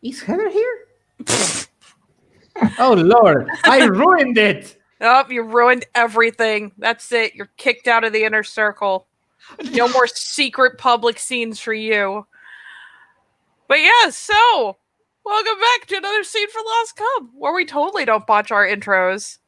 Is Heather here? Oh Lord, I ruined it. Oh, you ruined everything. That's it. You're kicked out of the inner circle. No more secret public scenes for you. But yeah, so welcome back to another scene for Lost Cub, where we totally don't botch our intros.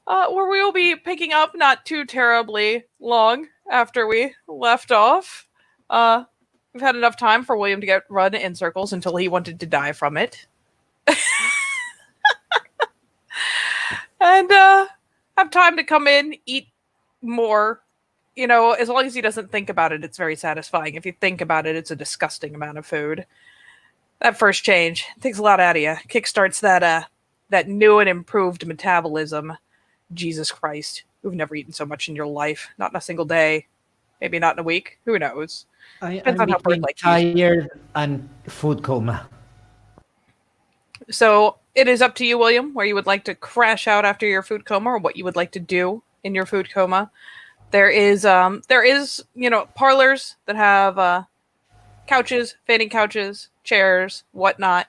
Where we will be picking up not too terribly long after we left off. We've had enough time for William to get run in circles until he wanted to die from it. And have time to come in, eat more. You know, as long as he doesn't think about it, it's very satisfying. If you think about it, it's a disgusting amount of food. That first change takes a lot out of you. Kickstarts that new and improved metabolism. Jesus Christ, you've never eaten so much in your life. Not in a single day. Maybe not in a week. Who knows? I'm between tired and food coma. So it is up to you, William, where you would like to crash out after your food coma, or what you would like to do in your food coma. There is, parlors that have couches, fanning couches, chairs, whatnot.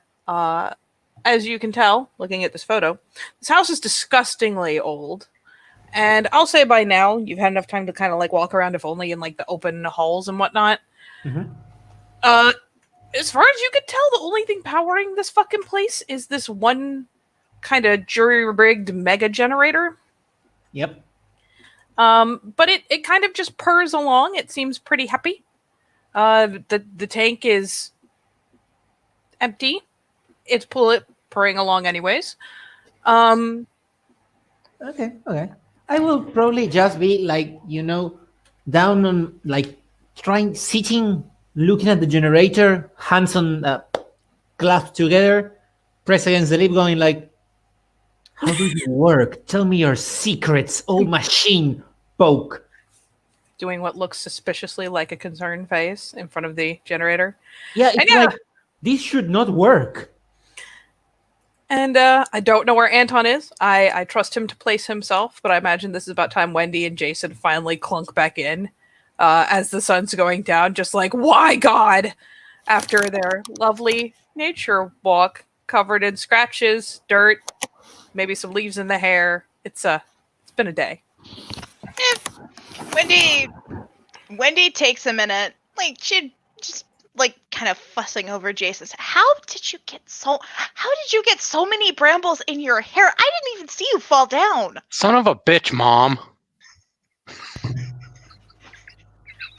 As you can tell, looking at this photo, this house is disgustingly old. And I'll say by now, you've had enough time to kind of like walk around, if only in like the open halls and whatnot. Mm-hmm. As far as you could tell, the only thing powering this fucking place is this one kind of jury-rigged mega generator. Yep. But it kind of just purrs along. It seems pretty happy. The tank is empty. It's purring along anyways. Okay. I will probably just be like, down on like sitting, looking at the generator, hands on clasped together, press against the lip, going like, "How do you work? Tell me your secrets, old machine." Poke. Doing what looks suspiciously like a concerned face in front of the generator. Yeah, it's like, this should not work. And I don't know where Anton is. I trust him to place himself, but I imagine this is about time Wendy and Jason finally clunk back in as the sun's going down, just like, why God? After their lovely nature walk covered in scratches, dirt, maybe some leaves in the hair. It's been a day. Wendy takes a minute, like she just like kind of fussing over Jason's. How did you get so many brambles in your hair? I didn't even see you fall down. Son of a bitch, Mom.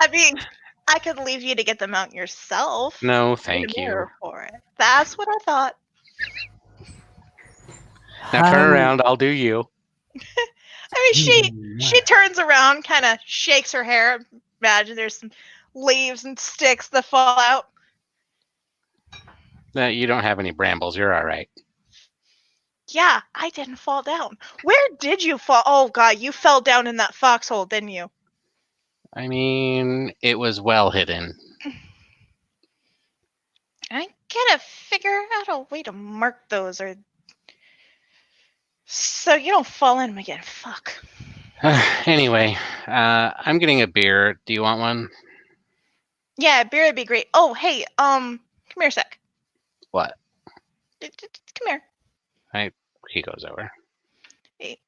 I mean, I could leave you to get them out yourself. No, thank you. For it. That's what I thought. Now turn around, I'll do you. I mean, she turns around, kind of shakes her hair. Imagine there's some leaves and sticks that fall out. You don't have any brambles. You're all right. Yeah, I didn't fall down. Where did you fall? Oh, God, you fell down in that foxhole, didn't you? I mean, it was well hidden. I gotta figure out a way to mark those, or so you don't fall in them again. Fuck. Anyway, I'm getting a beer. Do you want one? Yeah, beer would be great. Oh, hey, come here a sec. What? Come here. He goes over. Hey,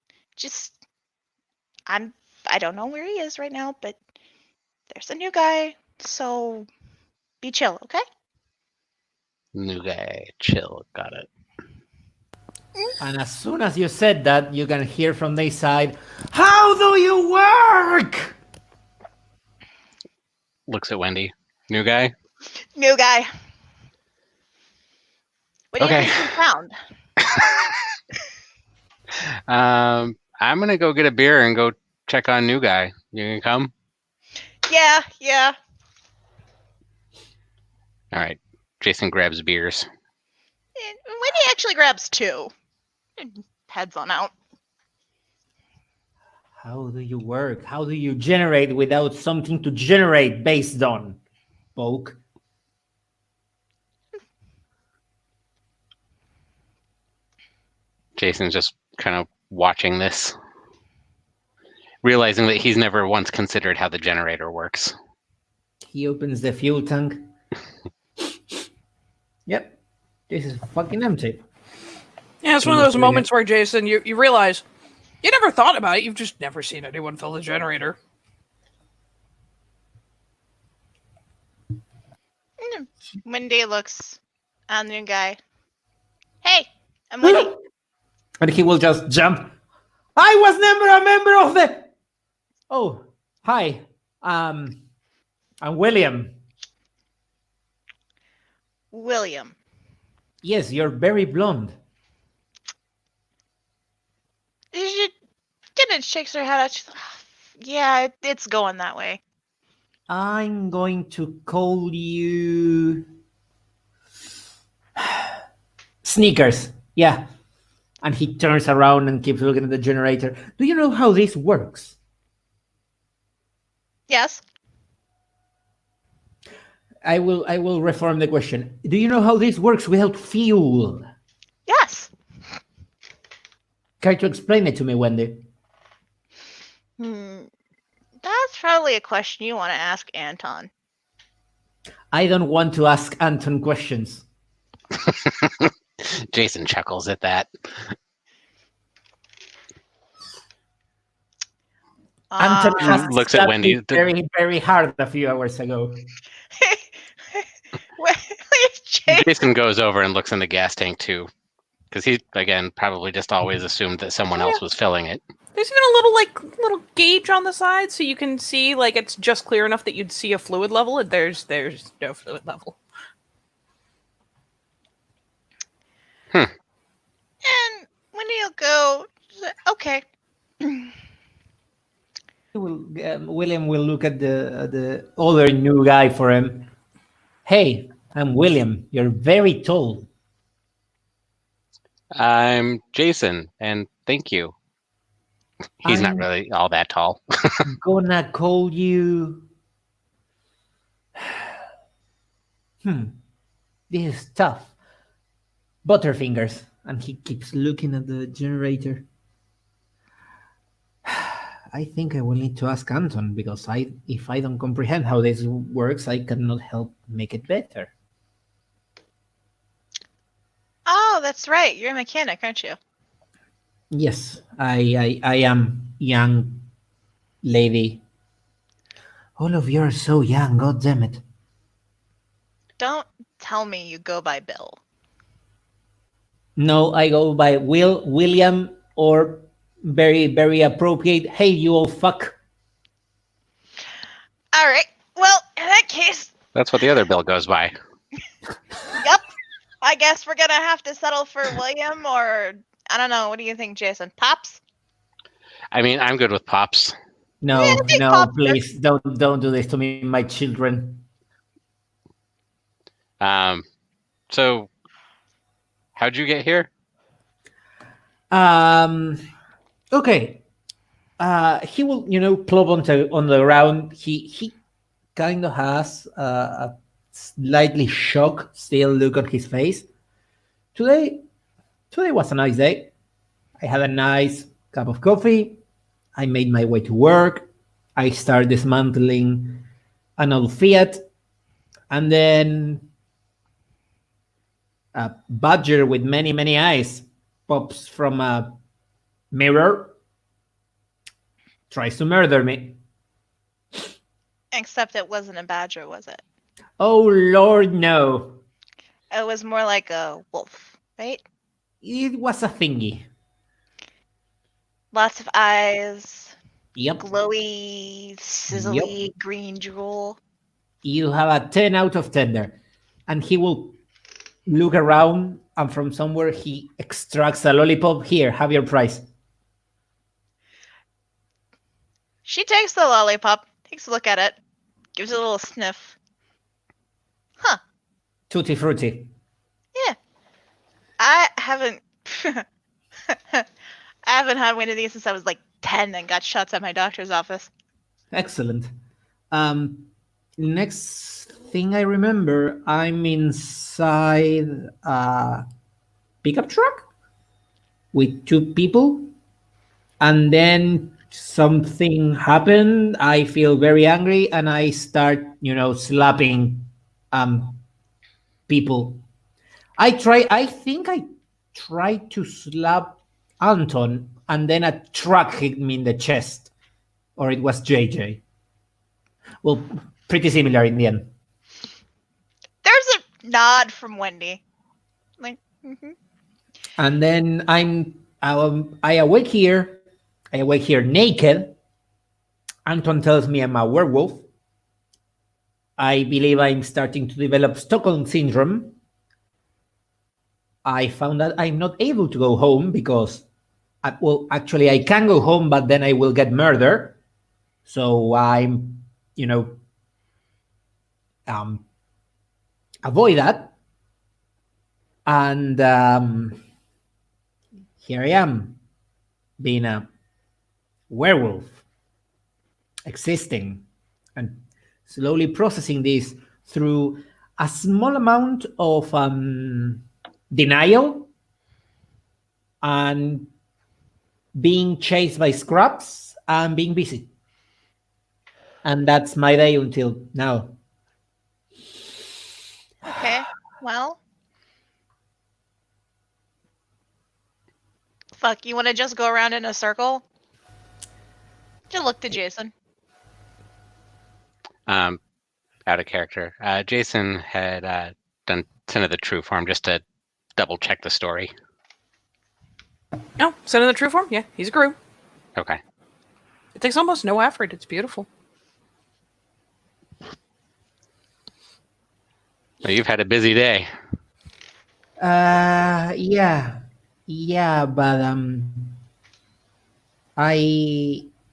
I don't know where he is right now, but there's a new guy, so be chill, okay? New guy, chill, got it. And as soon as you said that, you can hear from their side, "How do you work?" Looks at Wendy. New guy? New guy. What do you Okay. think you found? I'm gonna go get a beer and go check on new guy. You gonna come? Yeah. All right. Jason grabs beers. Wendy actually grabs two. And heads on out. How do you work? How do you generate without something to generate based on? Poke. Jason's just kind of watching this, realizing that he's never once considered how the generator works. He opens the fuel tank. Yep, this is fucking empty. Yeah, it's one of those moments where, Jason, you realize you never thought about it. You've just never seen anyone fill the generator. Wendy looks at the new guy. Hey, I'm Wendy. And he will just jump. I was never a member of the. Oh, hi. I'm William. William. Yes, you're very blonde. She kind shakes her head out. She's like, yeah, it's going that way. I'm going to call you Sneakers. Yeah. And he turns around and keeps looking at the generator. Do you know how this works? Yes. I will reform the question. Do you know how this works without fuel? Yes. Care to explain it to me, Wendy? That's probably a question you want to ask Anton. I don't want to ask Anton questions. Jason chuckles at that. Anton has Looks at Wendy. very, very hard a few hours ago. Jason goes over and looks in the gas tank too, because he again probably just always assumed that someone else was filling it. There's even a little gauge on the side, so you can see it's just clear enough that you'd see a fluid level. And there's no fluid level. And Wendy will go, okay. William will look at the other new guy for him. Hey, I'm William. You're very tall. I'm Jason, and thank you. He's not really all that tall. I'm gonna call you. This is tough. Butterfingers. And he keeps looking at the generator. I think I will need to ask Anton, because if I don't comprehend how this works, I cannot help make it better. Oh, that's right. You're a mechanic, aren't you? Yes, I am, young lady. All of you are so young, god damn it. Don't tell me you go by Bill. No, I go by William, or very, very appropriate, hey, you old fuck. All right. Well, in that case, That's what the other Bill goes by. yep. I guess we're gonna have to settle for William, or I don't know. What do you think, Jason? Pops? I mean, I'm good with Pops. No, Yeah, big no, pop. please don't do this to me, my children. So how'd you get here? Okay. He will, plop on the ground. He kind of has a slightly shocked still look on his face. Today was a nice day. I had a nice cup of coffee. I made my way to work. I started dismantling an old Fiat, and then a badger with many, many eyes pops from a mirror, tries to murder me. Except it wasn't a badger, was it? Oh, Lord, no. It was more like a wolf, right? It was a thingy. Lots of eyes, Yep. glowy, sizzly green drool. You have a 10 out of 10 there. And he will look around, and from somewhere he extracts a lollipop. Here, have your prize. She takes the lollipop, takes a look at it, gives it a little sniff. Huh. Tutti frutti. Yeah. I haven't I haven't had one of these since I was like 10 and got shots at my doctor's office. Excellent. Next thing I remember, I'm inside a pickup truck with two people, and then something happened. I feel very angry, and I start, slapping people. I think I tried to slap Anton, and then a truck hit me in the chest, or it was JJ. Well, pretty similar in the end. There's a nod from Wendy. Like, And then I awake here. I awake here naked. Anton tells me I'm a werewolf. I believe I'm starting to develop Stockholm syndrome. I found that I'm not able to go home because, actually, I can go home, but then I will get murdered. So I'm, avoid that. And here I am, being a werewolf, existing, and slowly processing this through a small amount of denial and being chased by scraps and being busy. And that's my day until now. okay, well. Fuck, you want to just go around in a circle? Just look to Jason. Out of character. Jason had done 10 of the true form just to double check the story. No, Son of the True Form. Yeah, he's a Gru. Okay. It takes almost no effort. It's beautiful. Well, you've had a busy day. Yeah, but I'm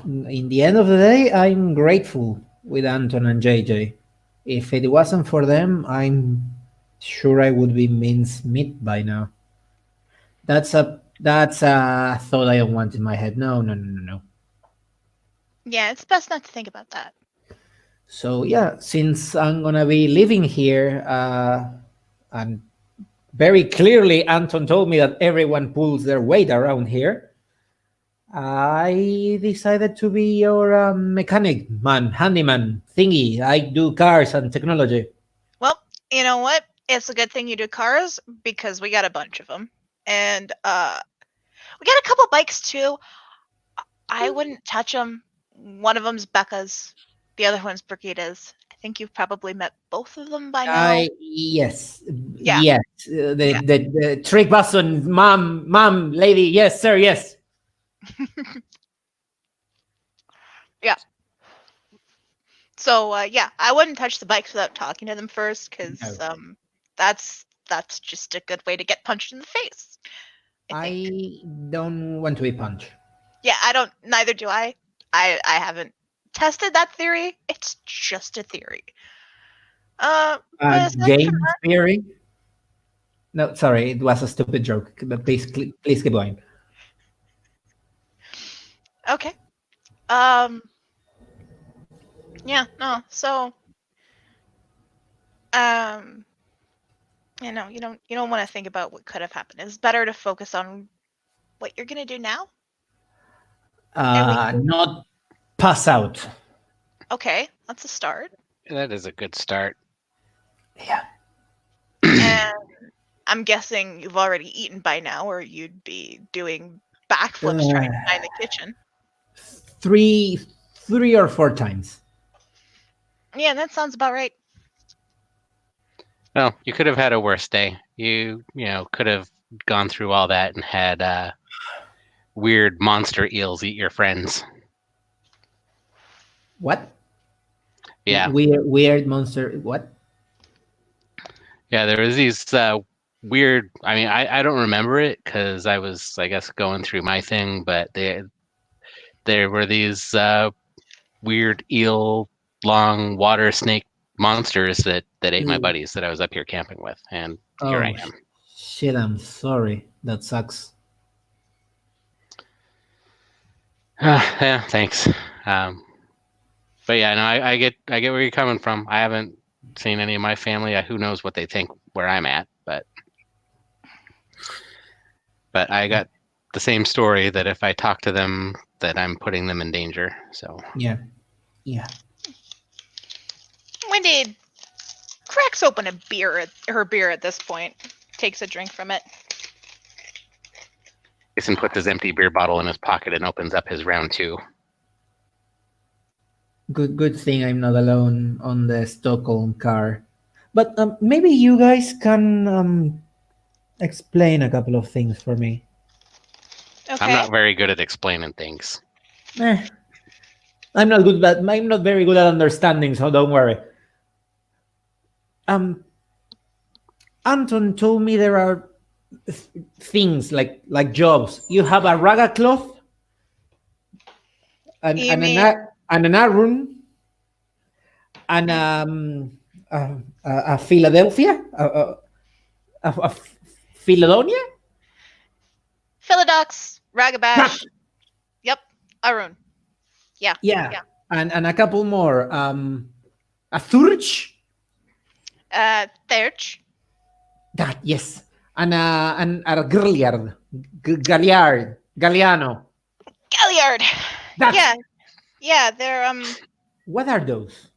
in the end of the day, I'm grateful with Anton and JJ. If it wasn't for them, I'm sure I would be minced meat by now. That's a thought I don't want in my head. No. Yeah, it's best not to think about that. So yeah, since I'm gonna be living here, and very clearly Anton told me that everyone pulls their weight around here, I decided to be your mechanic man, handyman thingy. I do cars and technology. Well, you know what? It's a good thing you do cars because we got a bunch of them. And we got a couple bikes too. I wouldn't touch them. One of them's Becca's. The other one's Brigida's. I think you've probably met both of them by now. Yes. Yeah. Yes. The trick button, mom, lady. Yes, sir. Yes. Yeah. So yeah, I wouldn't touch the bikes without talking to them first, because No. that's just a good way to get punched in the face. I think. I don't want to be punched. Yeah, I don't. Neither do I. I haven't tested that theory. It's just a theory. But aside Game from that- theory. No, sorry, it was a stupid joke. But please keep going. Okay. Yeah, no. So you don't want to think about what could have happened. It's better to focus on what you're gonna do now. Not pass out. Okay, that's a start. That is a good start. Yeah. And I'm guessing you've already eaten by now, or you'd be doing backflips trying to find the kitchen. 3 or 4 times. Yeah, that sounds about right. Well, you could have had a worse day. You could have gone through all that and had weird monster eels eat your friends. What? Yeah. Weird monster. What? Yeah, there was these weird. I mean, I don't remember it because I was, I guess, going through my thing. But there were these weird eel, long water snake monsters that ate my buddies that I was up here camping with, and here I am. Shit, I'm sorry. That sucks. Yeah, thanks. But yeah, no, I get where you're coming from. I haven't seen any of my family. Who knows what they think where I'm at, but I got the same story that if I talk to them, that I'm putting them in danger. So Yeah. Wendy cracks open her beer at this point, takes a drink from it. Jason puts his empty beer bottle in his pocket and opens up his round 2. Good thing I'm not alone on the Stockholm car. But maybe you guys can explain a couple of things for me. Okay. I'm not very good at explaining things. I'm not very good at understanding, so don't worry. Anton told me there are things like jobs. You have a raga cloth, and You an mean- Arun, and a Philadelphia, a Philadonia. Philodox, Ragabash. Yep. Arun. Yeah. And a couple more. A Thurch. Therch. That, yes. And a Galliard. Galliano. Galliard. That's, Yeah, they're What are those?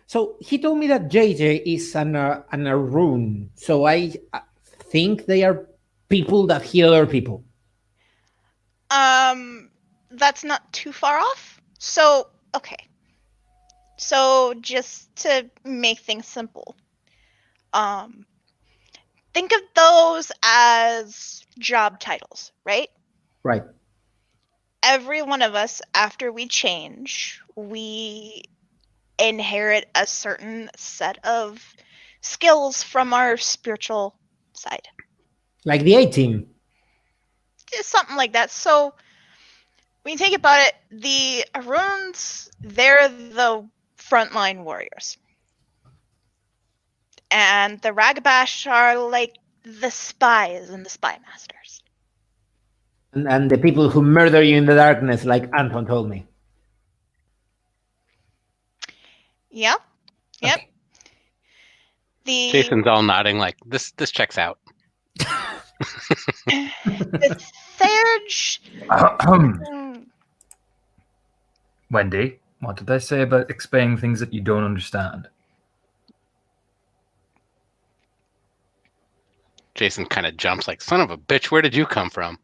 So he told me that JJ is an Arun. So I think they are people that heal other people. that's not too far off. So, okay. So just to make things simple, think of those as job titles, right? Right. Every one of us, after we change, we inherit a certain set of skills from our spiritual side. Like the A-Team. Just something like that. So when you think about it, the Aruns, they're the frontline warriors. And the Ragabash are like the spies and the spy masters. And the people who murder you in the darkness, like Anton told me. Yep. Yep. Okay. The Jason's all nodding like this checks out. the Therge. Wendy, what did I say about explaining things that you don't understand? Jason kind of jumps like, son of a bitch, where did you come from?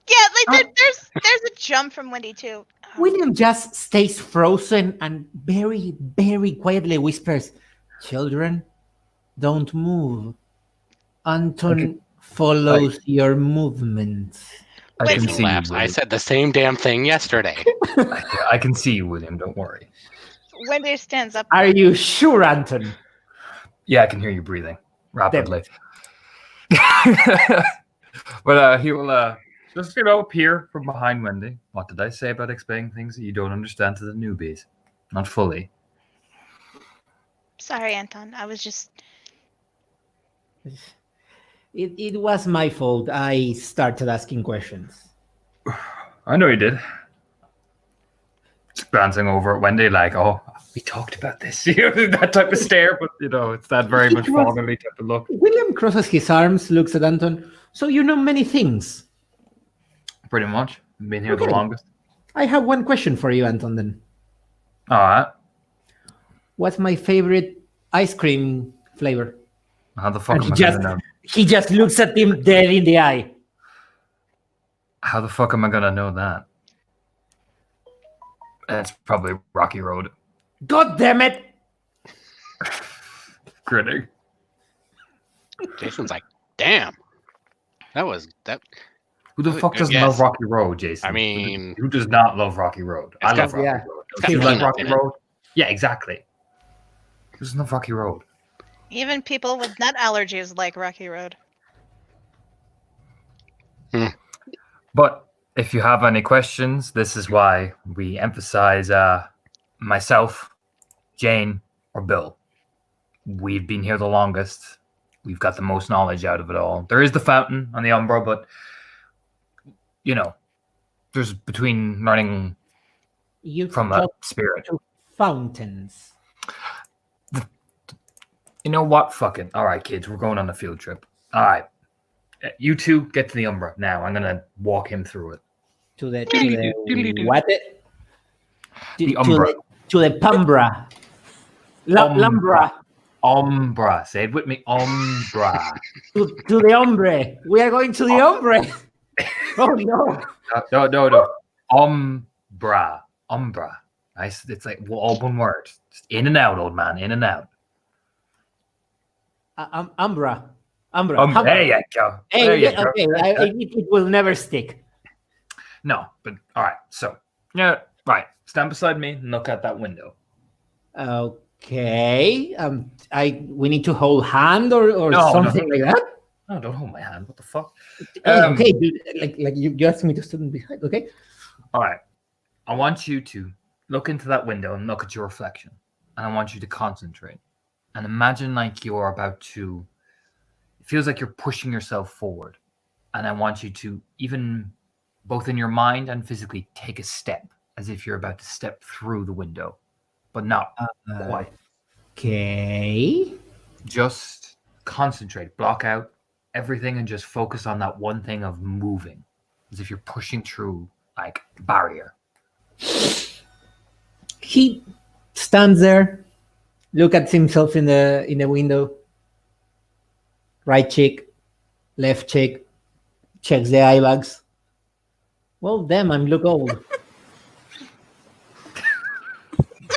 Yeah, like there's a jump from Wendy too. William just stays frozen and very, very quietly whispers, "Children, don't move. Anton follows your movements." I can Jason see you, laughs. I William. said the same damn thing yesterday. I can see you, William. Don't worry. Wendy stands up. Are you sure, Anton? Yeah, I can hear you breathing rapidly. But he will just appear from behind Wendy. What did I say about explaining things that you don't understand to the newbies? Not fully. Sorry, Anton. I was just It was my fault. I started asking questions. I know you did. Just glancing over at Wendy like, oh, we talked about this. That type of stare, but it's that very much fatherly type of look. William crosses his arms, looks at Anton. So you know many things. Pretty much. Been here the Okay. longest. I have one question for you, Anton, then. All right. What's my favorite ice cream flavor? How the fuck And am I gonna know? he just looks at him dead in the eye. How the fuck am I gonna know that? It's probably Rocky Road. God damn it! Grinning. Jason's like, damn. That. Who the Good fuck doesn't guess. love Rocky Road, Jason? I mean- who does not love Rocky Road? I It's love got- Rocky yeah. Road. It's Don't you got like peanuts Rocky in it. Road? Yeah, exactly. Who doesn't love Rocky Road? even people with nut allergies like Rocky Road. But if you have any questions, this is why we emphasize myself, Jane, or Bill. We've been here the longest. We've got the most knowledge out of it all. There is the fountain on the Umbra, but there's between learning You from a talk spirit. to fountains. You know what? Fucking all right, kids. We're going on a field trip. All right. You two get to the Umbra now. I'm gonna walk him through it. To the what? The Umbra. To the Pumbra. Lumbra. Umbra. Say it with me. Umbra. To the Hombre. We are going to the Hombre. Oh no. No. Umbra. Umbra. Nice. It's like all one word. Just in and out, old man. In and out. Umbra. There you go. Hey, There you yeah, go. okay. It will never stick. No, but all right. So, yeah, right. Stand beside me and look out that window. Okay. We need to hold hand or No, something like that. No, don't hold my hand. What the fuck? Okay, dude. Like you asked me to stand behind. Okay. All right. I want you to look into that window and look at your reflection. And I want you to concentrate. And imagine like you're about to, it feels like you're pushing yourself forward. And I want you to, even both in your mind and physically, take a step as if you're about to step through the window, but not quite. Okay. Just concentrate, block out everything and just focus on that one thing of moving, as if you're pushing through like a barrier. He stands there, look at himself in the window. Right cheek, left cheek, checks the eye bags. Well, damn, I'm look old.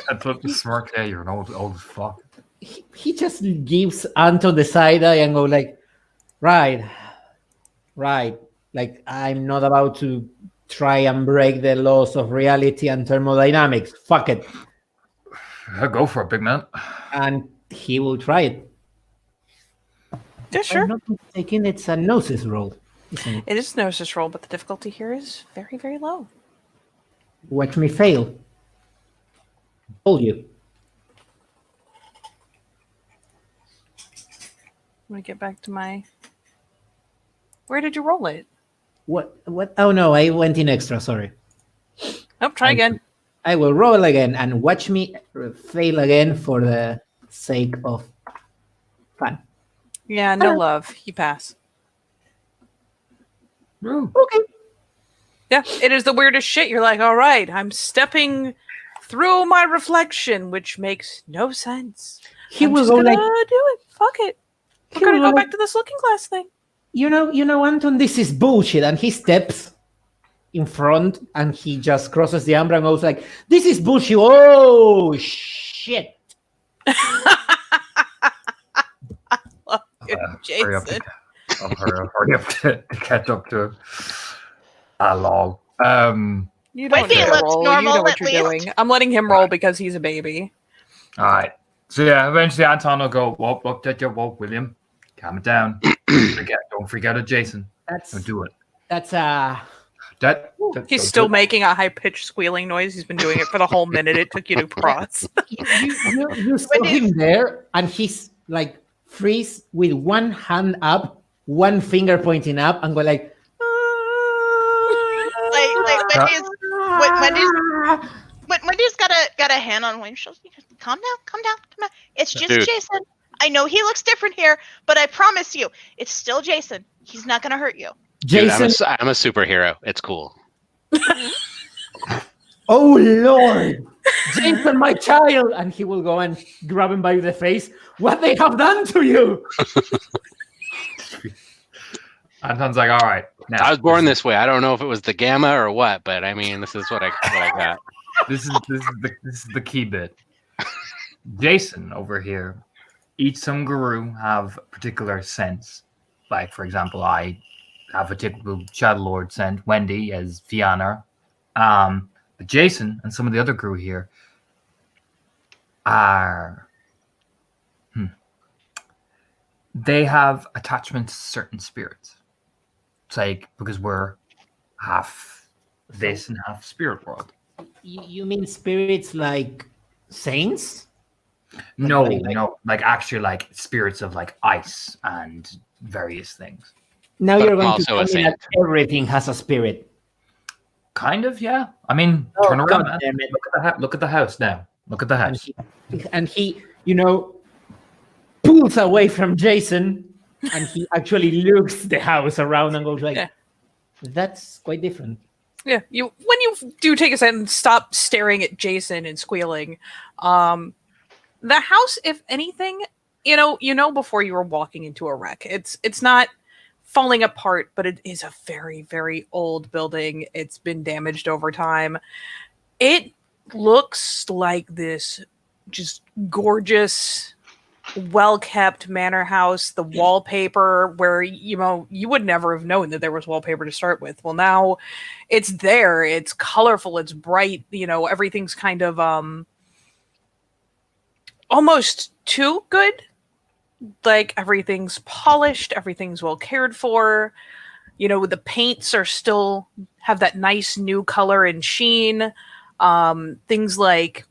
That's what the smirk. Yeah, you're an old as fuck. He just gives Anton the side eye and go like, right. Like I'm not about to try and break the laws of reality and thermodynamics. Fuck it. Go for it, big man. And he will try it. Yeah, If sure. I'm not mistaken, it's a gnosis roll. Isn't it? It is a gnosis roll, but the difficulty here is very, very low. Watch me fail. Told you. I'm gonna get back to my. Where did you roll it? What? Oh no, I went in extra. Sorry. Oh, try again. I will roll again and watch me fail again for the sake of fun. Yeah, no love. You pass. Ooh. Okay. Yeah, it is the weirdest shit. You're like, all right, I'm stepping through my reflection, which makes no sense. He I'm will just go gonna like, do it. Fuck it. We're he gonna will go go back to this looking glass thing. you know, Anton, this is bullshit. And he steps in front and he just crosses the umbra and goes like, this is bullshit. Oh shit. Hurry up, Jason. hurry up to catch up to him. Lol. You When don't he need to looks roll. You normal, know what at you're least. doing. I'm letting him roll because he's a baby. All right. So yeah, eventually Anton will go, whoa, William, calm it down. Don't freak out at Jason. Don't That's do it. that Don't He's do still it. making a high pitched squealing noise. He's been doing it for the whole minute it took you to cross. you saw him there and he's like freeze with one hand up, one finger pointing up and go like Wendy's got a hand on William. She'll calm down. It's just Dude. Jason. I know he looks different here, but I promise you, it's still Jason. He's not gonna hurt you. Dude, Jason. I'm a superhero. It's cool. Oh Lord, Jason, my child, and he will go and grab him by the face. What they have done to you? Anton's like, all right. Now, I was born this way. I don't know if it was the gamma or what, but I mean, this is what I got. This is the key bit. Jason over here, each some guru have particular scents. Like, for example, I have a typical Shadow Lord scent. Wendy as Fianna. But Jason and some of the other crew here are they have attachment to certain spirits. It's like because we're half this and half spirit world. You mean spirits like saints? No, like- no, like actually like spirits of like ice and various things. Now But you're I'm going to also tell a me saint. that everything has a spirit. Kind of, yeah. I mean, Oh, turn around, God man. damn it. Look at the house now. Look at the And house. he, pulls away from Jason And he actually looks the house around and goes like, Yeah. "That's quite different." Yeah, when you do take a second and stop staring at Jason and squealing, the house, if anything, you know before you were walking into a wreck. It's not falling apart, but it is a very, very old building. It's been damaged over time. It looks like this just gorgeous, well-kept manor house. The wallpaper, where you would never have known that there was wallpaper to start with. Well, now it's there. It's colorful. It's bright. Everything's kind of almost too good. Like everything's polished, everything's well cared for. The paints are still have that nice new color and sheen. Things like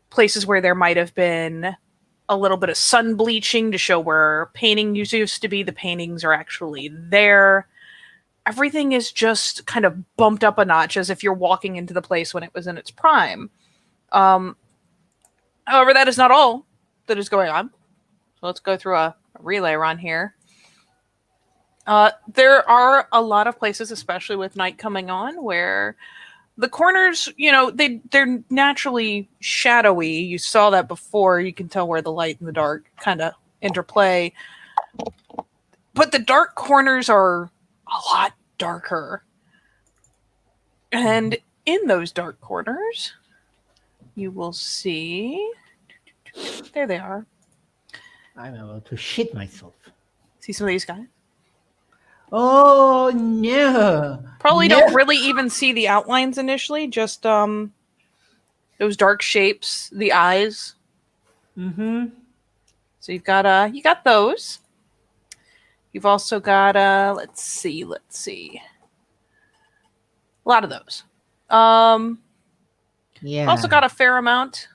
places where there might have been a little bit of sun bleaching to show where painting used to be, the paintings are actually there. Everything is just kind of bumped up a notch as if you're walking into the place when it was in its prime. However, that is not all that is going on. So let's go through a relay run here. There are a lot of places, especially with night coming on, where the corners, they're naturally shadowy. You saw that before. You can tell where the light and the dark kind of interplay. But the dark corners are a lot darker. And in those dark corners, you will see... There they are. I'm about to shit myself. See some of these guys? Oh no! Probably No. don't really even see the outlines initially, just those dark shapes, the eyes. Mm-hmm. So you got those. You've also got let's see. A lot of those. Yeah. Also got a fair amount.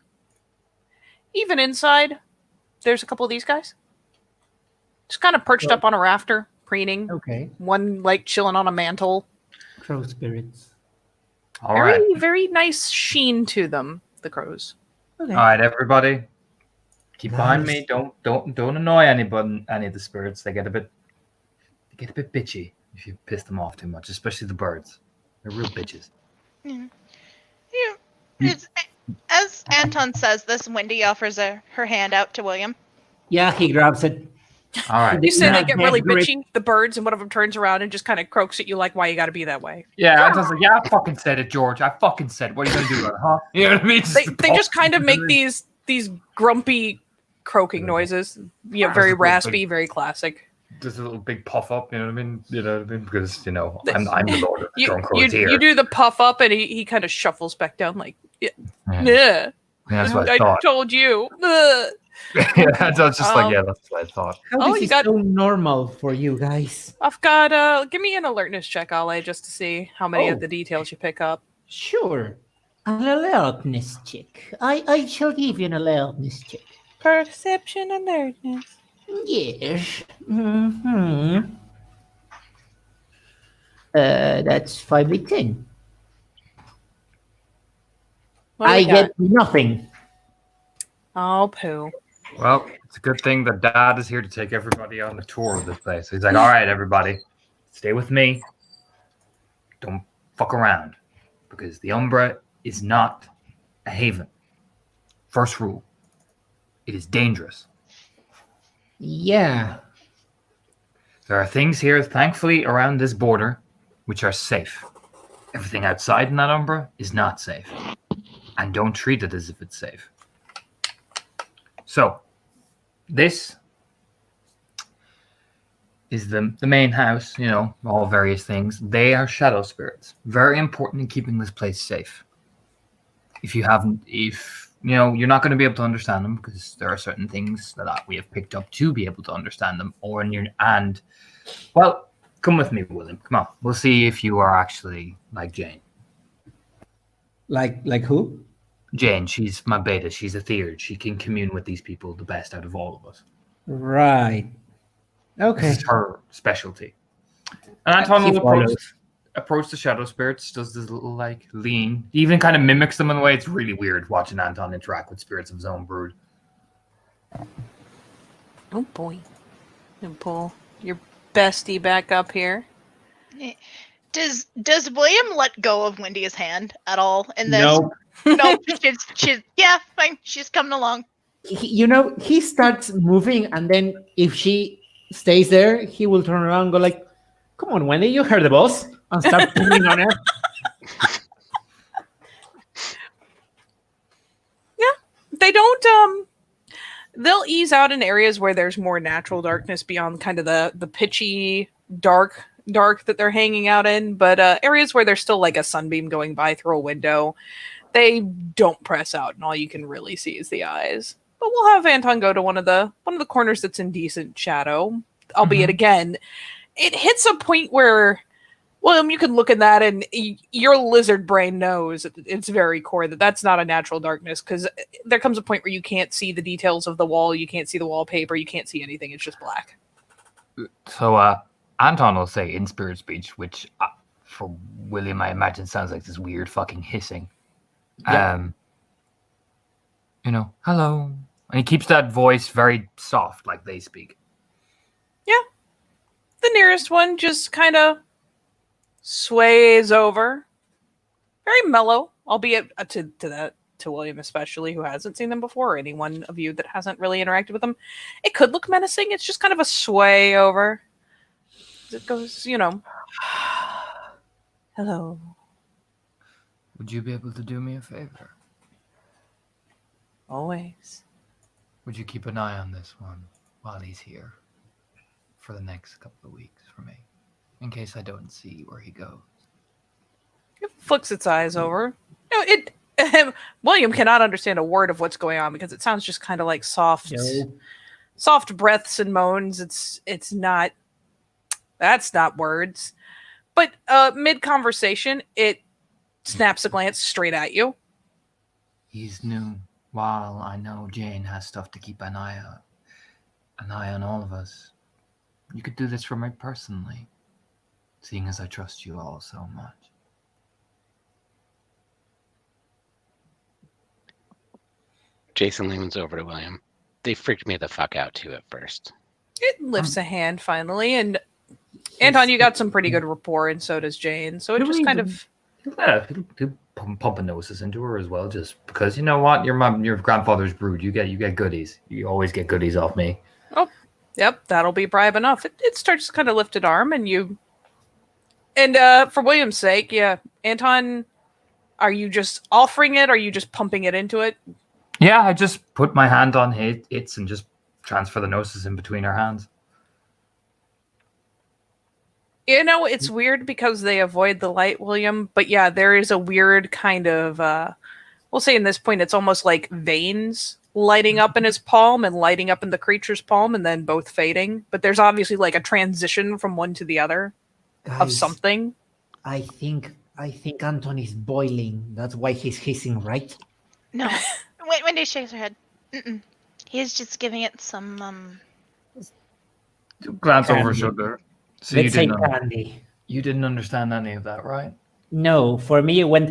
Even inside, there's a couple of these guys. Just kind of perched up on a rafter, preening. Okay. One like chilling on a mantle. Crow spirits. All right. Very, very nice sheen to them, the crows. Okay. All right, everybody. Keep behind Nice. me. Don't annoy anybody, any of the spirits. They get a bit bitchy if you piss them off too much, especially the birds. They're real bitches. Yeah. It's, as Anton says this, Wendy offers her hand out to William. Yeah, he grabs it. All right. You say they Yeah, get really great. bitchy, the birds, and one of them turns around and just kind of croaks at you like, why you gotta be that way. Yeah, Anton's like, yeah, I fucking said it, George. I fucking said it. What are you gonna do about it, huh? You know what I mean? They just kind of make these grumpy croaking noises. Very raspy, very classic. Just a little big puff up, you know what I mean? You know what I mean? Because I'm the Lord of the You, Drunk you, Crows here. you do the puff up and he kind of shuffles back down like, yeah. Yeah, that's what I I thought. told you. Ugh. Yeah, Anton's just like, Um, yeah, that's what I thought. How Oh, this you is got- so normal for you guys. I've got give me an alertness check, Ale, just to see how many Oh. of the details you pick up. Sure. An alertness check. I shall give you an alertness check. Perception alertness. Yes. Mm-hmm. That's 5d10. What do I we got? get nothing. Oh, poo. Well, it's a good thing that Dad is here to take everybody on a tour of this place. He's like, all right, everybody, stay with me. Don't fuck around. Because the Umbra is not a haven. First rule. It is dangerous. Yeah. There are things here, thankfully, around this border, which are safe. Everything outside in that Umbra is not safe. And don't treat it as if it's safe. So, this is the main house, all various things. They are shadow spirits. Very important in keeping this place safe. If you're not going to be able to understand them because there are certain things that we have picked up to be able to understand them, well, come with me, William. Come on. We'll see if you are actually like Jane. Like who? Jane, she's my beta. She's a theurge. She can commune with these people the best out of all of us. Right. Okay. This is her specialty. And Anton He will follows. approach the shadow spirits, does this little lean. He even kind of mimics them in a way. It's really weird watching Anton interact with spirits of his own brood. Oh boy. Oh boy. your bestie back up here. Does William let go of Wendy's hand at all in this? No, No, she's yeah, fine. She's coming along. he starts moving, and then if she stays there, he will turn around and go like, "Come on, Wendy, you heard the boss," and start pulling on her. They don't they'll ease out in areas where there's more natural darkness beyond kind of the pitchy dark that they're hanging out in, but areas where there's still like a sunbeam going by through a window, they don't press out and all you can really see is the eyes. But we'll have Anton go to one of the corners that's in decent shadow, albeit again, it hits a point where William, you can look at that and your lizard brain knows at its very core that that's not a natural darkness, because there comes a point where you can't see the details of the wall, you can't see the wallpaper, you can't see anything. It's just black. So Anton will say in spirit speech, which for William I imagine sounds like this weird fucking hissing. Yeah. Hello. And he keeps that voice very soft, like they speak. Yeah. The nearest one just kind of sways over. Very mellow, albeit to William especially, who hasn't seen them before, or any one of you that hasn't really interacted with them. It could look menacing. It's just kind of a sway over. It goes, hello. Would you be able to do me a favor? Always. Would you keep an eye on this one while he's here for the next couple of weeks for me, in case I don't see where he goes? It flicks its eyes over. William cannot understand a word of what's going on because it sounds just kind of like soft breaths and moans. It's not. That's not words. But mid conversation, it snaps a glance straight at you. He's new. While I know Jane has stuff to keep an eye on all of us, you could do this for me personally, seeing as I trust you all so much. Jason leans over to William. They freaked me the fuck out too at first. It lifts a hand finally, and Anton, you got some pretty good rapport, and so does Jane. So it just kind of He'll pumping noses into her as well, just because you know what, your grandfather's brood. You get goodies. You always get goodies off me. Oh, yep, that'll be bribe enough. It starts to kind of lifted arm, and you. And for William's sake, yeah, Anton, are you just offering it? Or are you just pumping it into it? Yeah, I just put my hand on its and just transfer the noses in between our hands. It's weird because they avoid the light, William. But yeah, there is a weird kind of, we'll say in this point, it's almost like veins lighting up in his palm and lighting up in the creature's palm and then both fading. But there's obviously like a transition from one to the other of Guys, something. I think Anton is boiling. That's why he's hissing, right? No. Wendy shakes her head. Mm-mm. He's just giving it some Glance over Candy. shoulder. So Let's say candy. you didn't understand any of that, right? No, for me it went.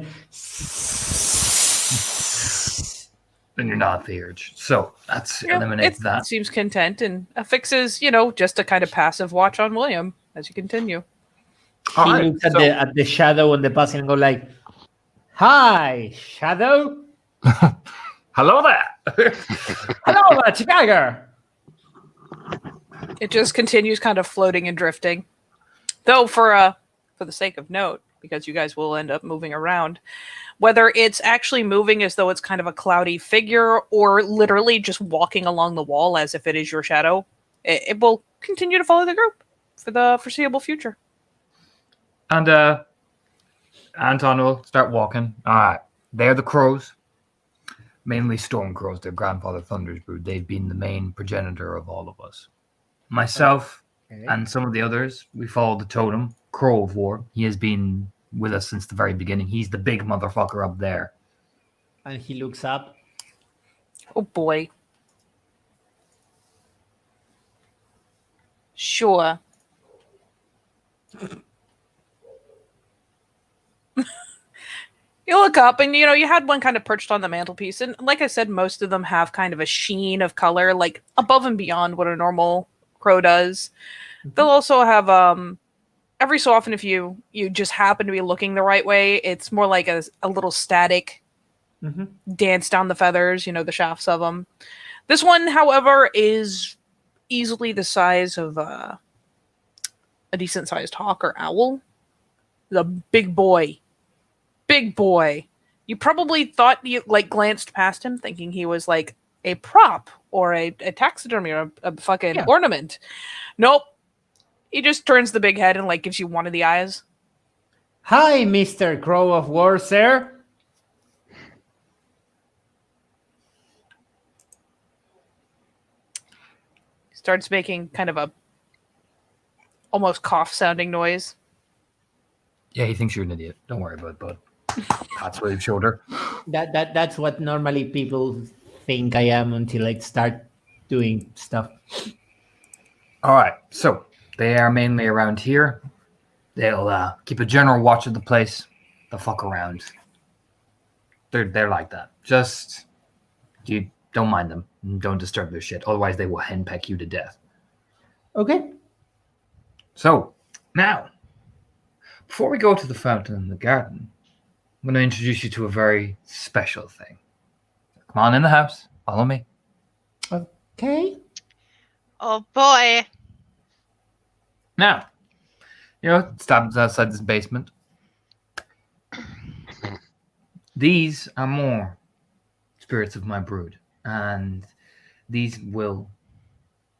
Then you're not the urge. So that's eliminates It that. seems content and affixes, just a kind of passive watch on William as you continue. He All right, looks at so- the shadow on the bus and go like, "Hi, shadow. Hello there. Hello, Chicago." It just continues kind of floating and drifting. Though for the sake of note, because you guys will end up moving around, whether it's actually moving as though it's kind of a cloudy figure or literally just walking along the wall as if it is your shadow, it will continue to follow the group for the foreseeable future. And Anton will start walking. All right. They're the crows. Mainly storm crows. Their grandfather Thunder's brood. They've been the main progenitor of all of us. Myself and some of the others, we follow the totem, Crow of War. He has been with us since the very beginning. He's the big motherfucker up there. And he looks up. Oh boy. Sure. You look up and you had one kind of perched on the mantelpiece, and like I said, most of them have kind of a sheen of color, like above and beyond what a normal crow does. They'll also have every so often, if you just happen to be looking the right way, it's more like a little static Mm-hmm. dance down the feathers, the shafts of them. This one, however, is easily the size of a decent sized hawk or owl. The big boy. Big boy. You probably thought you glanced past him thinking he was like a prop or a taxidermy or a fucking ornament. Nope. He just turns the big head and gives you one of the eyes. Hi, Mr. Crow of War, sir. Starts making kind of a almost cough sounding noise. Yeah, he thinks you're an idiot. Don't worry about it, bud. Pats with his shoulder. That's what normally people think I am until I start doing stuff. All right, so they are mainly around here. They'll keep a general watch of the place. They'll fuck around. They're like that. Just you don't mind them. Don't disturb their shit. Otherwise, they will henpeck you to death. Okay. So now, before we go to the fountain in the garden, I'm going to introduce you to a very special thing. Come on in the house. Follow me. Okay. Oh boy. Now, stabs outside this basement. These are more spirits of my brood, and these will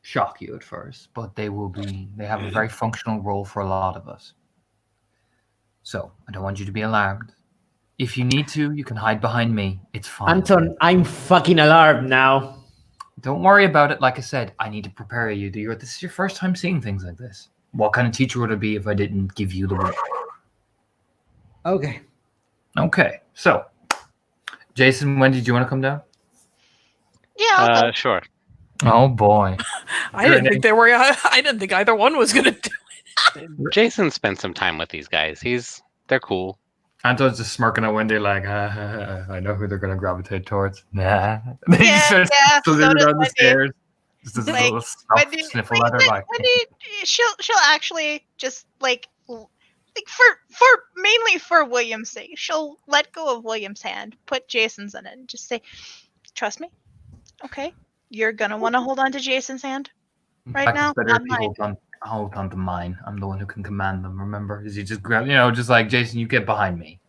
shock you at first, but they have a very functional role for a lot of us. So, I don't want you to be alarmed. If you need to, you can hide behind me. It's fine. Anton, I'm fucking alarmed now. Don't worry about it. Like I said, I need to prepare you. This is your first time seeing things like this. What kind of teacher would I be if I didn't give you the word? Okay. Okay, so Jason, Wendy, do you want to come down? Yeah. I'll go. Sure. Oh boy. I didn't think they were. I didn't think either one was gonna do. Jason spent some time with these guys. They're cool. Anton's just smirking at Wendy like, I know who they're going to gravitate towards. Nah. Then he Yeah, starts yeah, so slithering does down the Wendy. stairs. Just does a Like, little Wendy, sniffle at her like. Wendy, she'll actually just for mainly for William's sake, she'll let go of William's hand, put Jason's in it, and just say, "Trust me, okay? You're gonna want to hold on to Jason's hand right Back now, better not if you mine." hold on to mine. I'm the one who can command them, remember? Is he just grab, just like, Jason, you get behind me.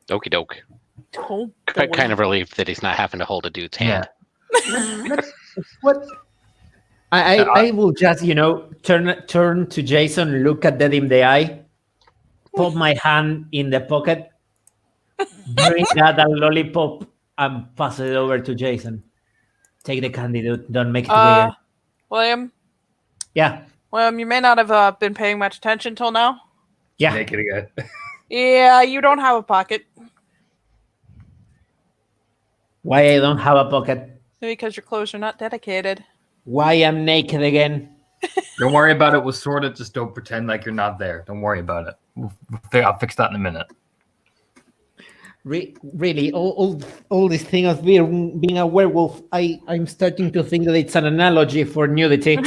Okie doke. Oh, Kind of relieved that he's not having to hold a dude's hand. What? I will just, turn to Jason, look at that in the eye, put my hand in the pocket, bring that a lollipop, and pass it over to Jason. Take the candy, dude. Don't make it weird. William. Yeah. William, you may not have been paying much attention till now. Yeah. Naked again. Yeah, you don't have a pocket Why I don't have a pocket? because your clothes are not dedicated. Why I'm naked again? Don't worry about it. We'll sort it. Just don't pretend like you're not there. Don't worry about it. I'll fix that in a minute. Really, all this thing of being a werewolf, I'm starting to think that it's an analogy for nudity.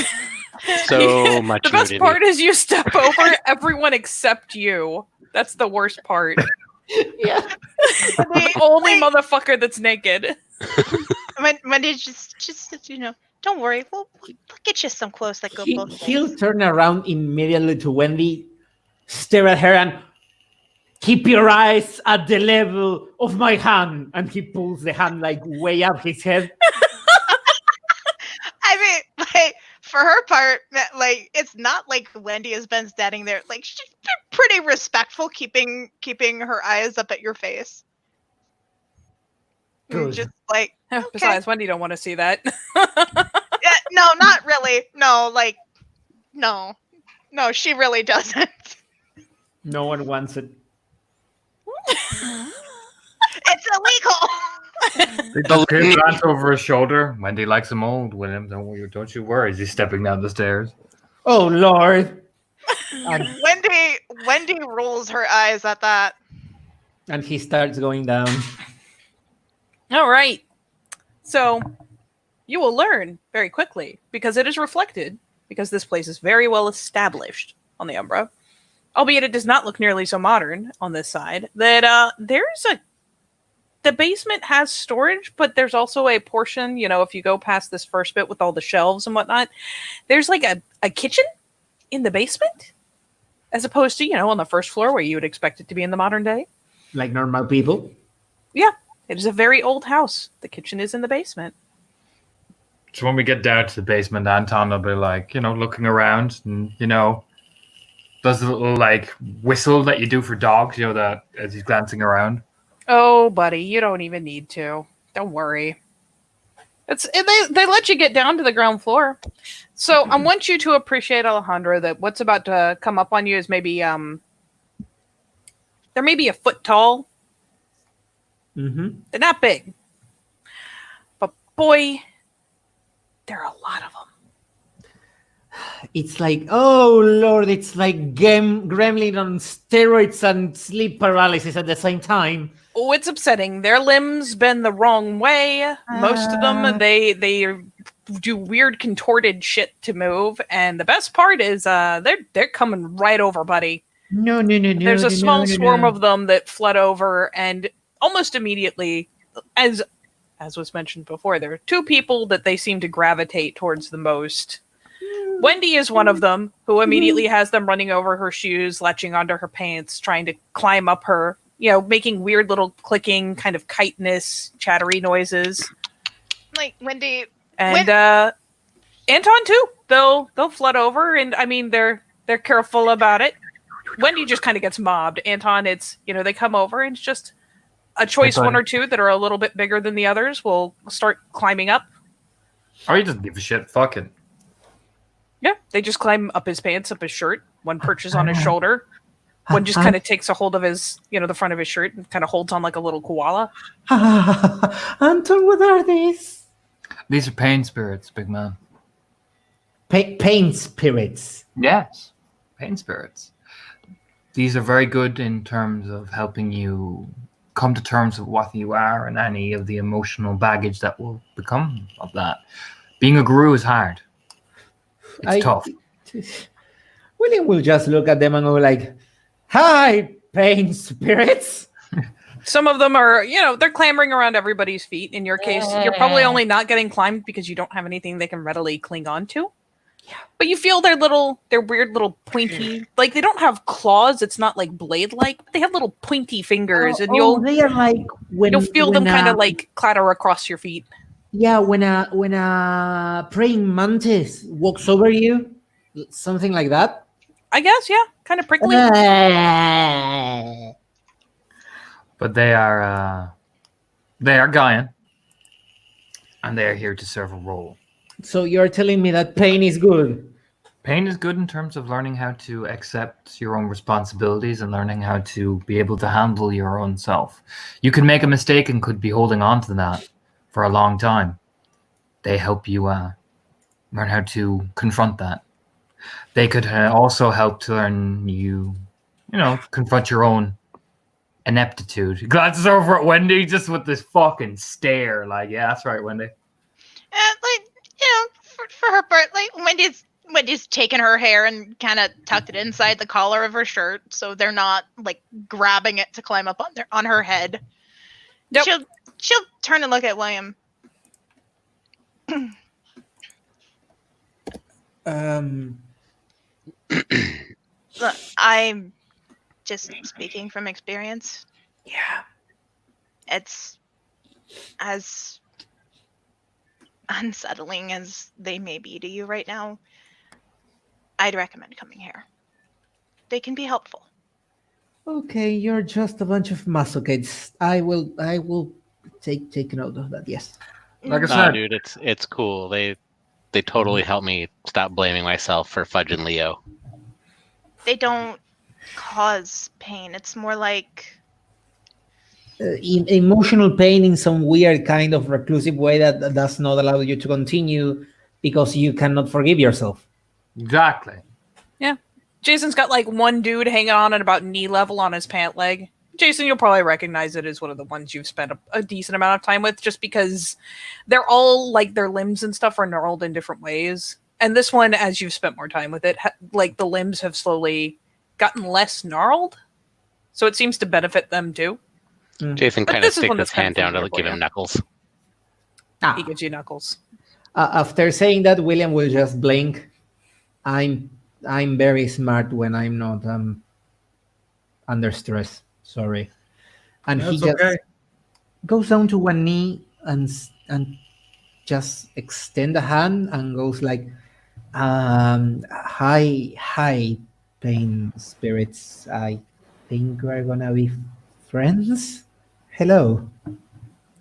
So much The best nudity. part is you step over everyone except you. That's the worst part. Yeah. The only motherfucker that's naked. Wendy, just don't worry. We'll get you some clothes that go both He'll ways. turn around immediately to Wendy, stare at her, and keep your eyes at the level of my hand. And he pulls the hand way up his head. I mean, for her part, it's not like Wendy has been standing there. She's been pretty respectful, keeping her eyes up at your face. Good. Just Besides, Wendy don't want to see that. yeah, no, not really. No, no, she really doesn't. No one wants it. It's illegal. He does glance over his shoulder. Wendy likes him old, William. Don't you worry. He's stepping down the stairs. Oh, Lord. And, Wendy rolls her eyes at that. and he starts going down. All right. So you will learn very quickly because it is reflected because this place is very well established on the Umbra, albeit it does not look nearly so modern on this side, that the basement has storage, but there's also a portion, if you go past this first bit with all the shelves and whatnot, there's like a kitchen in the basement, as opposed to, on the first floor where you would expect it to be in the modern day. Like normal people. Yeah, it is a very old house. The kitchen is in the basement. So when we get down to the basement, Anton will be like, looking around and, does the little like whistle that you do for dogs, that as he's glancing around. Oh, buddy, you don't even need to. Don't worry. They let you get down to the ground floor. So I want you to appreciate, Alejandro, that what's about to come up on you is maybe they're maybe a foot tall. Mm-hmm. They're not big. But boy, there are a lot of them. It's like, oh Lord, it's like gremlin on steroids and sleep paralysis at the same time. Oh, it's upsetting. Their limbs bend the wrong way. Most of them, they do weird contorted shit to move. And the best part is they're coming right over, buddy. No. There's a small swarm of them that flood over, and almost immediately, as was mentioned before, there are two people that they seem to gravitate towards the most. Wendy is one of them, who immediately has them running over her shoes, latching onto her pants, trying to climb up her, making weird little clicking, kind of chitinous, chattery noises. Like Wendy And Anton too. They'll flood over, and I mean they're careful about it. Wendy just kind of gets mobbed. Anton, it's they come over, and it's just a choice one or two that are a little bit bigger than the others will start climbing up. Or he doesn't give a shit. Fuck it. Yeah, they just climb up his pants, up his shirt. One perches on his shoulder. One just kind of takes a hold of his, the front of his shirt and kind of holds on like a little koala. Anton, what are these? These are pain spirits, big man. Pain spirits. Yes, pain spirits. These are very good in terms of helping you come to terms with what you are and any of the emotional baggage that will become of that. Being a guru is hard. It's tough. William will just look at them and go like, "Hi, pain spirits." Some of them are, they're clambering around everybody's feet. In your case, you're probably only not getting climbed because you don't have anything they can readily cling on to. Yeah. But you feel their weird little pointy, like they don't have claws. It's not like blade-like. But they have little pointy fingers, and they are like you'll feel them kind of like clatter across your feet. Yeah, when a praying mantis walks over you, something like that. I guess, yeah, kind of prickly. But they are Gaian, and they are here to serve a role. So you're telling me that pain is good? Pain is good in terms of learning how to accept your own responsibilities and learning how to be able to handle your own self. You can make a mistake and could be holding on to that for a long time. They help you learn how to confront that. They could also help to learn confront your own ineptitude. He glances over at Wendy just with this fucking stare, like, yeah, that's right, Wendy. For her part, like Wendy's taken her hair and kind of tucked it inside the collar of her shirt, so they're not like grabbing it to climb up on her head. Yep. She'll turn and look at William. Look, I'm just speaking from experience. Yeah. It's as unsettling as they may be to you right now. I'd recommend coming here. They can be helpful. Okay, you're just a bunch of masochists. I will take note of that. Yes. Like I No, said, dude, it's cool. They totally help me stop blaming myself for fudging Leo. They don't cause pain. It's more like Emotional pain in some weird kind of reclusive way that does not allow you to continue because you cannot forgive yourself. exactly. Yeah. Jason's got like one dude hanging on at about knee level on his pant leg. Jason, you'll probably recognize it as one of the ones you've spent a decent amount of time with, just because they're all like their limbs and stuff are gnarled in different ways. And this one, as you've spent more time with it, like the limbs have slowly gotten less gnarled, so it seems to benefit them too. Jason But kind of this is sticks one his that's kind hand of down to familiar give for him you. knuckles. He gives you knuckles. After saying that, William will just blink. I'm very smart when I'm not under stress. Sorry. And he That's just okay. goes down to one knee and just extend a hand and goes like, hi, pain spirits. I think we're gonna be friends. Hello.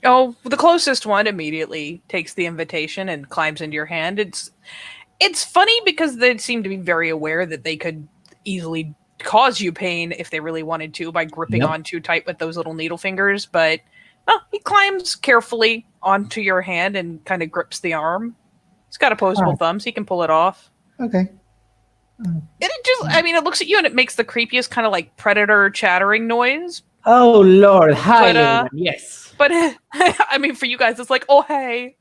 Oh, the closest one immediately takes the invitation and climbs into your hand. It's funny because they seem to be very aware that they could easily cause you pain if they really wanted to by gripping Yep. on too tight with those little needle fingers, but he climbs carefully onto your hand and kind of grips the arm. He's got opposable thumbs. He can pull it off. Okay. And it looks at you and it makes the creepiest kind of like predator chattering noise. Oh Lord, hi But, everyone. Yes. But I mean, for you guys, it's like, oh, hey.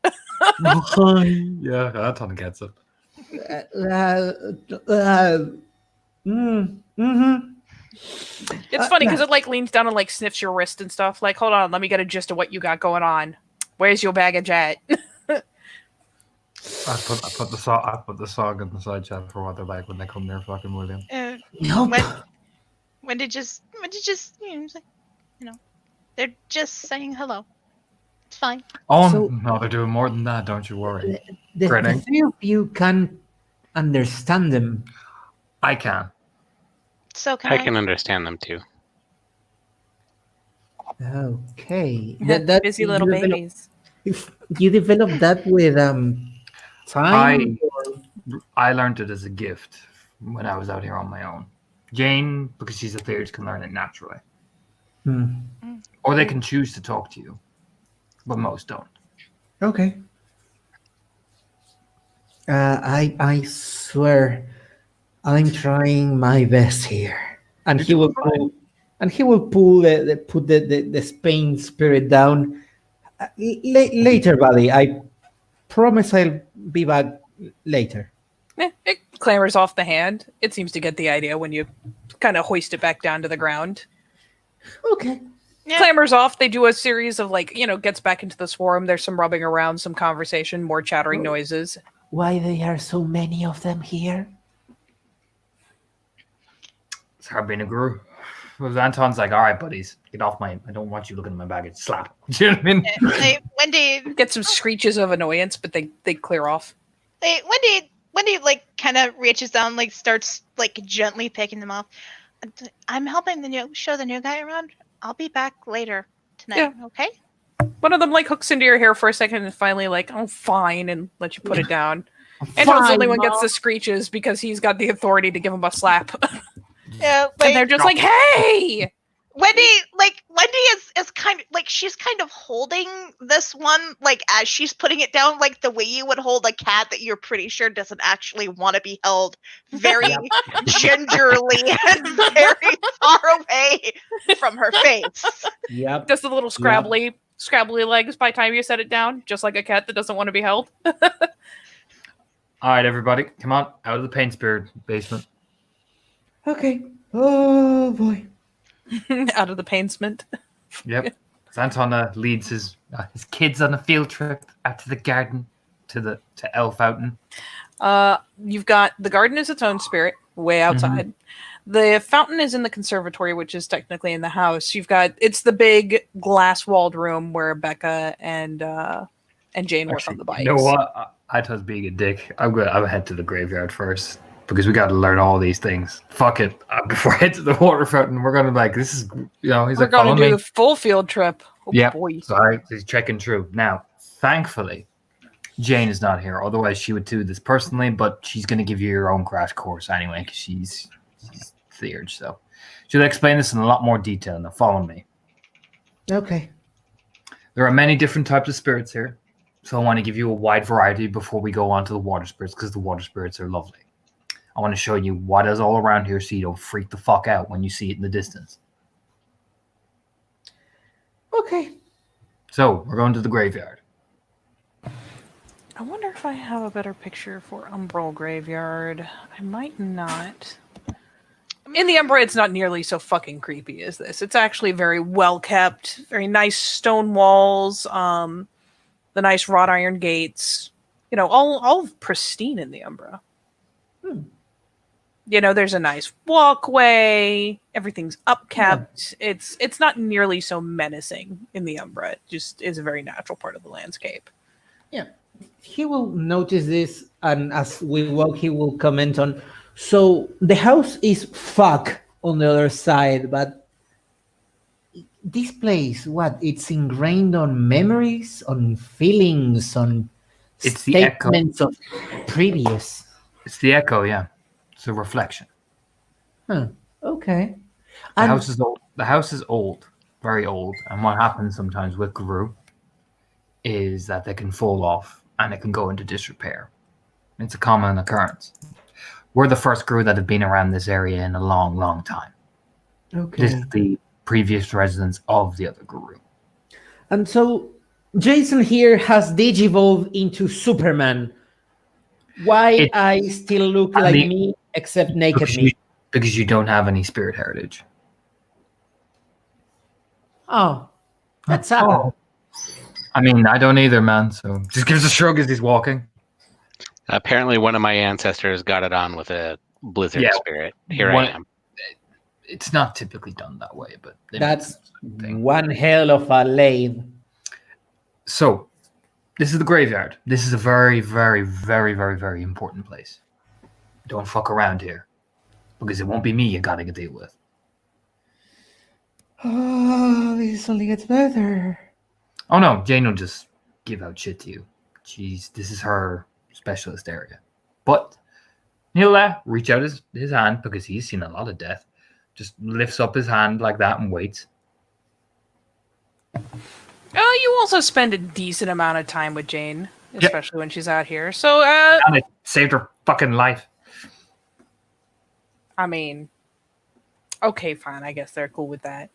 Yeah, Anton gets it. Mm-hmm. It's funny because it like leans down and like sniffs your wrist and stuff. Like, hold on, let me get a gist of what you got going on. Where's your baggage at? I put the song in the side chat for what they're like when they come near fucking William. Nope. Wendy just they're just saying hello. It's fine. Oh So- no, they're doing more than that. Don't you worry. The Grinning. three of you can understand them. I can. So can I I? can understand them too. Okay. Busy little babies. If you developed that with time. I learned it as a gift when I was out here on my own. Jane, because she's a third, can learn it naturally. Hmm. Or they can choose to talk to you. But most don't. Okay. I swear, I'm trying my best here, and he will pull, put the Spain spirit down later, buddy. I promise I'll be back later. It clambers off the hand. It seems to get the idea when you kind of hoist it back down to the ground. Okay. Yeah. Clambers off. They do a series of gets back into the swarm. There's some rubbing around, some conversation, more chattering noises. Why there are so many of them here? It's hard being a guru. Because Anton's like, all right, buddies, get off I don't want you looking at my baggage. Slap. Do you know what I mean? Hey, Wendy, Get some screeches of annoyance, but they clear off. Wendy, like kind of reaches down, like starts like gently picking them off. I'm helping show the new guy around. I'll be back later tonight. Okay. One of them like hooks into your hair for a second and finally like, oh, fine, and let you put it down. Anton's the only one gets the screeches because he's got the authority to give him a slap. Yeah. And they're just like, hey! Wendy is kind of like she's kind of holding this one like as she's putting it down, like the way you would hold a cat that you're pretty sure doesn't actually want to be held, very gingerly and very far away from her face. Yep. Just the little scrabbly legs by the time you set it down, just like a cat that doesn't want to be held. All right, everybody, come on out of the pain spirit basement. Okay. Oh boy. Out of the painsment. Yep. Anton leads his kids on a field trip out to the garden, to Elf Fountain. You've got the garden is its own spirit, way outside. The fountain is in the conservatory, which is technically in the house. It's the big glass-walled room where Becca and Jane work on the bikes. You know what? I was being a dick. I'm gonna head to the graveyard first because we got to learn all these things. Fuck it. Before I head to the water fountain, we're gonna this is he's We're like going follow to do me. the full field trip. Oh, Yeah. boy. So he's checking through. Now, thankfully, Jane is not here. Otherwise, she would do this personally, but she's going to give you your own crash course anyway because she's Theurge. So she'll explain this in a lot more detail. Now, follow me. Okay. There are many different types of spirits here. So I want to give you a wide variety before we go on to the water spirits because the water spirits are lovely. I want to show you what is all around here so you don't freak the fuck out when you see it in the distance. Okay. So we're going to the graveyard. I wonder if I have a better picture for Umbral Graveyard. I might not. In the Umbra, it's not nearly so fucking creepy as this. It's actually very well kept, very nice stone walls, the nice wrought iron gates. You know, all pristine in the Umbra. You know, there's a nice walkway. Everything's upkept. It's not nearly so menacing in the Umbra. It just is a very natural part of the landscape. Yeah. He will notice this, and as we walk, he will comment on. So the house is fuck on the other side, but this place, what? It's ingrained on memories, on feelings, on It's the echo. statements of previous. It's the echo, yeah. It's a reflection. Huh. Okay. The And house is old. The house is old, very old. And what happens sometimes with Guru is that they can fall off and it can go into disrepair. It's a common occurrence. We're the first Guru that have been around this area in a long, long time. okay. This is the previous residents of the other Guru. And so Jason here has digivolved into Superman. Why I still look I like mean, me, except naked Because me? you don't have any spirit heritage. Oh, that's sad. Oh. I mean, I don't either, man. So just gives a shrug as he's walking. Apparently, one of my ancestors got it on with a blizzard Yeah. spirit. Here One- I am. It's not typically done that way, but they make That's the same thing. one hell of a lathe. So, this is the graveyard. This is a very, very, very, very, very important place. Don't fuck around here, because it won't be me you gotta deal with. Oh, this only gets better. Oh no, Jane will just give out shit to you. This is her specialist area. But he'll reach out his hand, because he's seen a lot of death. Just lifts up his hand like that and waits. You also spend a decent amount of time with Jane, Yep. especially when she's out here. So, And it saved her fucking life. I mean, okay, fine. I guess they're cool with that.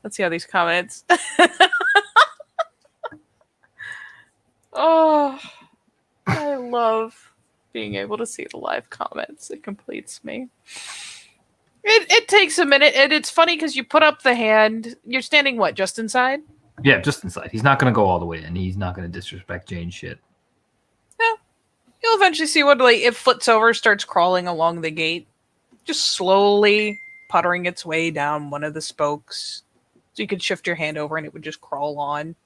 Let's see how these comments. Oh, I love being able to see the live comments. It completes me. It takes a minute, and it's funny because you put up the hand. You're standing what, just inside? Yeah, just inside. He's not gonna go all the way in. He's not gonna disrespect Jane's shit. You'll eventually see what, like, it flips over, starts crawling along the gate, just slowly puttering its way down one of the spokes. So you could shift your hand over and it would just crawl on.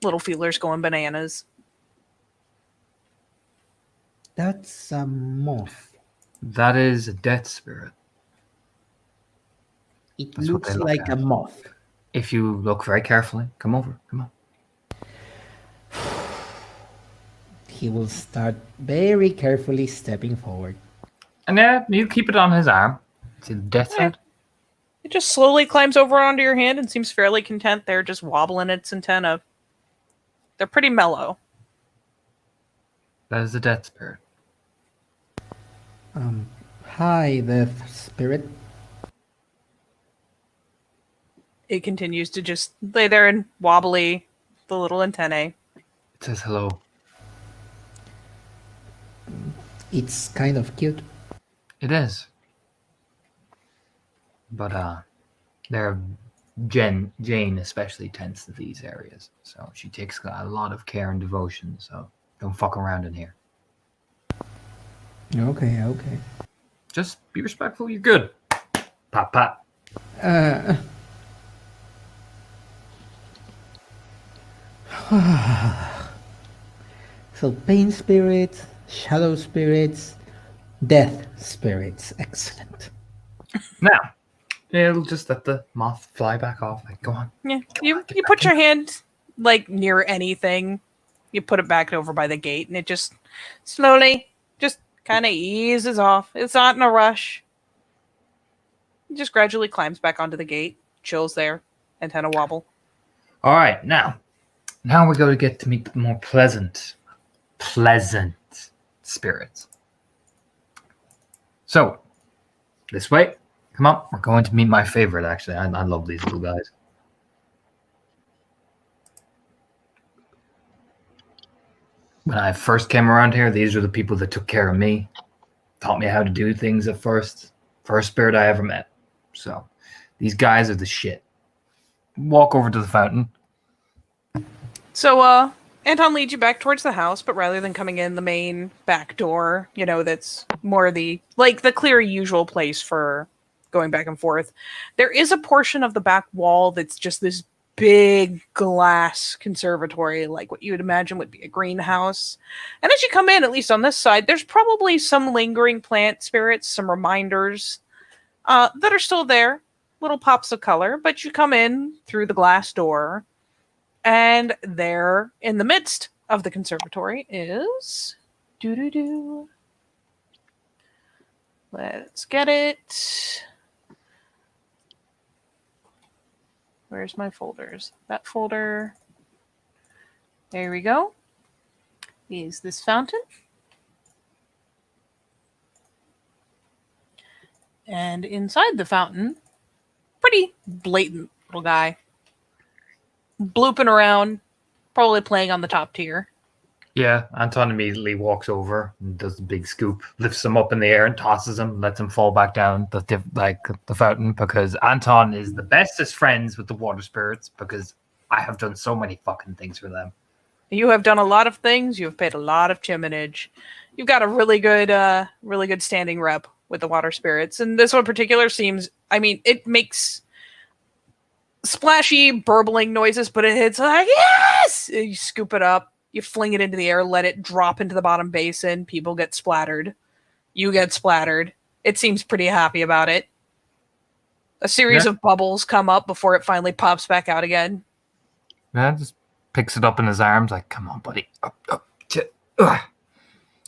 Little feelers going bananas. That's a moth. That is a death spirit. It That's what looks they look like a at. moth. If you look very carefully, come over. Come on. He will start very carefully stepping forward. And you keep it on his arm. See the death Yeah. head? It just slowly climbs over onto your hand and seems fairly content there, just wobbling its antenna. They're pretty mellow. That is the death spirit. Hi, death spirit. It continues to just lay there and wobbly the little antennae. It says hello. It's kind of cute. It is. But Jane especially tends to these areas. So she takes a lot of care and devotion. So don't fuck around in here. Okay. Just be respectful. You're good. Pop, pop. So pain spirits, shadow spirits, death spirits. Excellent. Now, it'll just let the moth fly back off. Like, go on. Yeah, Come you on, get you back put in. your hand like near anything, you put it back over by the gate, and it just slowly, just kind of eases off. It's not in a rush. It just gradually climbs back onto the gate, chills there, antenna wobble. All right, now we're going to get to meet the more pleasant spirits. So, this way. Come on, we're going to meet my favorite, actually. I love these little guys. When I first came around here, these were the people that took care of me, taught me how to do things at first. First spirit I ever met. So these guys are the shit. Walk over to the fountain. So, Anton leads you back towards the house, but rather than coming in the main back door, that's more the clear usual place for going back and forth, there is a portion of the back wall that's just this big glass conservatory, like what you would imagine would be a greenhouse. And as you come in, at least on this side, there's probably some lingering plant spirits, some reminders that are still there, little pops of color, but you come in through the glass door, and there in the midst of the conservatory is let's get it. Where's my folders? That folder. There we go. Is this fountain. And inside the fountain, pretty blatant little guy. Blooping around, probably playing on the top tier. Yeah, Anton immediately walks over and does the big scoop, lifts him up in the air and tosses him, lets him fall back down the fountain, because Anton is the bestest friends with the water spirits, because I have done so many fucking things for them. You have done a lot of things. You have paid a lot of chiminage. You've got a really good standing rep with the water spirits. And this one in particular seems, it makes splashy, burbling noises, but it's like, yes! You scoop it up. You fling it into the air, let it drop into the bottom basin. People get splattered. You get splattered. It seems pretty happy about it. A series of bubbles come up before it finally pops back out again. Yeah, just picks it up in his arms, like, come on, buddy.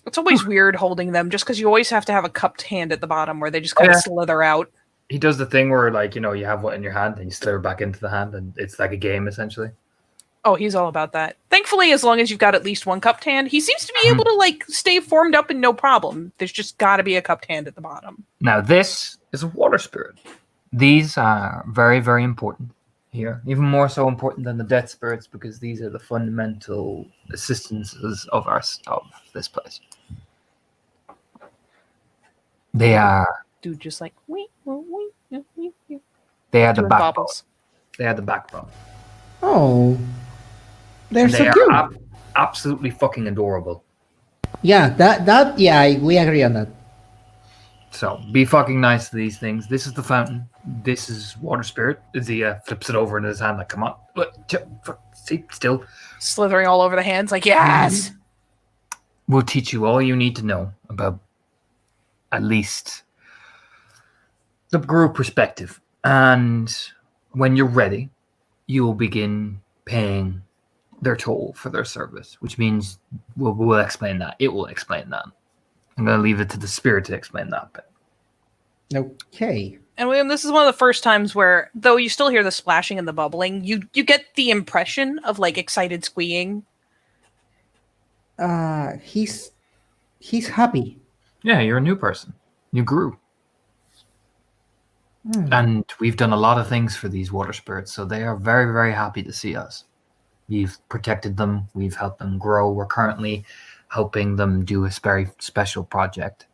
It's always weird holding them, just because you always have to have a cupped hand at the bottom where they just kind of slither out. He does the thing where, you have one in your hand and you slither back into the hand, and it's like a game, essentially. Oh, he's all about that. Thankfully, as long as you've got at least one cupped hand, he seems to be able to stay formed up and no problem. There's just got to be a cupped hand at the bottom. Now, this is a water spirit. These are very, very important here. Even more so important than the death spirits, because these are the fundamental assistances of this place. They are. Dude, just like they are the backbone. bobbles. They are the backbone. Oh, they're so They cute. are absolutely fucking adorable. Yeah, we agree on that. So be fucking nice to these things. This is the fountain. This is water spirit. Zia flips it over in his hand, like, come on. See, still. Slithering all over the hands, like, yes! We'll teach you all you need to know about at least the group perspective. And when you're ready, you will begin paying their toll for their service, which means we'll explain that. It will explain that. I'm going to leave it to the spirit to explain that bit. Okay. And William, this is one of the first times where, though you still hear the splashing and the bubbling, you get the impression of excited squeeing. He's happy. Yeah, you're a new person. You grew. And we've done a lot of things for these water spirits, so they are very, very happy to see us. We've protected them. We've helped them grow. We're currently helping them do a very special project.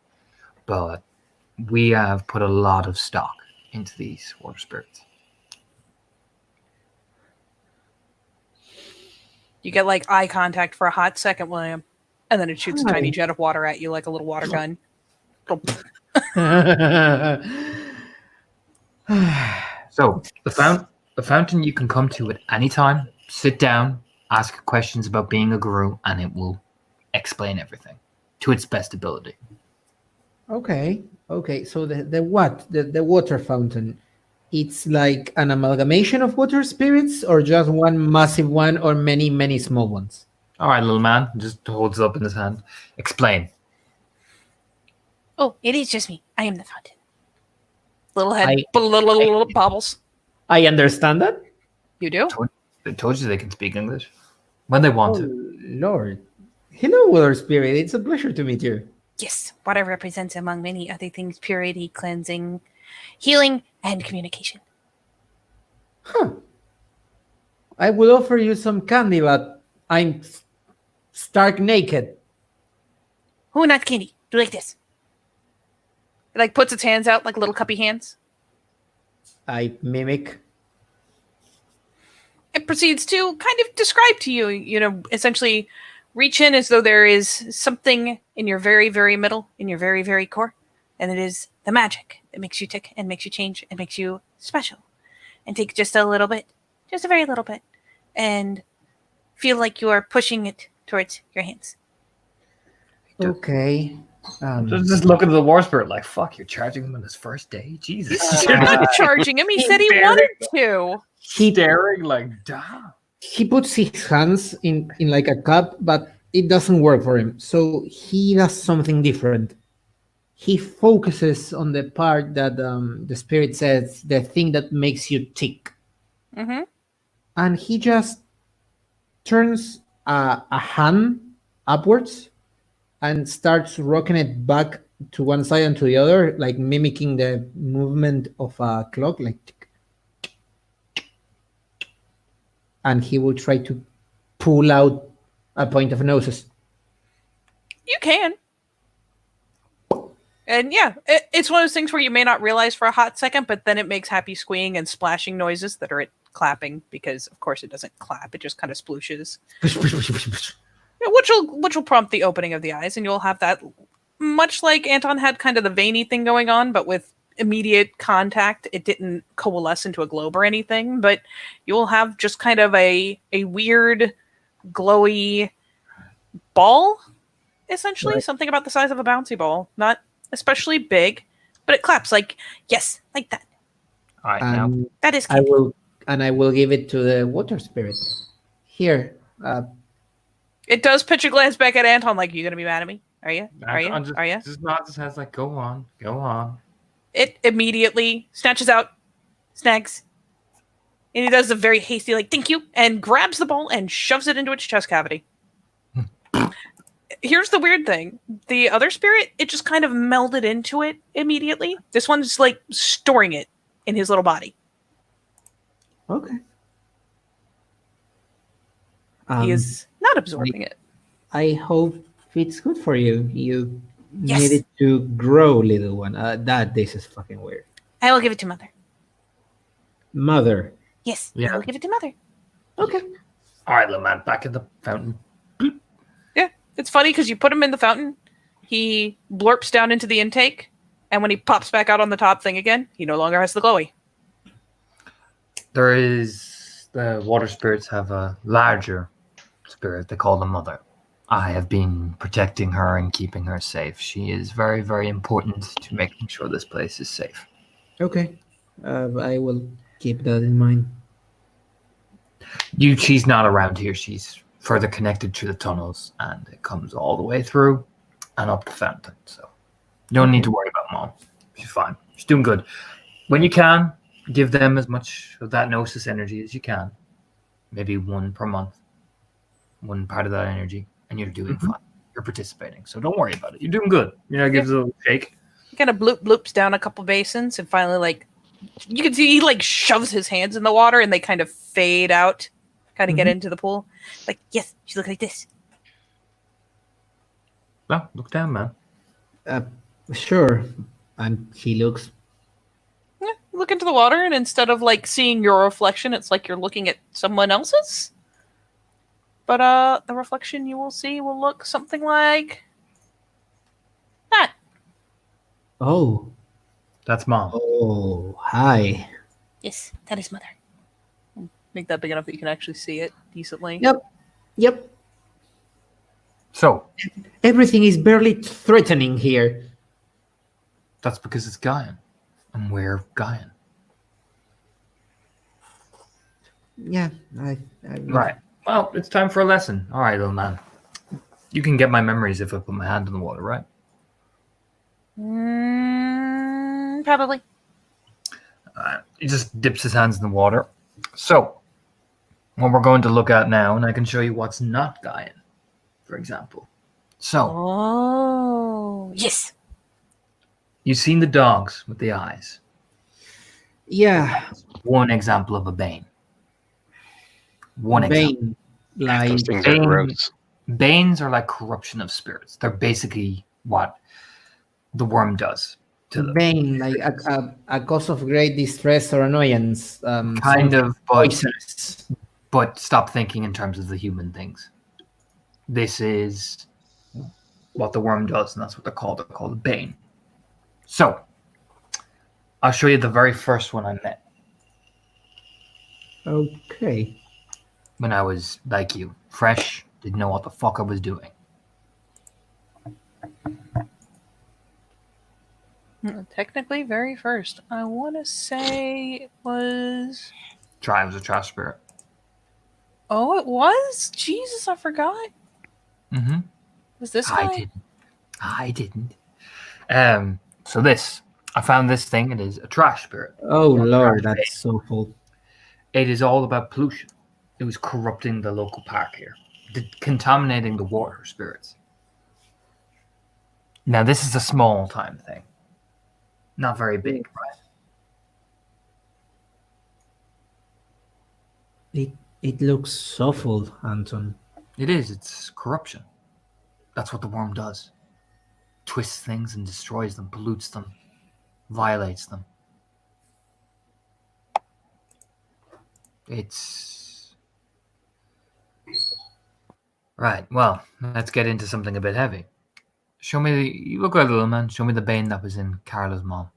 But we have put a lot of stock into these water spirits. You get eye contact for a hot second, William, and then it shoots a tiny jet of water at you like a little water gun. So the fountain you can come to at any time. Sit down, ask questions about being a guru, and it will explain everything to its best ability. Okay. So the water fountain, it's like an amalgamation of water spirits, or just one massive one, or many, many small ones? All right, little man, just holds it up in his hand. Explain. Oh, it is just me. I am the fountain. Little head, little bobbles. I understand that. You do? They told you they can speak English when they want to. Lord. Hello, water spirit. It's a pleasure to meet you. Yes, water represents, among many other things, purity, cleansing, healing, and communication. Huh. I will offer you some candy, but I'm stark naked. Who not candy? Do like this. It like puts its hands out like little cuppy hands. I mimic. It proceeds to kind of describe to you, essentially reach in as though there is something in your very, very middle, in your very, very core. And it is the magic that makes you tick and makes you change and makes you special. And take just a little bit, just a very little bit, and feel like you are pushing it towards your hands. Okay. Just look at the war spirit like, fuck, you're charging him on his first day? Jesus. You're not charging him. He said he wanted to. He Staring like, damn. he puts his hands in like a cup, but it doesn't work for him. So he does something different. He focuses on the part that the spirit says, the thing that makes you tick. Mm-hmm. And he just turns a hand upwards and starts rocking it back to one side and to the other, like mimicking the movement of a clock, like tick, tick, tick, tick. And he will try to pull out a point of gnosis. You can. And yeah, it's one of those things where you may not realize for a hot second, but then it makes happy squeeing and splashing noises that are it clapping, because of course it doesn't clap, it just kind of splooshes. Yeah, which will prompt the opening of the eyes, and you'll have that, much like Anton had kind of the veiny thing going on, but with immediate contact, it didn't coalesce into a globe or anything, but you'll have just kind of a weird, glowy ball, essentially. Right. Something about the size of a bouncy ball. Not especially big, but it claps like, yes, like that. All right, now. And That is I candy. will give it to the water spirit. Here. It does pitch a glance back at Anton like, you gonna be mad at me? Are you? Are you? Anton Are you? just nods his head like, go on, go on. It immediately snatches out, snags, and he does a very hasty, like, thank you, and grabs the ball and shoves it into its chest cavity. Here's the weird thing. The other spirit, it just kind of melded into it immediately. This one's like storing it in his little body. Okay. He is not absorbing it. I hope it's good for you. You Yes. need it to grow, little one. This is fucking weird. I will give it to Mother. Mother. Yes, Yeah. I will give it to Mother. Okay. All right, little man, back in the fountain. Yeah, it's funny because you put him in the fountain, he blurps down into the intake, and when he pops back out on the top thing again, he no longer has the glowy. There is, the water spirits have a larger spirit they call the mother. I have been protecting her and keeping her safe. She is very, very important to making sure this place is safe. Okay. I will keep that in mind. She's not around here. She's further connected to the tunnels, and it comes all the way through and up the fountain. So you don't need to worry about Mom. She's fine. She's doing good. When you can, give them as much of that Gnosis energy as you can. Maybe one per month. One part of that energy. And you're doing fine. You're participating. So don't worry about it. You're doing good. Gives a little shake. He kind of bloops down a couple basins, and finally, like, you can see he like shoves his hands in the water, and they kind of fade out, kind of get into the pool. Like, yes, she look like this. Well, look down, man. Sure. And he looks. Yeah, you look into the water, and instead of like seeing your reflection, it's like you're looking at someone else's. But the reflection you will see will look something like that. Oh. That's Mom. Oh. Hi. Yes, that is Mother. Make that big enough that you can actually see it decently. Yep. Yep. So, Everything is barely threatening here. that's because it's Gaian. And we're Gaian. Yeah. I Right. Well, it's time for a lesson. All right, little man. You can get my memories if I put my hand in the water, right? Probably. He just dips his hands in the water. So, what we're going to look at now, and I can show you what's not Gaian, for example. So, Oh, yes. you've seen the dogs with the eyes. Yeah. One example of a Bane. One example. Bane. Like Those things are Bane- gross. Banes are like corruption of spirits. They're basically what the worm does to them. Bane, like a cause of great distress or annoyance. Kind something of, but poisonous. stop thinking in terms of the human things. This is what the worm does, and that's what they're called. They're called Bane. So, I'll show you the very first one I met Okay. when I was like you, fresh, didn't know what the fuck I was doing. Technically, very first. I want to say it was. Try was a trash spirit. Oh, it was? Jesus, I forgot. Mm-hmm. Was this guy? I didn't. So this, I found this thing. It is a trash spirit. Oh Or Lord, trash that's awful. It is all about pollution. It was corrupting the local park here, contaminating the water spirits. Now, this is a small time thing. Not very big, right? It looks awful, Anton. It is. It's corruption. That's what the worm does. Twists things and destroys them, pollutes them, violates them. It's... Right, well, let's get into something a bit heavy. Show me the... You look like a little man. Show me the Bane that was in Carla's mom.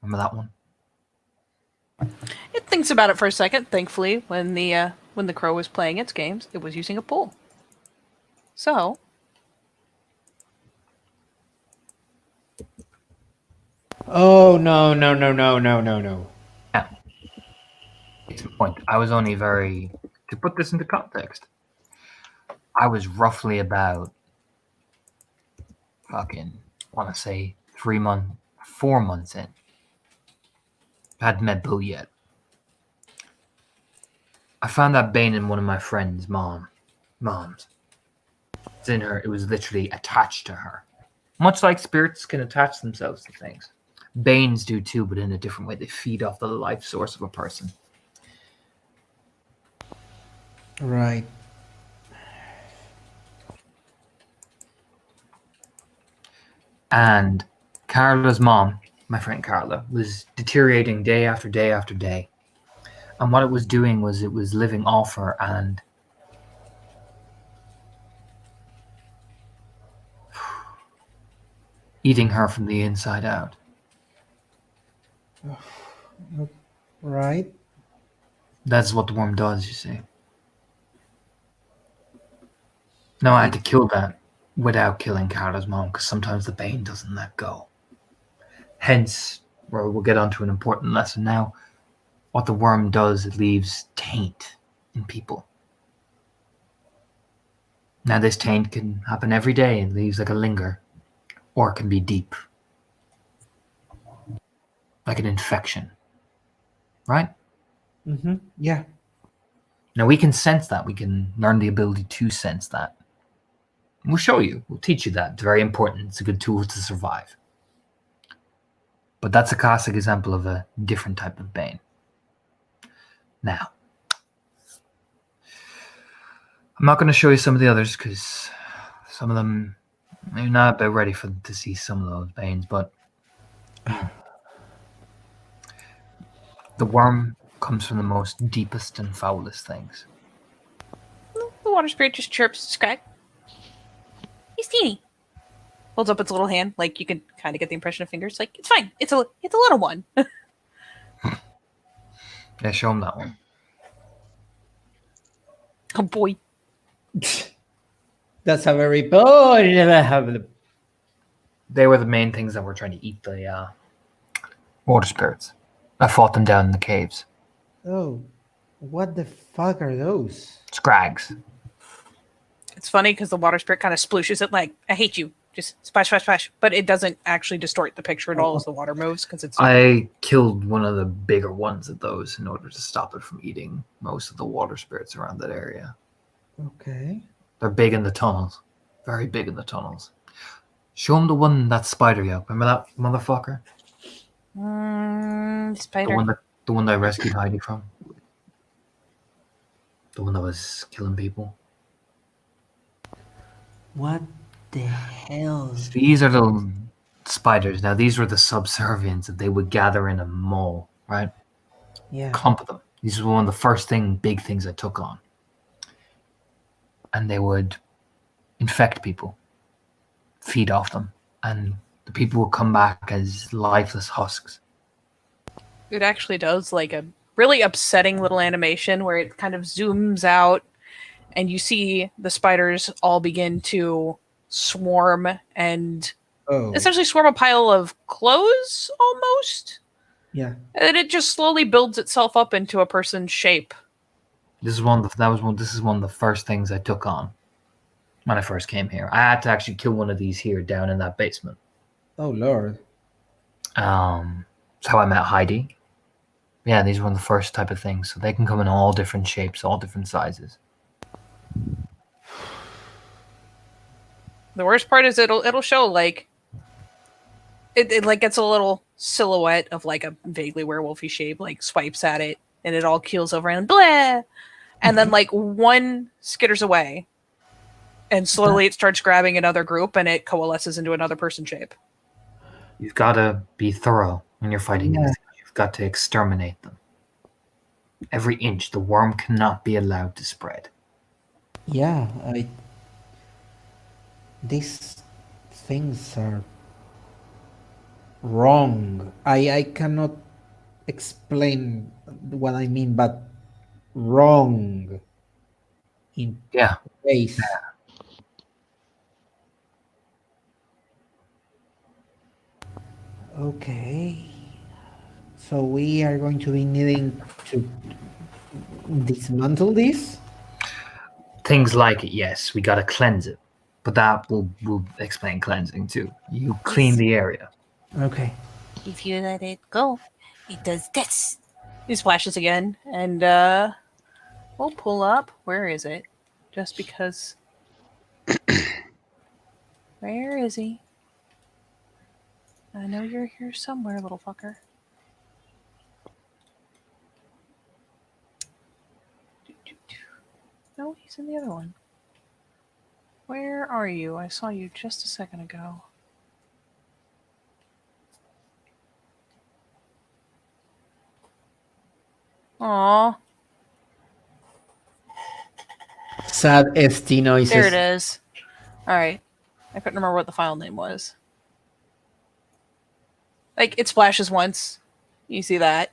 Remember that one? It thinks about it for a second. Thankfully, when the crow was playing its games, it was using a pool. So, Oh no. Yeah. It's a point. I was only very... To put this into context, I was roughly about... Fucking... I want to say 4 months in. I hadn't met Boo yet. I found that Bane in one of my friend's moms. It's in her. It was literally attached to her. Much like spirits can attach themselves to things. Banes do too, but in a different way. They feed off the life source of a person. Right. And Carla's mom, my friend Carla, was deteriorating day after day after day. And what it was doing was it was living off her and eating her from the inside out. Right. That's what the worm does, you see. No, I had to kill that without killing Carla's mom, because sometimes the Bane doesn't let go. Hence, where we'll get onto an important lesson now, what the worm does, it leaves taint in people. Now, this taint can happen every day and leaves like a linger, or it can be deep, like an infection, right? Mm-hmm. Yeah. Now, we can sense that. We can learn the ability to sense that. We'll show you. We'll teach you that. It's very important. It's a good tool to survive. But that's a classic example of a different type of Bane. Now, I'm not going to show you some of the others because some of them, you're not about ready to see some of those Banes, but the worm comes from the most deepest and foulest things. the water spirit just chirps, Skag. He's teeny. Holds up its little hand, like you can kind of get the impression of fingers. Like, it's fine. It's a little one. Yeah, show him that one. Oh boy. That's a very boy. They were the main things that were trying to eat the water spirits. I fought them down in the caves. Oh, what the fuck are those? Scrags. It's funny because the water spirit kind of splooshes it like, I hate you. Just splash, splash, splash. But it doesn't actually distort the picture at all as the water moves because it's. I killed one of the bigger ones of those in order to stop it from eating most of the water spirits around that area. Okay. They're big in the tunnels. Very big in the tunnels. Show him the one that's spider yoke. Remember that motherfucker? Spider. The one that I rescued Heidi from? The one that was killing people? What the hell? These are the spiders. Now, these were the subservients that they would gather in a mole, right? Yeah. Clump of them. These were one of the big things I took on. And they would infect people, feed off them, and the people would come back as lifeless husks. It actually does like a really upsetting little animation where it kind of zooms out and you see the spiders all begin to swarm and Oh. essentially swarm a pile of clothes almost. Yeah. And then it just slowly builds itself up into a person's shape. This is one of the first things I took on when I first came here. I had to actually kill one of these here down in that basement. Oh Lord. It's how I met Heidi. Yeah, these were one of the first type of things. So they can come in all different shapes, all different sizes. The worst part is it'll show like it like gets a little silhouette of like a vaguely werewolfy shape, like swipes at it, and it all keels over and blah. And then like one skitters away, and slowly it starts grabbing another group, and it coalesces into another person shape. You've got to be thorough when you're fighting Yeah. anything. You've got to exterminate them. Every inch, the worm cannot be allowed to spread. Yeah, these things are wrong. I cannot explain what I mean, but wrong in Yeah. ways. Okay. So we are going to be needing to dismantle this? Things like it, yes. We got to cleanse it. But that will explain cleansing too. You clean the area. Okay. If you let it go, it does this. He splashes again, and we'll pull up. Where is it? Just because. Where is he? I know you're here somewhere, little fucker. No, he's in the other one. Where are you? I saw you just a second ago. Aw, Sad ST noises. there it is. Alright. I couldn't remember what the file name was. Like, it splashes once. You see that?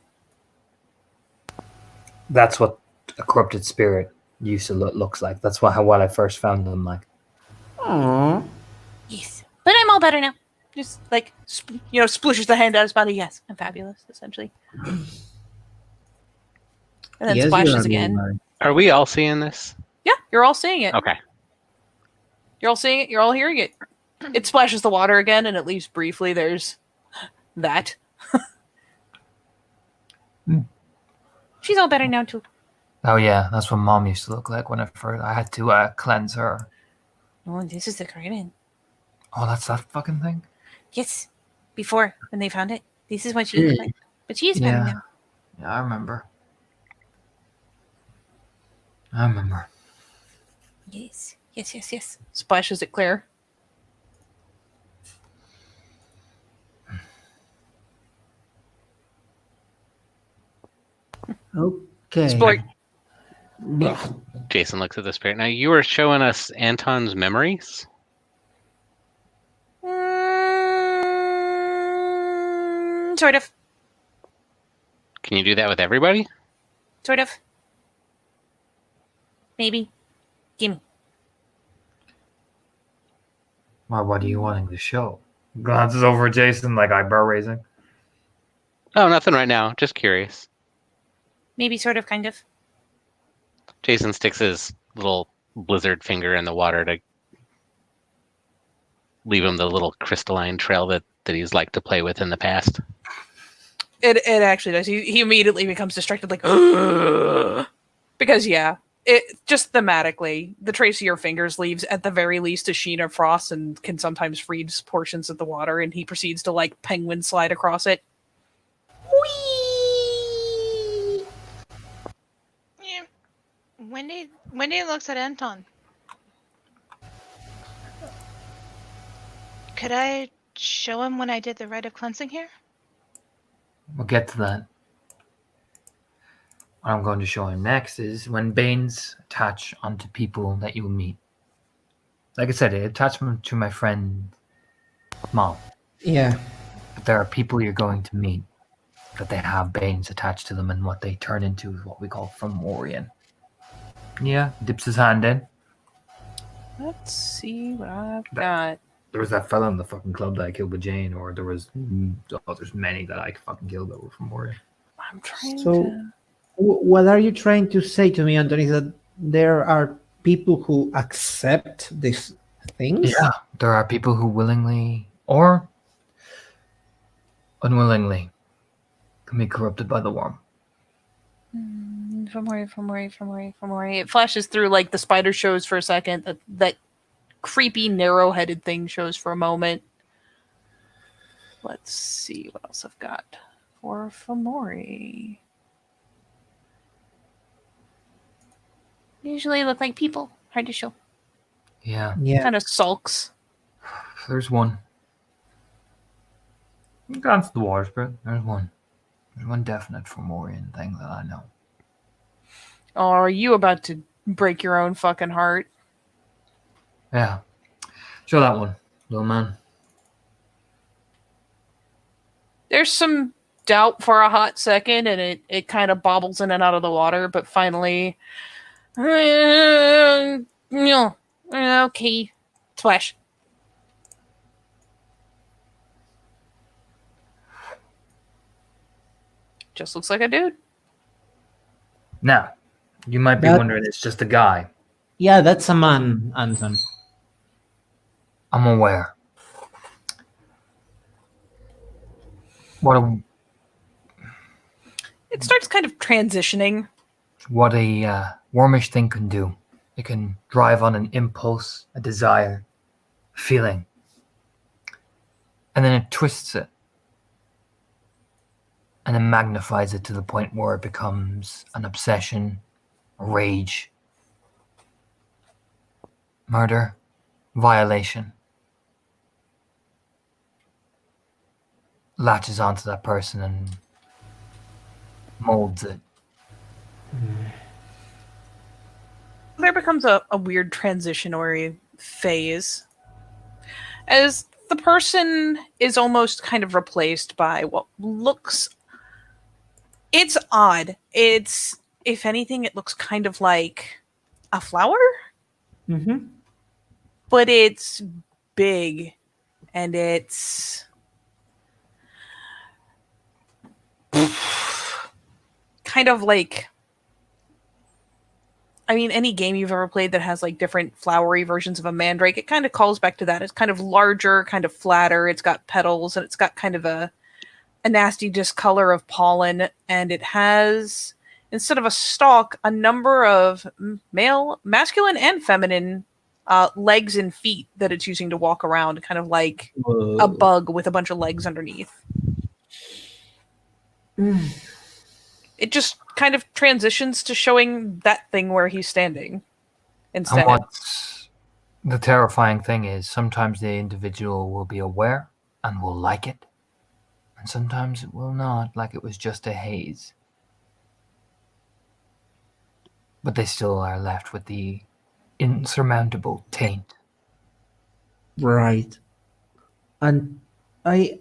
That's what a corrupted spirit used to looks like. That's what I first found them like. Aww. Yes. But I'm all better now. Just, like, splooshes the hand out of his body. Yes, I'm fabulous, essentially. And then Yes, you splashes are, again. Mary. Are we all seeing this? Yeah, you're all seeing it. Okay. You're all seeing it. You're all hearing it. It splashes the water again, and at least briefly, there's that. She's all better now too. Oh yeah, that's what Mom used to look like when I had to cleanse her. Oh, this is the Kraven. Oh, that's that fucking thing? Yes. Before, when they found it, this is what she looked like. But she is better Yeah. now. Yeah, I remember. I remember. Yes. Yes, yes, yes. Splashes it clear. Okay. Sport. Blech. Jason looks at the spirit. Now you were showing us Anton's memories. Sort of. Can you do that with everybody? Sort of. Maybe. Gimme. Well, what are you wanting to show? Glances over at Jason like eyebrow raising. Oh, nothing right now. Just curious. Maybe sort of, kind of. Jason sticks his little blizzard finger in the water to leave him the little crystalline trail that he's liked to play with in the past. It actually does. He immediately becomes distracted, like, because it just thematically, the trace of your fingers leaves at the very least a sheen of frost and can sometimes freeze portions of the water, and he proceeds to like penguin slide across it. Yeah. Wendy looks at Anton. Could I show him when I did the rite of cleansing here? We'll get to that. What I'm going to show him next is when Banes attach onto people that you'll meet. Like I said, it attached to my friend Mom. Yeah. But there are people you're going to meet that they have Banes attached to them, and what they turn into is what we call Fomorian. Yeah, dips his hand in. Let's see what I've got. There was that fella in the fucking club that I killed with Jane, or there's many that I fucking killed that were Fomorian. I'm trying So- to. What are you trying to say to me, Anthony? That there are people who accept these things? Yeah, there are people who willingly or unwillingly can be corrupted by the worm. Fomori. It flashes through like the spider shows for a second. That creepy, narrow-headed thing shows for a moment. Let's see what else I've got for Fomori. Usually look like people. Hard to show. Yeah, Yeah. Kind of sulks. there's one. Against the water spirit, there's one. There's one definite Fomorian thing that I know. Oh, are you about to break your own fucking heart? Yeah. Show that one, little man. There's some doubt for a hot second, and it kind of bobbles in and out of the water, but finally, no, okay, splash. Just looks like a dude. Now, you might be That- wondering, it's just a guy. Yeah, that's a man, Anton. I'm aware. It starts kind of transitioning. What a wormish thing can do. It can drive on an impulse, a desire, a feeling, and then it twists it, and then magnifies it to the point where it becomes an obsession, a rage, murder, violation. Latches onto that person and molds it. There becomes a weird transitionary phase as the person is almost kind of replaced by what looks, it's odd. It's, if anything, it looks kind of like a flower, Mm-hmm. but it's big and it's kind of like, I mean, any game you've ever played that has like different flowery versions of a mandrake, it kind of calls back to that. It's kind of larger, kind of flatter. It's got petals and it's got kind of a nasty discolor of pollen. And it has, instead of a stalk, a number of masculine and feminine legs and feet that it's using to walk around, kind of like a bug with a bunch of legs underneath. It just kind of transitions to showing that thing where he's standing instead. And what's the terrifying thing is sometimes the individual will be aware and will like it, and sometimes it will not, like it was just a haze. But they still are left with the insurmountable taint. Right. And I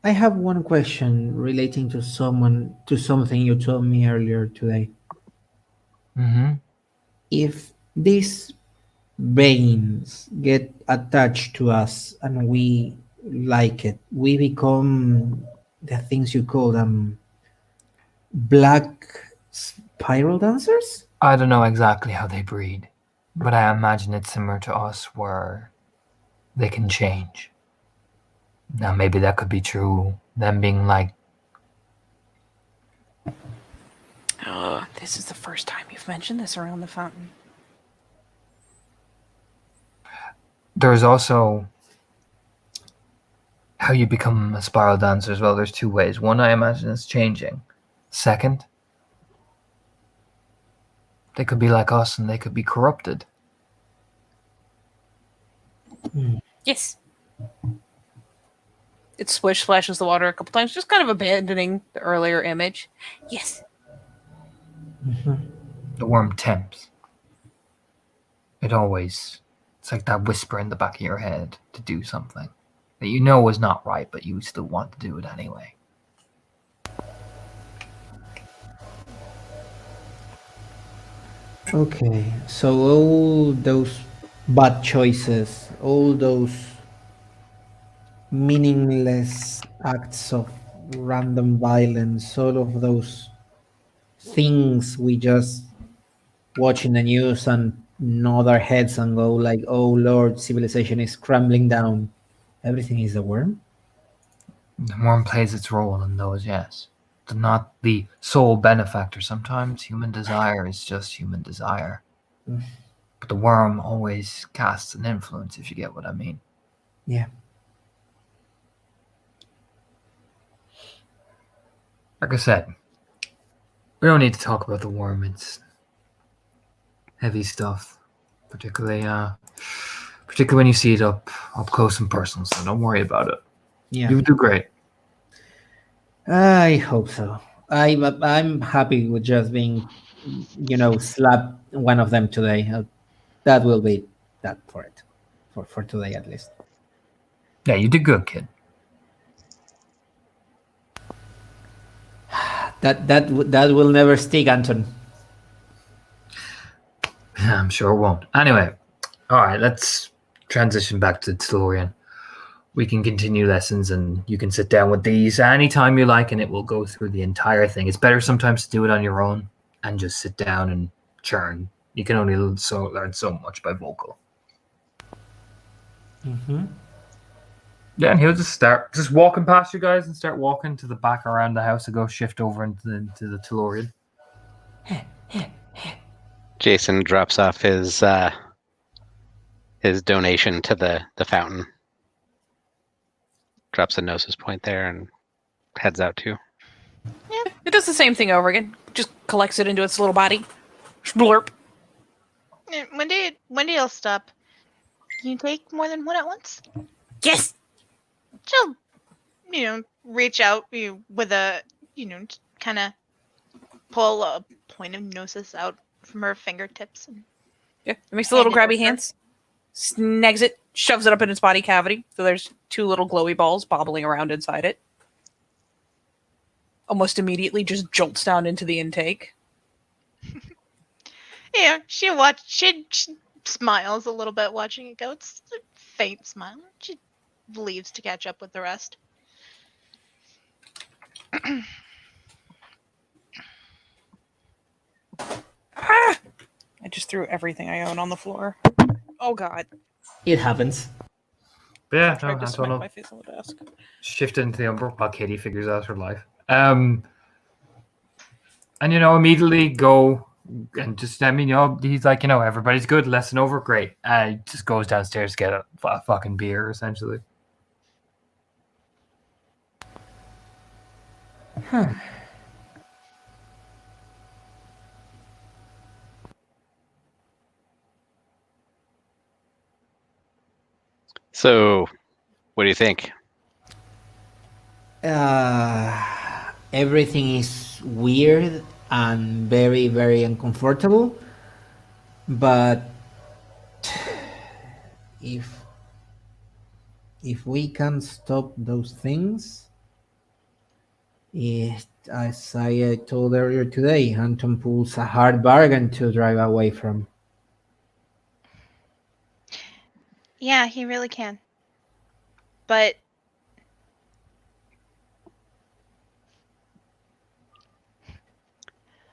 have one question relating to something you told me earlier today. Mm-hmm. If these veins get attached to us and we like it, we become the things you call them black spiral dancers? I don't know exactly how they breed, but I imagine it's similar to us where they can change. Now, maybe that could be true, them being like, Oh, this is the first time you've mentioned this around the fountain. there's also how you become a spiral dancer as well. There's two ways. One, I imagine, is changing. Second, they could be like us and they could be corrupted. Yes. It splish splashes the water a couple times, just kind of abandoning the earlier image. Yes. The worm tempts. It's like that whisper in the back of your head to do something that you know is not right, but you still want to do it anyway. Okay, so all those bad choices, all those meaningless acts of random violence, all of those things we just watch in the news and nod our heads and go like, "Oh Lord, civilization is crumbling down." Everything is a worm. The worm plays its role in those, yes. But not the sole benefactor. Sometimes human desire is just human desire. Mm. But the worm always casts an influence, if you get what I mean. Yeah. Like I said, we don't need to talk about the worm. It's heavy stuff, particularly when you see it up close and personal. So don't worry about it. Yeah. You do great. I hope so. I'm happy with just being, slap one of them today. That will be that for it, for today at least. Yeah, you did good, kid. That will never stick, Anton. I'm sure it won't. Anyway, all right, let's transition back to the DeLorean. We can continue lessons and you can sit down with these anytime you like and it will go through the entire thing. It's better sometimes to do it on your own and just sit down and churn. You can only learn so much by vocal. Mm-hmm. Yeah, and he'll just walking past you guys and start walking to the back around the house to go shift over into the DeLorean. Jason drops off his donation to the fountain. Drops a Gnosis point there and heads out too. Yeah, it does the same thing over again. Just collects it into its little body. Blurp. Wendy will stop. Can you take more than one at once? Yes. She'll, reach out with a, kind of pull a point of Gnosis out from her fingertips. And Yeah, it makes the little Hand it grabby over. hands. Snags it, shoves it up in its body cavity. So there's two little glowy balls bobbling around inside it. Almost immediately just jolts down into the intake. yeah, she smiles a little bit watching it go. It's a faint smile. She leaves to catch up with the rest. Ah! I just threw everything I own on the floor. Oh god. It happens. But yeah, I tried to smack Anton my face on the desk. shift into the Umbra while Katie figures out her life. And immediately go and just he's like, everybody's good, lesson over, great. He just goes downstairs to get a fucking beer, essentially. So, what do you think? Everything is weird and very, very uncomfortable. But if we can stop those things, as I told earlier today, Anton pulls a hard bargain to drive away from. Yeah, he really can. But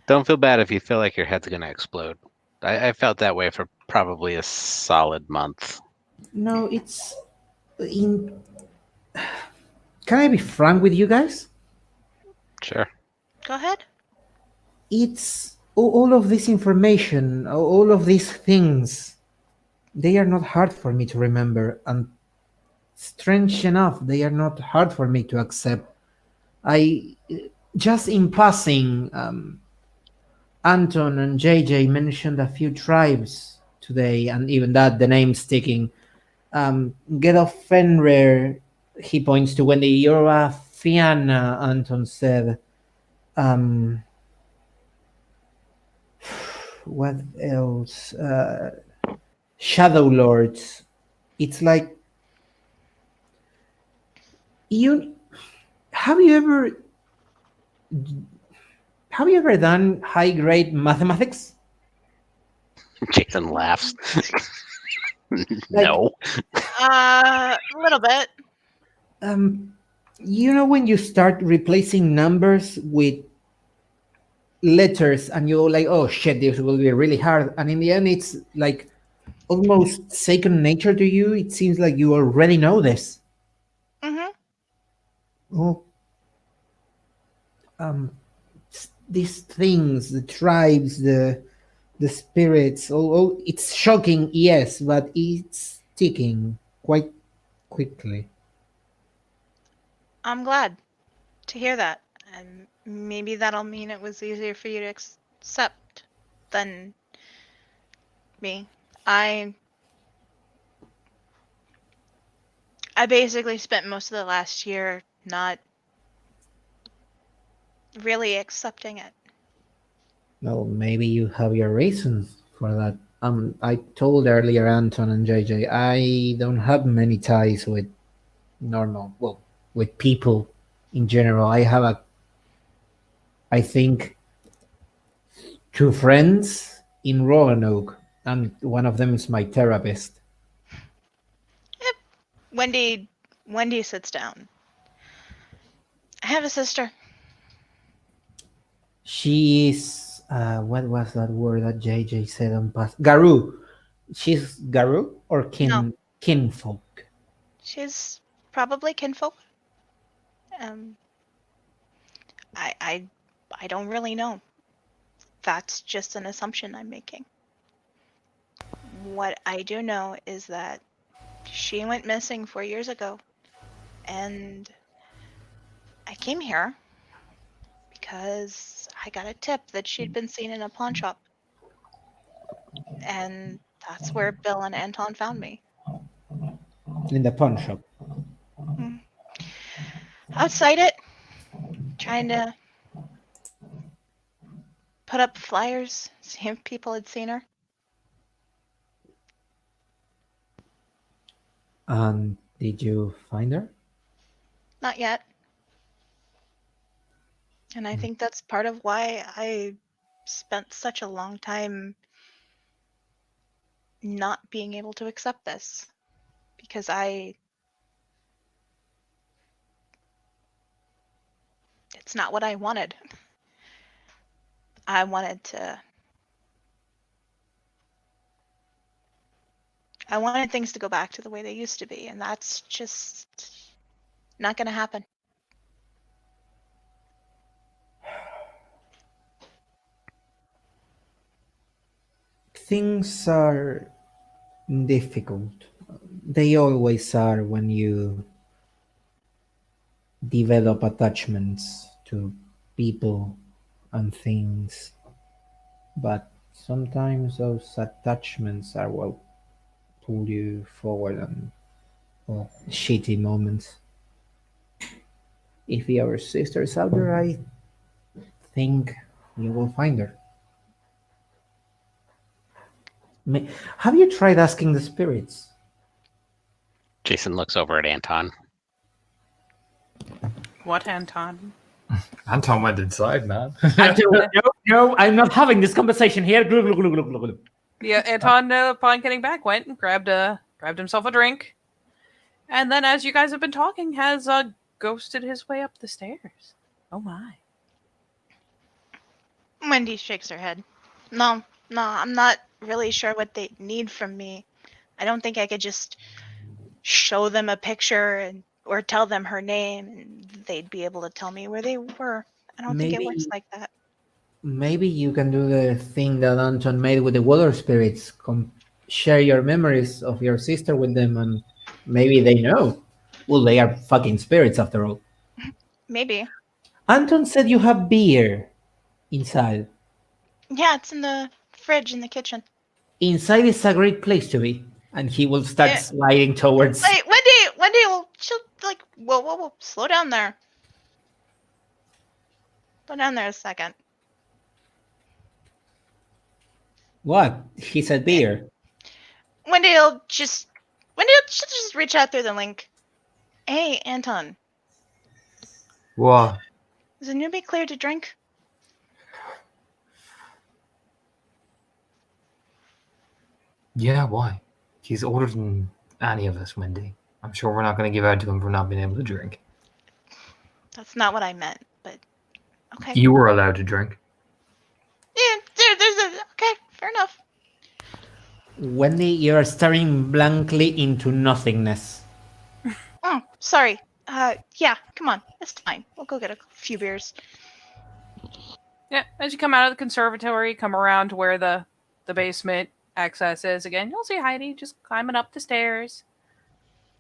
Don't feel bad if you feel like your head's gonna explode. I felt that way for probably a solid month. No, it's in. Can I be frank with you guys? Sure. go ahead. It's all of this information, all of these things. They are not hard for me to remember, and strange enough, they are not hard for me to accept. I just in passing, Anton and JJ mentioned a few tribes today, and even that the name sticking. Get off Fenrir He points to Wendy. You're a Fianna, Anton said. What else? Shadow Lords. It's like you have you ever done high grade mathematics? Jason laughs. No. A little bit. You know when you start replacing numbers with letters and you're like, oh shit, this will be really hard, and in the end it's like almost second nature to you. It seems like you already know this. Oh, these things, the tribes, the spirits, all it's shocking, yes, but it's ticking quite quickly. I'm glad to hear that. And maybe that'll mean it was easier for you to accept than me. I basically spent most of the last year not really accepting it. Well, maybe you have your reasons for that. I told earlier Anton and JJ, I don't have many ties with with people in general. I think, 2 friends in Roanoke, and one of them is my therapist. Wendy sits down. I have a sister. She is, what was that word that JJ said on past? Garu. She's Garu or No. kinfolk? She's probably kinfolk. I don't really know. That's just an assumption I'm making. What I do know is that she went missing 4 years ago, and I came here because I got a tip that she'd been seen in a pawn shop. And that's where Bill and Anton found me. In the pawn shop. Outside it, trying to put up flyers, see if people had seen her. And did you find her? Not yet. And I think that's part of why I spent such a long time not being able to accept this. Because it's not what I wanted. I wanted things to go back to the way they used to be, and that's just not going to happen. Things are difficult. They always are when you develop attachments to people and things. But sometimes those attachments are what pull you forward on shitty moments. If your sister's out there, I think you will find her. Have you tried asking the spirits? Jason looks over at Anton. What, Anton? Anton went inside, man. No, I'm not having this conversation here. Yeah, Anton, upon getting back, went and grabbed himself a drink, and then, as you guys have been talking, has ghosted his way up the stairs. Oh my! Wendy shakes her head. No, I'm not really sure what they need from me. I don't think I could just show them a picture or tell them her name and they'd be able to tell me where they were. I don't think it works like that. Maybe you can do the thing that Anton made with the water spirits. Share your memories of your sister with them, and maybe they know. Well, they are fucking spirits after all. Maybe. Anton said you have beer inside. Yeah, it's in the fridge in the kitchen. Inside is a great place to be. And he will start sliding towards... Wait, Wendy will she'll like, whoa, slow down there. Slow down there a second. What? He said beer. Wendy'll just reach out through the link. Hey, Anton, What? is a newbie clear to drink? Yeah, why? He's older than any of us, Wendy. I'm sure we're not going to give out to him for not being able to drink. That's not what I meant, but okay. You were allowed to drink. Yeah, there's a okay, fair enough. Wendy, you're staring blankly into nothingness. Oh, sorry. Yeah, come on, it's fine. We'll go get a few beers. Yeah, as you come out of the conservatory, come around to where the basement access is again, you'll see Heidi just climbing up the stairs.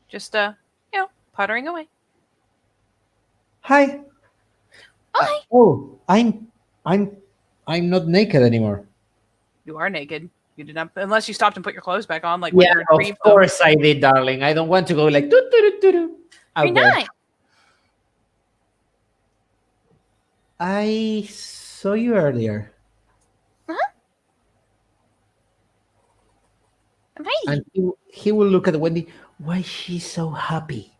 Just puttering away. Hi. Hi. Oh, I'm not naked anymore. You are naked. You did not, unless you stopped and put your clothes back on, like when Yeah, you of retrieved them. course I did, darling. I don't want to go like doo doo doo doo out You're there. not. I saw you earlier, I'm Heidi. and he will look at Wendy. Why is she so happy?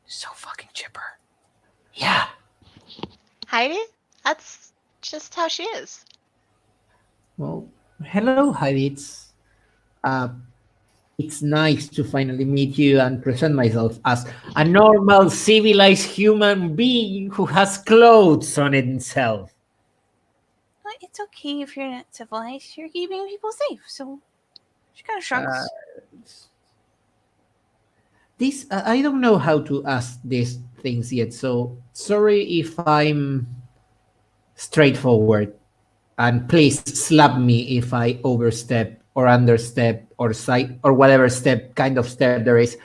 So fucking chipper. Yeah. Heidi, that's just how she is. Well, hello, Heidi. It's nice to finally meet you and present myself as a normal, civilized human being who has clothes on himself. Well, it's okay if you're not civilized. You're keeping people safe, so she kind of shrugs. This I don't know how to ask these things yet, so sorry if I'm straightforward, and please slap me if I overstep or understep or side or whatever kind of step there is.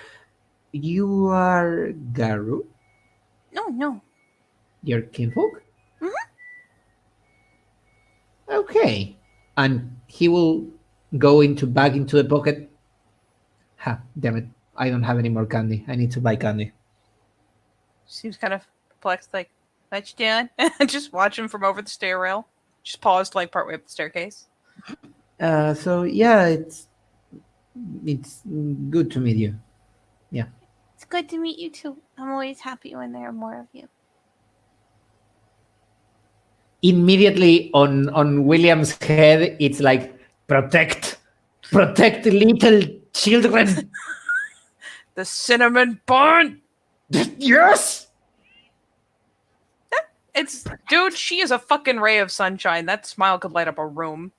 You are Garu, No. your kinfolk? Mhm. Okay. And he will go back into the pocket. Ha, damn it. I don't have any more candy. I need to buy candy. Seems kind of perplexed, like, what you doing? Just watching from over the stair rail. Just paused like partway up the staircase. So yeah, it's good to meet you. It's good to meet you too. I'm always happy when there are more of you. Immediately on William's head, it's like protect little children. The cinnamon bun! Yes. Dude, she is a fucking ray of sunshine. That smile could light up a room.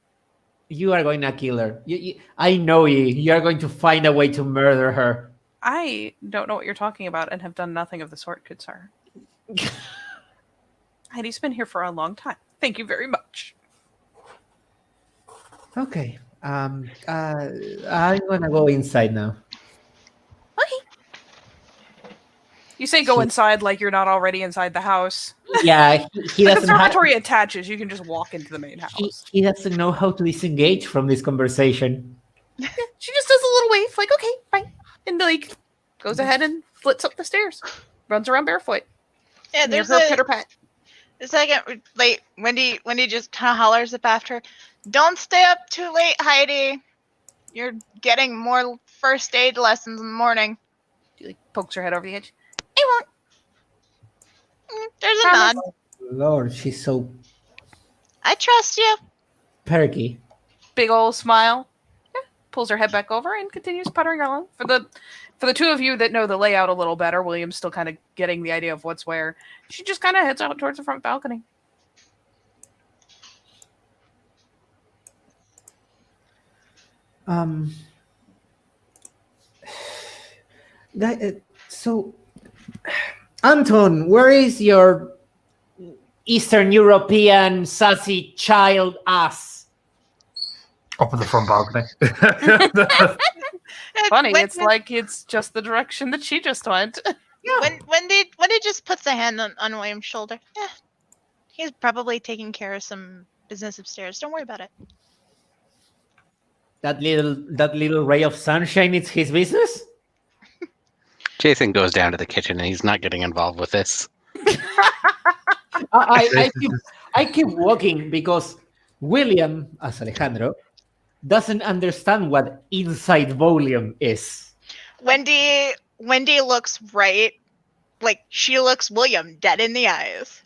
You are going to kill her. I know you. You are going to find a way to murder her. I don't know what you're talking about and have done nothing of the sort, good sir. Heidi's been here for a long time. Thank you very much. Okay. I'm gonna go inside now. Okay. You say go inside like you're not already inside the house. Yeah, he The doesn't have. conservatory attaches. You can just walk into the main house. He doesn't know how to disengage from this conversation. She just does a little wave, like, okay, fine. And, like, goes ahead and flits up the stairs. Runs around barefoot. Yeah, Near there's her a pitter-pat. second. Like Wendy just kind of hollers up after her. Don't stay up too late, Heidi. You're getting more first aid lessons in the morning. She, like, pokes her head over the edge. I won't. There's a Promise. nod. Lord, she's so I trust you. perky. Big old smile. Yeah, pulls her head back over and continues puttering along. For the two of you that know the layout a little better, William's still kind of getting the idea of what's where. She just kind of heads out towards the front balcony. So, Anton, where is your Eastern European sassy child ass? Up at the front balcony. Funny, When- it's like it's just the direction that she just went. Wendy just puts a hand on William's shoulder. Yeah, he's probably taking care of some business upstairs. Don't worry about it. That little ray of sunshine is his business? Jason goes down to the kitchen and he's not getting involved with this. I keep walking because William, as Alejandro, doesn't understand what inside volume is. Wendy looks right, like she looks William dead in the eyes.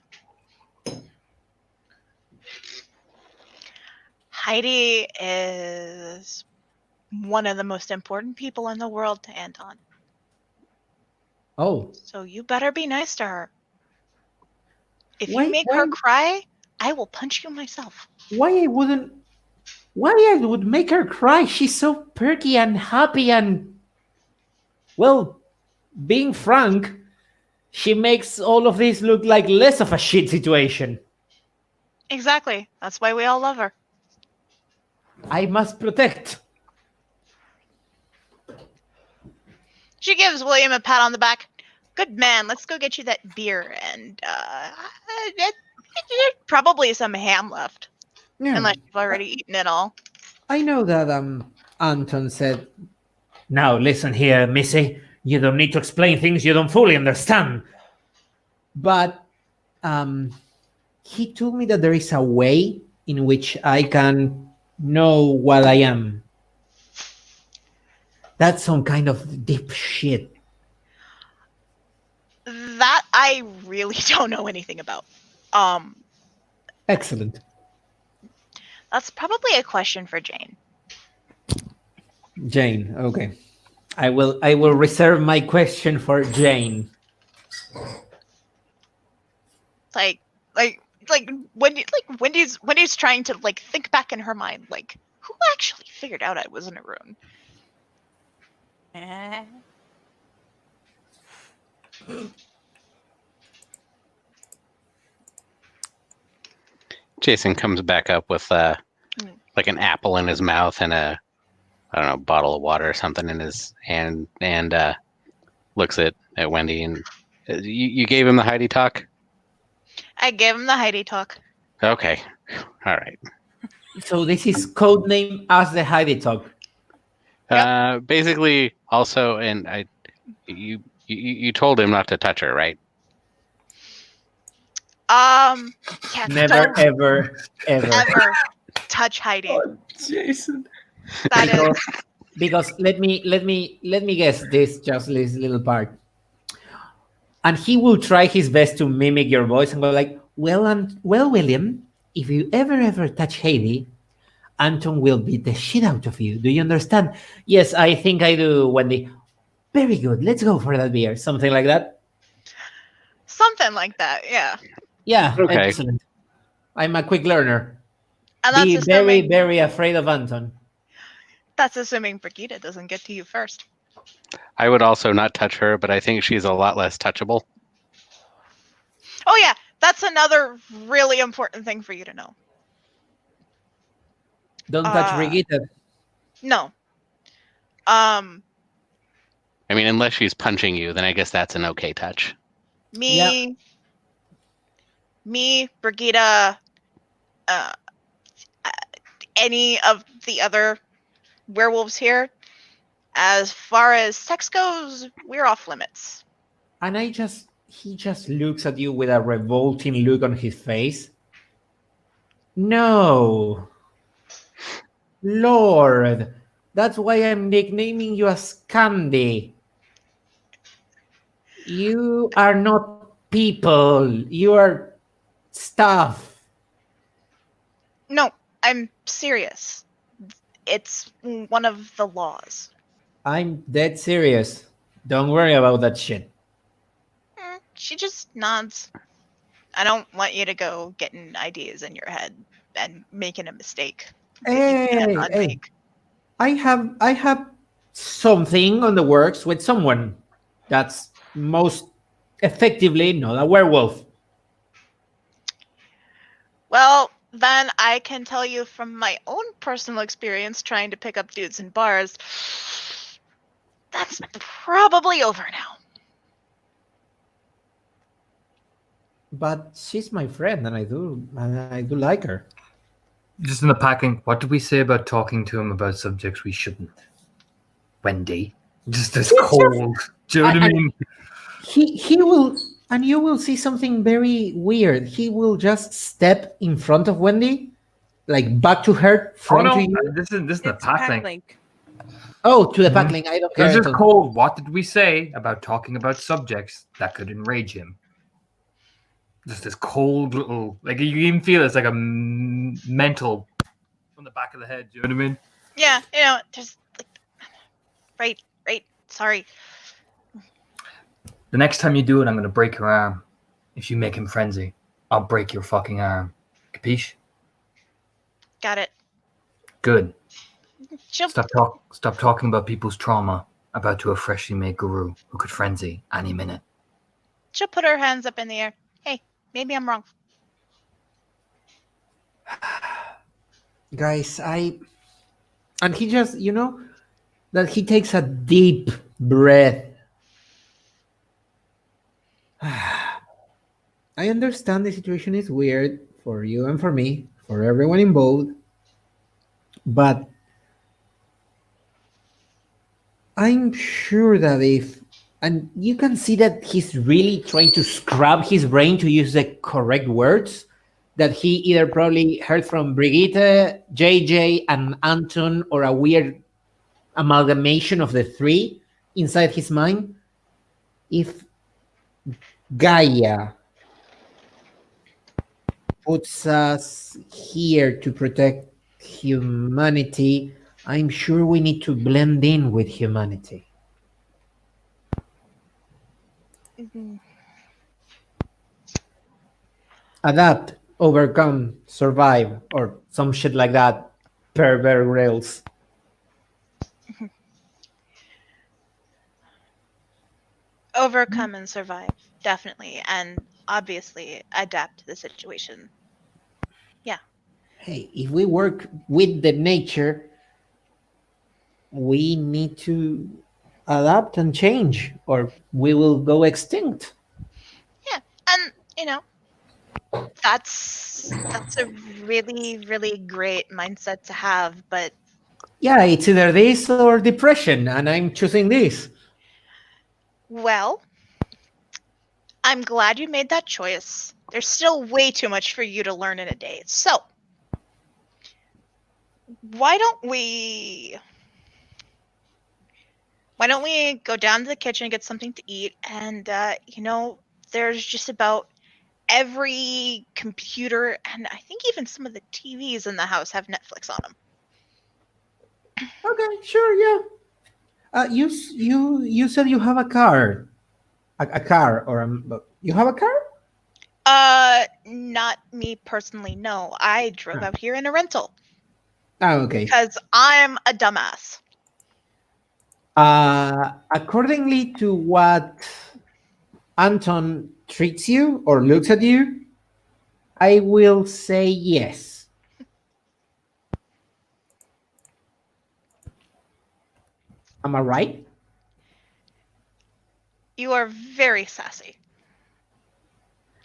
Heidi is one of the most important people in the world to Anton. Oh, So you better be nice to her. If Why- you make her cry, I will punch you myself. why I would make her cry? She's so perky and happy and, well, being frank, she makes all of this look like less of a shit situation. Exactly. That's why we all love her. I must protect. She gives William a pat on the back. Good man, let's go get you that beer and probably some ham left. Yeah. Unless you've already eaten it all. I know that Anton said, "Now listen here, Missy. You don't need to explain things you don't fully understand." But he told me that there is a way in which I can know what I am. That's some kind of deep shit. That I really don't know anything about. Excellent. That's probably a question for Jane. Jane, okay. I will reserve my question for Jane. Like Wendy's trying to like think back in her mind, like who actually figured out I was in a rune? Eh. Jason comes back up with like an apple in his mouth and a, I don't know, bottle of water or something in his hand, and looks at Wendy. And you gave him the Heidi talk? I gave him the Heidi talk. Okay, all right. So this is code name as the Heidi talk. Basically, also, and you told him not to touch her, right? Yeah, Never, don't ever ever touch Heidi. Jason. That is because let me guess this little part. And he will try his best to mimic your voice and go like, well, William, if you ever touch Heidi, Anton will beat the shit out of you. Do you understand? Yes, I think I do, Wendy. Very good. Let's go for that beer. Something like that. something like that, yeah. Yeah, Okay. excellent. I'm a quick learner. And that's Be assuming, very afraid of Anton. that's assuming Brigitte doesn't get to you first. I would also not touch her, but I think she's a lot less touchable. Oh yeah, that's another really important thing for you to know. Don't touch Brigitte. No. I mean, unless she's punching you, then I guess that's an okay touch. Me, Brigitte, any of the other werewolves here, as far as sex goes, we're off limits. And he just looks at you with a revolting look on his face. No. Lord, that's why I'm nicknaming you as Candy. You are not people. You are stuff. No, I'm serious. It's one of the laws. I'm dead serious. Don't worry about that shit. She just nods. I don't want you to go getting ideas in your head and making a mistake. that you can't Hey, unmake. I have something on the works with someone that's most effectively not a werewolf. Well, then I can tell you from my own personal experience trying to pick up dudes in bars, that's probably over now. But she's my friend, and I do like her. Just in the packing, what did we say about talking to him about subjects we shouldn't? Wendy. Just as cold. Do you know what I mean? He will, and you will see something very weird. He will just step in front of Wendy, like back to her, Oh front no, to you. this is the It's pack pack link. link. Oh, to the Mhm. pack link. I don't care. He's at just all. cold. What did we say about talking about subjects that could enrage him? Just this cold little, like you even feel it's like a mental from the back of the head. Do you know what I mean? Yeah, there's like, right. Sorry. The next time you do it, I'm gonna break your arm. If you make him frenzy, I'll break your fucking arm. Capiche? Got it. Good. She'll Stop talking about people's trauma about to a freshly made guru who could frenzy any minute. she'll put her hands up in the air. Hey, maybe I'm wrong. Guys, and he just, that he takes a deep breath. I understand the situation is weird for you and for me, for everyone involved, but I'm sure that and you can see that he's really trying to scrub his brain to use the correct words that he either probably heard from Brigitte, JJ, and Anton, or a weird amalgamation of the three inside his mind. If Gaia puts us here to protect humanity, I'm sure we need to blend in with humanity. Adapt, overcome, survive, or some shit like that. Per Bear Grylls. Overcome and survive, definitely, and obviously adapt to the situation. Hey, if we work with the nature, we need to adapt and change, or we will go extinct. And that's a really, really great mindset to have, but Yeah, it's either this or depression, and I'm choosing this. well, I'm glad you made that choice. There's still way too much for you to learn in a day. So, why don't we go down to the kitchen and get something to eat? And there's just about every computer and I think even some of the TVs in the house have Netflix on them. Okay, sure, yeah. You said you have a car, a car, or you have a car? Not me personally. No, I drove out here in a rental Oh, okay. because I'm a dumbass. Accordingly to what Anton treats you or looks at you, I will say yes. Am I right? You are very sassy.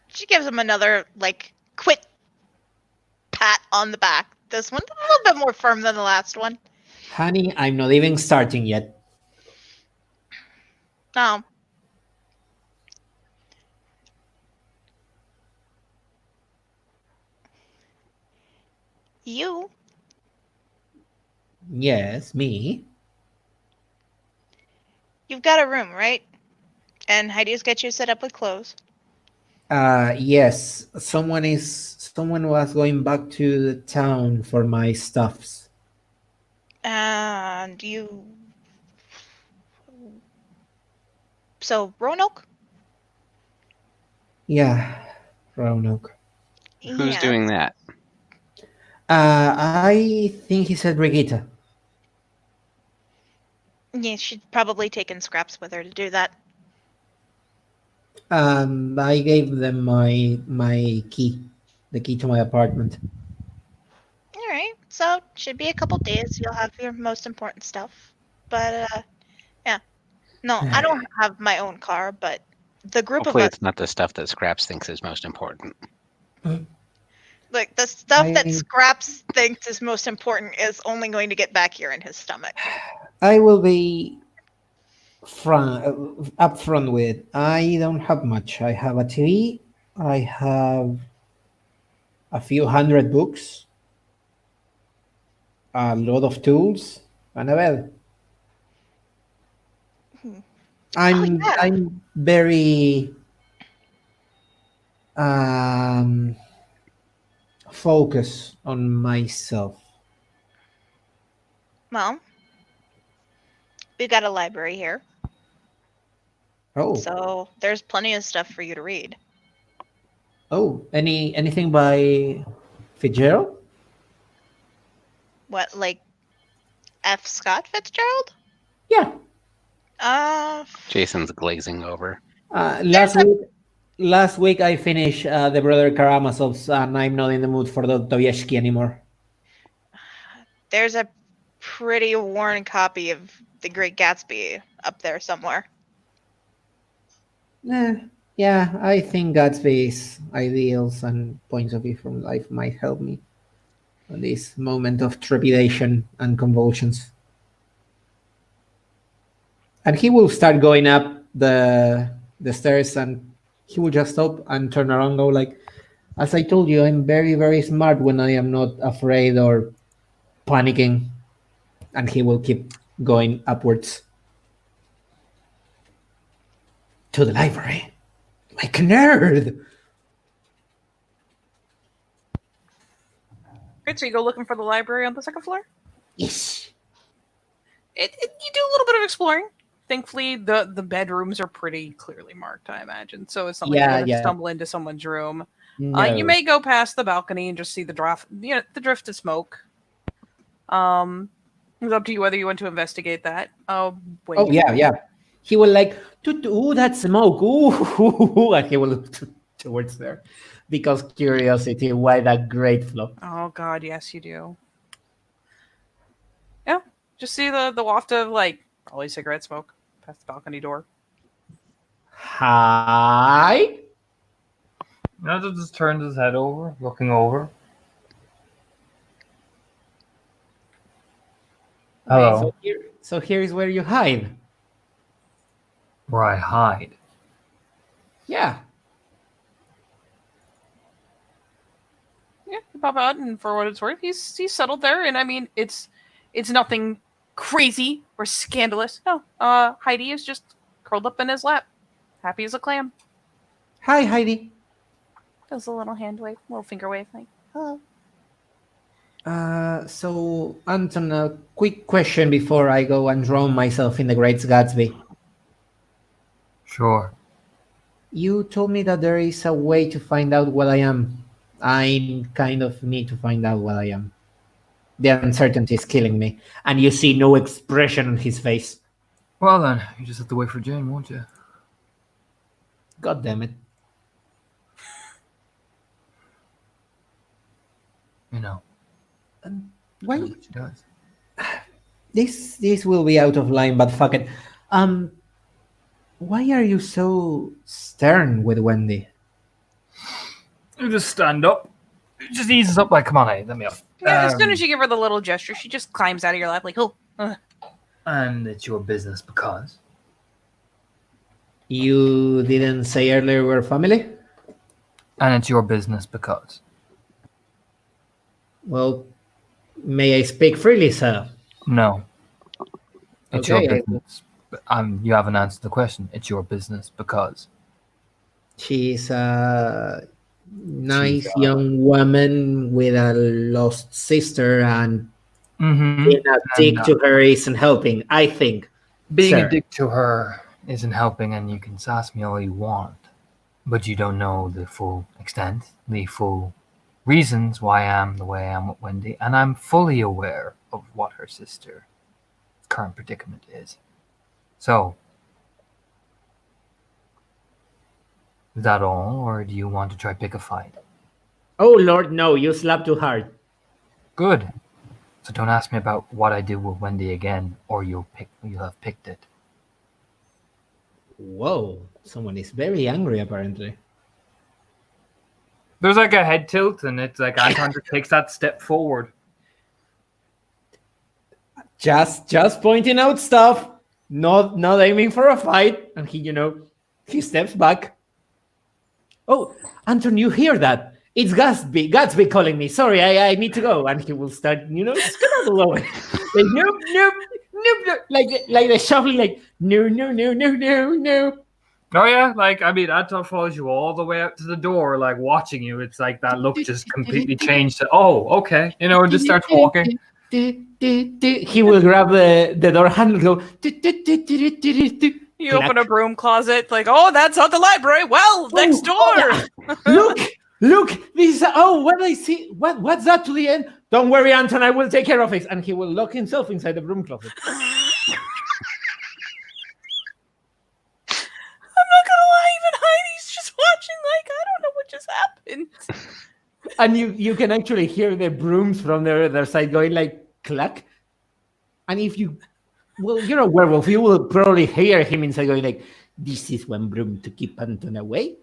She gives him another quit pat on the back. This one a little bit more firm than the last one. Honey, I'm not even starting yet. No. You Yes, me. You've got a room, right? And Heidi's got you set up with clothes. Yes, someone was going back to the town for my stuffs. And you. So, Roanoke? Yeah, Roanoke. Who's Yeah. doing that? I think he said Brigitte. Yeah, she'd probably taken scraps with her to do that. I gave them my key, the key to my apartment. All right. So, should be a couple days. You'll have your most important stuff. But, yeah. No, I don't have my own car, but the group Hopefully, of us. it's not the stuff that Scraps thinks is most important. Look, the stuff that I- Scraps thinks is most important is only going to get back here in his stomach. I will be up front with it. I don't have much. I have a TV. I have a few hundred books, a lot of tools, and a bed. Hmm. I'm yeah. I'm very um focused on myself. Well, we've got a library here, Oh, so there's plenty of stuff for you to read. anything by Fitzgerald? What, like F. Scott Fitzgerald? Yeah. Jason's glazing over. Last week I finished the Brother Karamazov's, and I'm not in the mood for the Dostoevsky anymore. There's a pretty worn copy of The Great Gatsby up there somewhere. Yeah, I think Gatsby's ideals and points of view from life might help me on this moment of trepidation and convulsions. And he will start going up the stairs, and he will just stop and turn around and go like, as I told you, I'm very, very smart when I am not afraid or panicking. And he will keep going upwards to the library. Like a nerd. Great, so you go looking for the library on the second floor? Yes. You do a little bit of exploring. Thankfully, the bedrooms are pretty clearly marked, I imagine. So it's not like you're going to stumble into someone's room. No. You may go past the balcony and just see the drift of smoke. It's up to you whether you want to investigate that. Oh yeah. He will like, ooh, that smoke, ooh, and he will look towards there, because curiosity. Why that great flow? Oh God, yes, you do. Yeah, just see the waft of like probably cigarette smoke past the balcony door. Hi. Nigel just turns his head over, looking over. Hello. So here is where you hide. Where I hide. Yeah. Yeah, you pop out, and for what it's worth, he's settled there, and I mean it's nothing crazy or scandalous. No, Heidi is just curled up in his lap, happy as a clam. Hi, Heidi. Does a little hand wave, little finger wave, like hello. So Anton, a quick question before I go and drown myself in the Great Gatsby. Sure. You told me that there is a way to find out what I am. I kind of need to find out what I am. The uncertainty is killing me, and you see no expression on his face. Well then, you just have to wait for Jane, won't you? God damn it. You know. Why? What she does. This will be out of line, but fuck it. Why are you so stern with Wendy? You just stand up. It just eases up like, come on, hey, let me up. Yeah, as soon as you give her the little gesture, she just climbs out of your lap like, oh. And it's your business because. You didn't say earlier we're family? And it's your business because. Well, may I speak freely, sir? No. It's Okay, your business. You haven't answered the question. It's your business because. She's a nice young woman with a lost sister, and being a dick to her isn't helping, I think. Being sir. a dick to her isn't helping, and you can sass me all you want. But you don't know the full extent, the full reasons why I am the way I am with Wendy, and I'm fully aware of what her sister's current predicament is. So, is that all, or do you want to try pick a fight? Oh Lord, no, you slapped too hard. Good. So don't ask me about what I did with Wendy again, or you'll have picked it. Whoa, someone is very angry apparently. There's like a head tilt, and it's like Anton just takes that step forward. Just pointing out stuff. not aiming for a fight, and he steps back. Oh, Anton, you hear that? It's Gatsby calling me. Sorry, I need to go. And he will start, skedaddle away. Like, nope, like the shuffling, like, no. Oh yeah, like I mean, Anton follows you all the way up to the door, like watching you. It's like that look just completely changed. Oh, okay, and just starts walking. He will grab the door handle, and go. You open a broom closet, like, oh, that's not the library. Well, next door. Look, this is, what I see, what's that to the end? Don't worry, Anton, I will take care of it. And he will lock himself inside the broom closet. I'm not gonna lie, even Heidi's just watching, like, I don't know what just happened. And you can actually hear the brooms from their side going like clack. And if you're a werewolf, you will probably hear him inside going like, this is one broom to keep Anton away.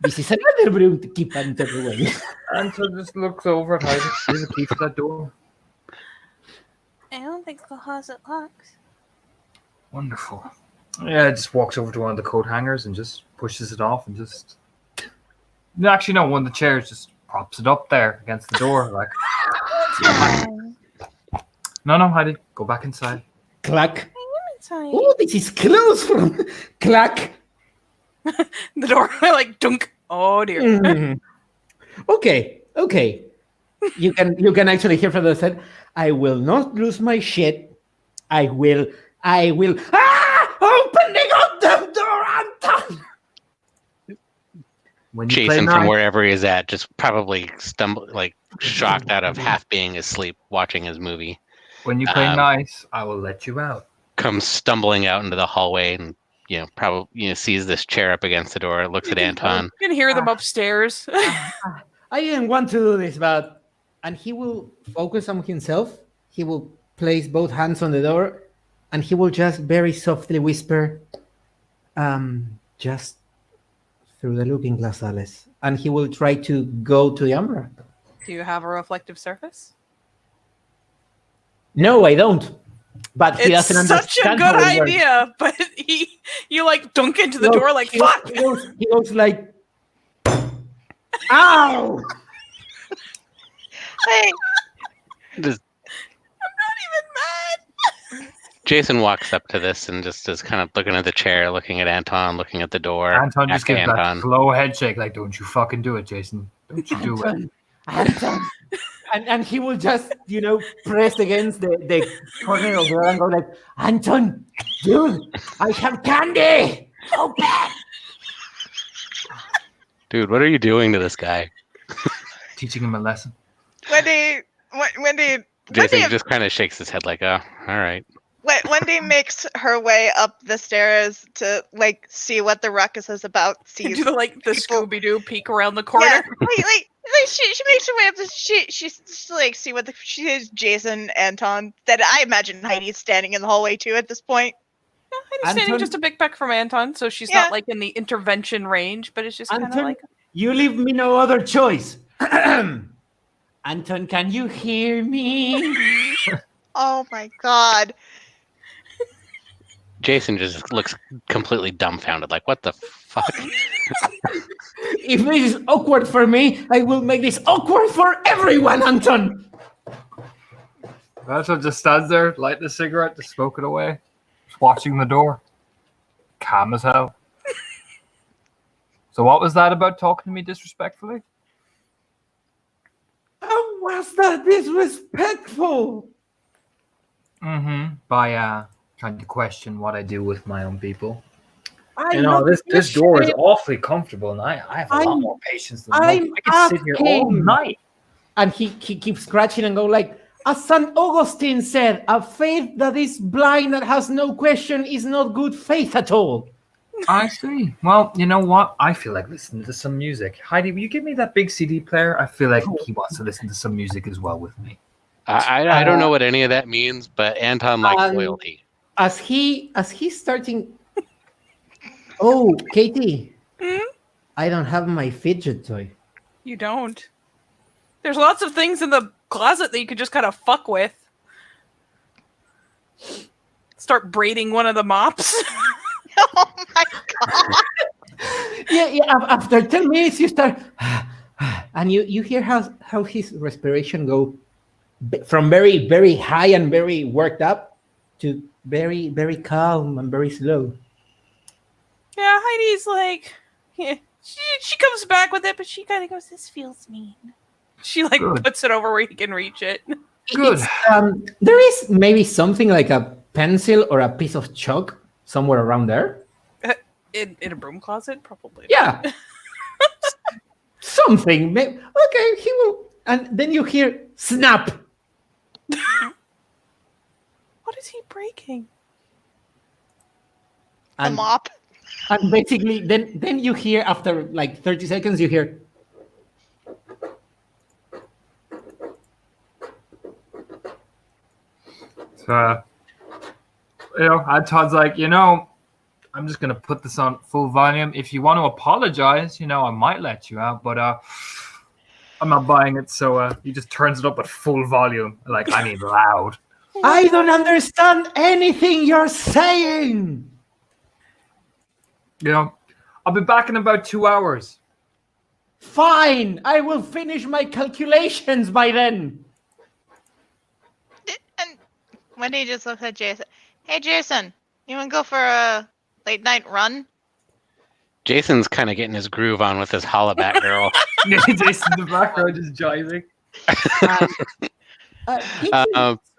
This is another broom to keep Anton away. Anton just looks over at Heidi. There's a key for that door. I don't think the closet locks. Wonderful. Yeah, just walks over to one of the coat hangers and just pushes it off and just... Actually, no, one of the chairs just props it up there against the door. Like, no, Heidi, go back inside. Clack. Inside. Oh, this is close from clack. The door, like, dunk. Oh, dear. Mhm. Okay. You can actually hear from the side. I will not lose my shit. I will. Opening up the door, Anton. When you play Jason, from nice, wherever he is at, just probably shocked out of half being asleep watching his movie, when you play nice, I will let you out. comes stumbling out into the hallway and probably sees this chair up against the door, looks at Anton. You can hear them upstairs. I didn't want to do this, and he will focus on himself. He will place both hands on the door, and he will just very softly whisper, just through the looking glass, Alice. And he will try to go to the umbrella. Do you have a reflective surface? No, I don't. But he It's doesn't such a understand good how it works. idea, but you like dunk into the No, door like, he fuck! He goes like, ow! Hey, Just- I'm not even mad. Jason walks up to this and just is kind of looking at the chair, looking at Anton, looking at the door. Anton back just to gives that slow head shake, like, don't you fucking do it, Jason. Don't you do it. Anton. And he will just, press against the corner of the door and go like, Anton, dude, I have candy. Open. Dude, what are you doing to this guy? Teaching him a lesson. Wendy, Jason just kind of shakes his head like, oh, all right. Wendy makes her way up the stairs to see what the ruckus is about. Do Sees the people- Scooby Doo peek around the corner. Yeah, she makes her way up. She's see what she sees Jason, Anton. That I imagine Heidi's standing in the hallway too at this point. Heidi's standing Anton- just a bit back from Anton, so she's Yeah. not like in the intervention range, but it's just kind of Anton, like you leave me no other choice. Anton, can you hear me? Oh my god! Jason just looks completely dumbfounded, like, what the fuck? If this is awkward for me, I will make this awkward for everyone, Anton. Anton just stands there, lighting a cigarette, just smoking away, just watching the door. Calm as hell. So what was that about talking to me disrespectfully? How was that disrespectful? By trying to question what I do with my own people. I'm This door is awfully comfortable, and I have a lot I'm- more patience than I'm most. I can sit here all asking. night. And he keeps scratching and go like, as St. Augustine said, a faith that is blind, that has no question, is not good faith at all. I see. Well, you know what? I feel like listening to some music. Heidi, will you give me that big CD player? I feel like he wants to listen to some music as well with me. I don't know what any of that means, but Anton likes loyalty. As he's starting. Oh, Katie, Hmm? I don't have my fidget toy. you don't. There's lots of things in the closet that you could just kind of fuck with. start braiding one of the mops. Oh my god. Yeah. After 10 minutes, you start, and you hear how his respiration go from very, very high and very worked up to very, very calm and very slow. Yeah, Heidi's like, yeah, she comes back with it, but she kind of goes, "This feels mean." She like Good. puts it over where he can reach it. Good. There is maybe something like a pencil or a piece of chalk somewhere around there. In a broom closet, probably. Yeah. Something. Okay, he will. And then you hear snap. What is he breaking? The And, mop. and basically, then you hear after like 30 seconds, you hear. So, Todd's like, I'm just gonna put this on full volume. If you want to apologize, I might let you out, but I'm not buying it. So he just turns it up at full volume, like I mean loud. I don't understand anything you're saying. I'll be back in about 2 hours. Fine, I will finish my calculations by then. And Wendy just looks at Jason. Hey, Jason, you want to go for a late night run? Jason's kind of getting his groove on with this hollaback girl. Jason in the background just jiving.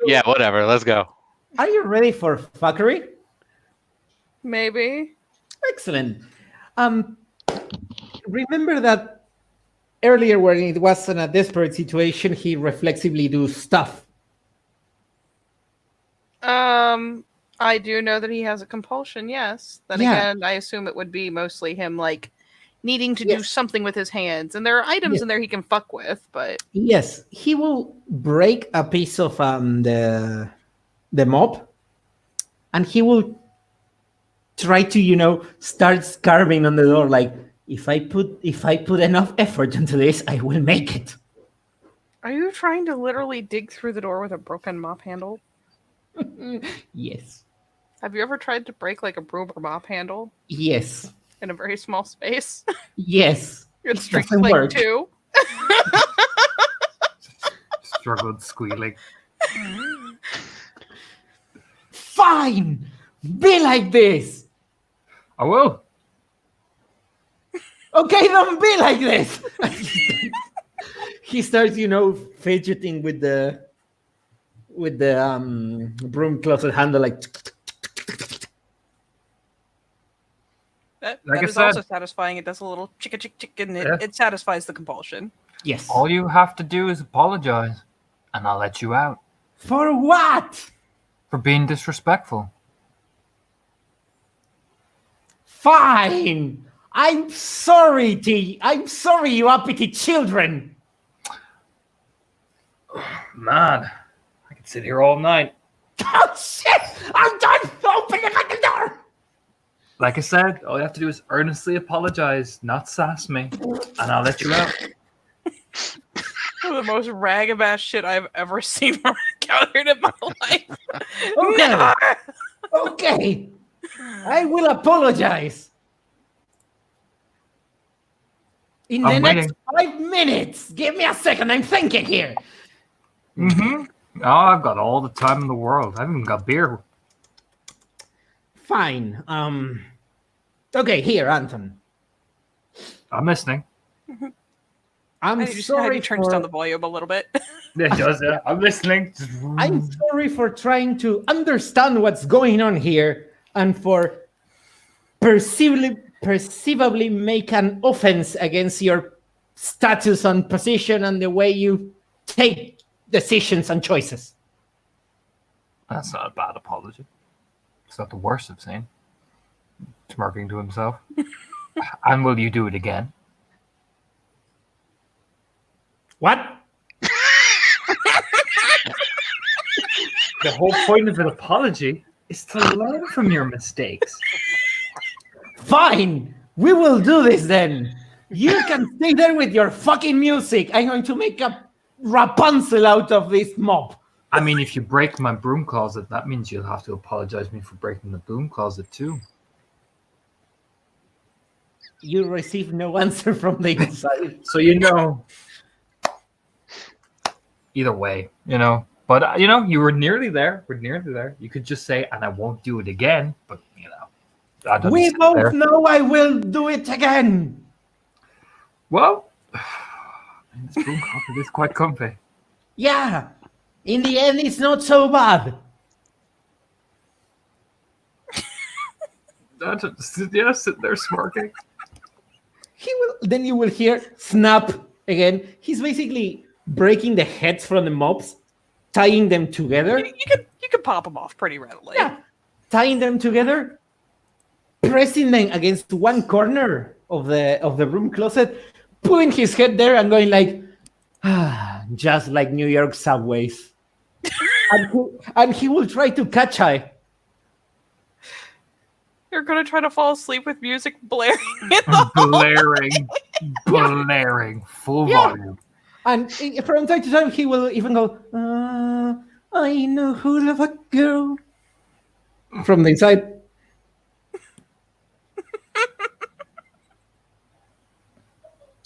Yeah, whatever. Let's go. Are you ready for fuckery? Maybe. Excellent. Remember that earlier when it was in a desperate situation, he reflexively do stuff. I do know that he has a compulsion, yes. Then Yeah. again, I assume it would be mostly him like needing to do Yes. something with his hands. And there are items Yes. in there he can fuck with, but Yes, he will break a piece of the mop, and he will try to start carving on the door. Like if I put enough effort into this, I will make it. are you trying to literally dig through the door with a broken mop handle? Yes, Have you ever tried to break like a broom or mop handle yes, in a very small space? yes. It's strength doesn't like work. 2. Struggled squealing. Fine, be like this. I will. Okay, don't be like this. He starts, fidgeting with the broom closet handle, like. That Like I is also said. satisfying. It does a little chicka chick chick and Yeah. it satisfies the compulsion. Yes. All you have to do is apologize, and I'll let you out For what? for being disrespectful. Fine. I'm sorry, T. I'm sorry, you uppity children. Man, I could sit here all night. Oh shit! I'm done. Open the fucking door. Like I said, all you have to do is earnestly apologize, not sass me, and I'll let you out. One of the most ragabash shit I've ever seen or encountered in my life. Okay. Never! Okay. I will apologize. In the I'm next waiting. 5 minutes. Give me a second. I'm thinking here. Mm-hmm. Oh, I've got all the time in the world. I haven't even got beer. Fine. Okay, here, Anton. I'm listening. I'm He sorry turns down the volume a little bit. Yeah, it does, yeah. I'm listening. I'm sorry for trying to understand what's going on here and for perceivably make an offense against your status and position and the way you take decisions and choices. That's not a bad apology. It's not the worst I've seen. Smirking to himself. And will you do it again? What? The whole point of an apology is to learn from your mistakes. Fine. We will do this then. You can stay there with your fucking music. I'm going to make a Rapunzel out of this mob. I mean, if you break my broom closet, that means you'll have to apologize to me for breaking the broom closet too. You receive no answer from the inside. So either way, But you were nearly there. We're nearly there. You could just say, "And I won't do it again." But that doesn't We sit both there. know I will do it again. Well, this broom closet is quite comfy. Yeah. In the end, it's not so bad. Sit there smirking. Then you will hear snap again. He's basically breaking the heads from the mops, tying them together. You could pop them off pretty readily. Yeah. Tying them together, pressing them against one corner of the room closet, putting his head there and going like, just like New York subways. and he will try to catch eye. You're gonna try to fall asleep with music blaring in the blaring, full volume. And from time to time, he will even go, I know who love a girl. From the inside.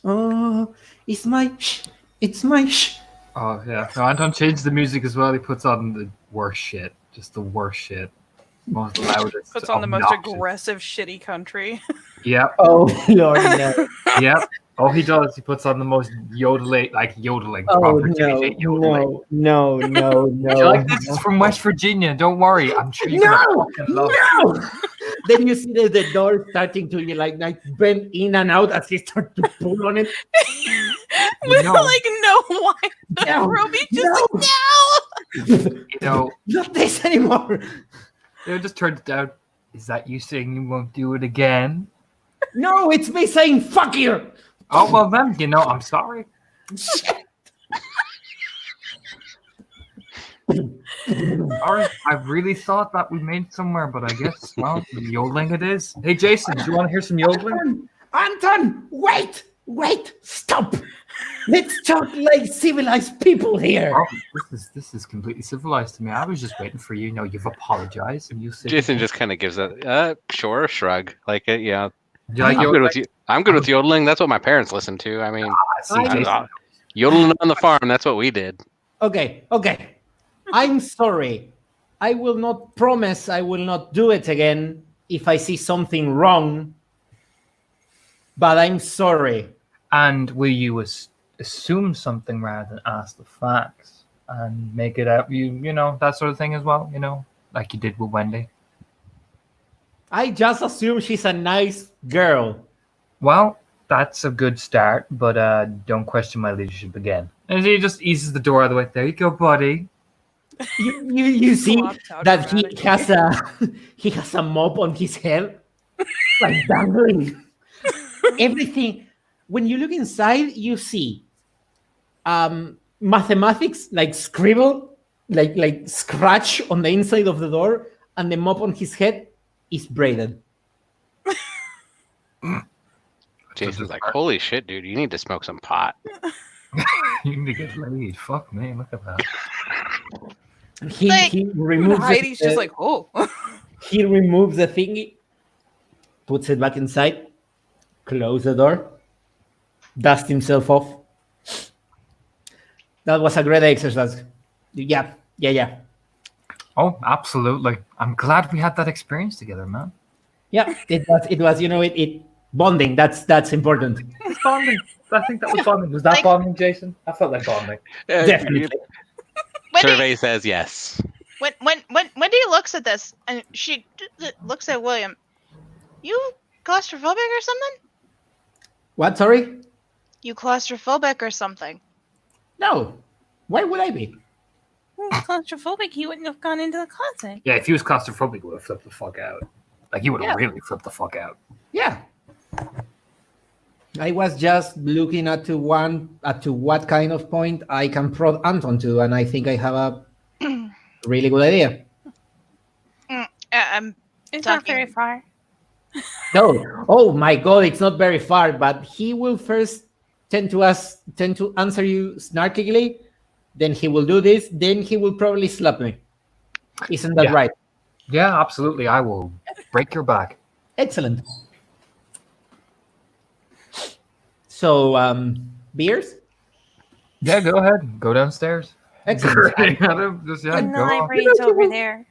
Oh, it's my shh. Oh yeah. No, Anton changed the music as well. He puts on the worst shit. Just the worst shit. Most loudest. Puts on the most obnoxious. aggressive, shitty country. Yep. Oh, Lord, no. Yep. Oh, he does. He puts on the most yodeling. Oh, proper JJ yodeling. no. You're like, this is from West Virginia. Don't worry. I'm sure you No, can fucking love it. no. Then you see the door starting to like bend in and out as he starts to pull on it. With No. like no wine. No, Ruby's just like, no! Not this anymore. They just turned it down. Is that you saying you won't do it again? No, it's me saying fuck you. Oh, well then, I'm sorry. Sorry, I really thought that we made somewhere, but I guess, well, yodeling it is. Hey, Jason, do you want to hear some yodeling? Anton, wait, stop. Let's talk like civilized people here. Oh, this is completely civilized to me. I was just waiting for you. You've apologized, and you said Jason just kind of gives a sure shrug. Like, yeah, You like I'm good yodeling? with you. I'm good with yodeling. That's what my parents listened to. I mean, See, Jason. yodeling on the farm. That's what we did. Okay. I'm sorry. I will not promise I will not do it again if I see something wrong. But I'm sorry. And will you assume something rather than ask the facts and make it out? That sort of thing as well. Like you did with Wendy. I just assume she's a nice girl. Well, that's a good start, but don't question my leadership again. And he just eases the door out of the way. There you go, buddy. You see Flopped out that dramatically. he has a mop on his head, like dangling. Everything. When you look inside, you see mathematics, like scribble, like scratch on the inside of the door, and the mop on his head is braided. Jason's like, holy shit, dude, you need to smoke some pot. You need to get laid. Fuck me, look at that. He removes Heidi's just like, oh. he removes the thingy, puts it back inside, close the door, dust himself off. That was a great exercise. Yeah. Oh, absolutely. I'm glad we had that experience together, man. Yeah, it was, it bonding. That's important. It's bonding. I think that was bonding. Was that Like- bonding, Jason? I felt like bonding. Definitely. Wendy, Survey says yes. when Wendy looks at this and she looks at William, you claustrophobic or something? What? Sorry? You claustrophobic or something? No. Why would I be? Claustrophobic, he wouldn't have gone into the closet. Yeah, if he was claustrophobic, he would have flipped the fuck out. Like, he would have really flipped the fuck out. Yeah. I was just looking at what kind of point I can prod Anton to, and I think I have a really good idea. It's not Talking- very far. No, oh my God, it's not very far, but he will first tend to answer you snarkily, then he will do this, then he will probably slap me. Isn't that Yeah. right? Yeah, absolutely. I will break your back. Excellent. So, beers? Yeah, go ahead. Go downstairs. Excellent. Just, yeah, And the go on. library's he over will- there.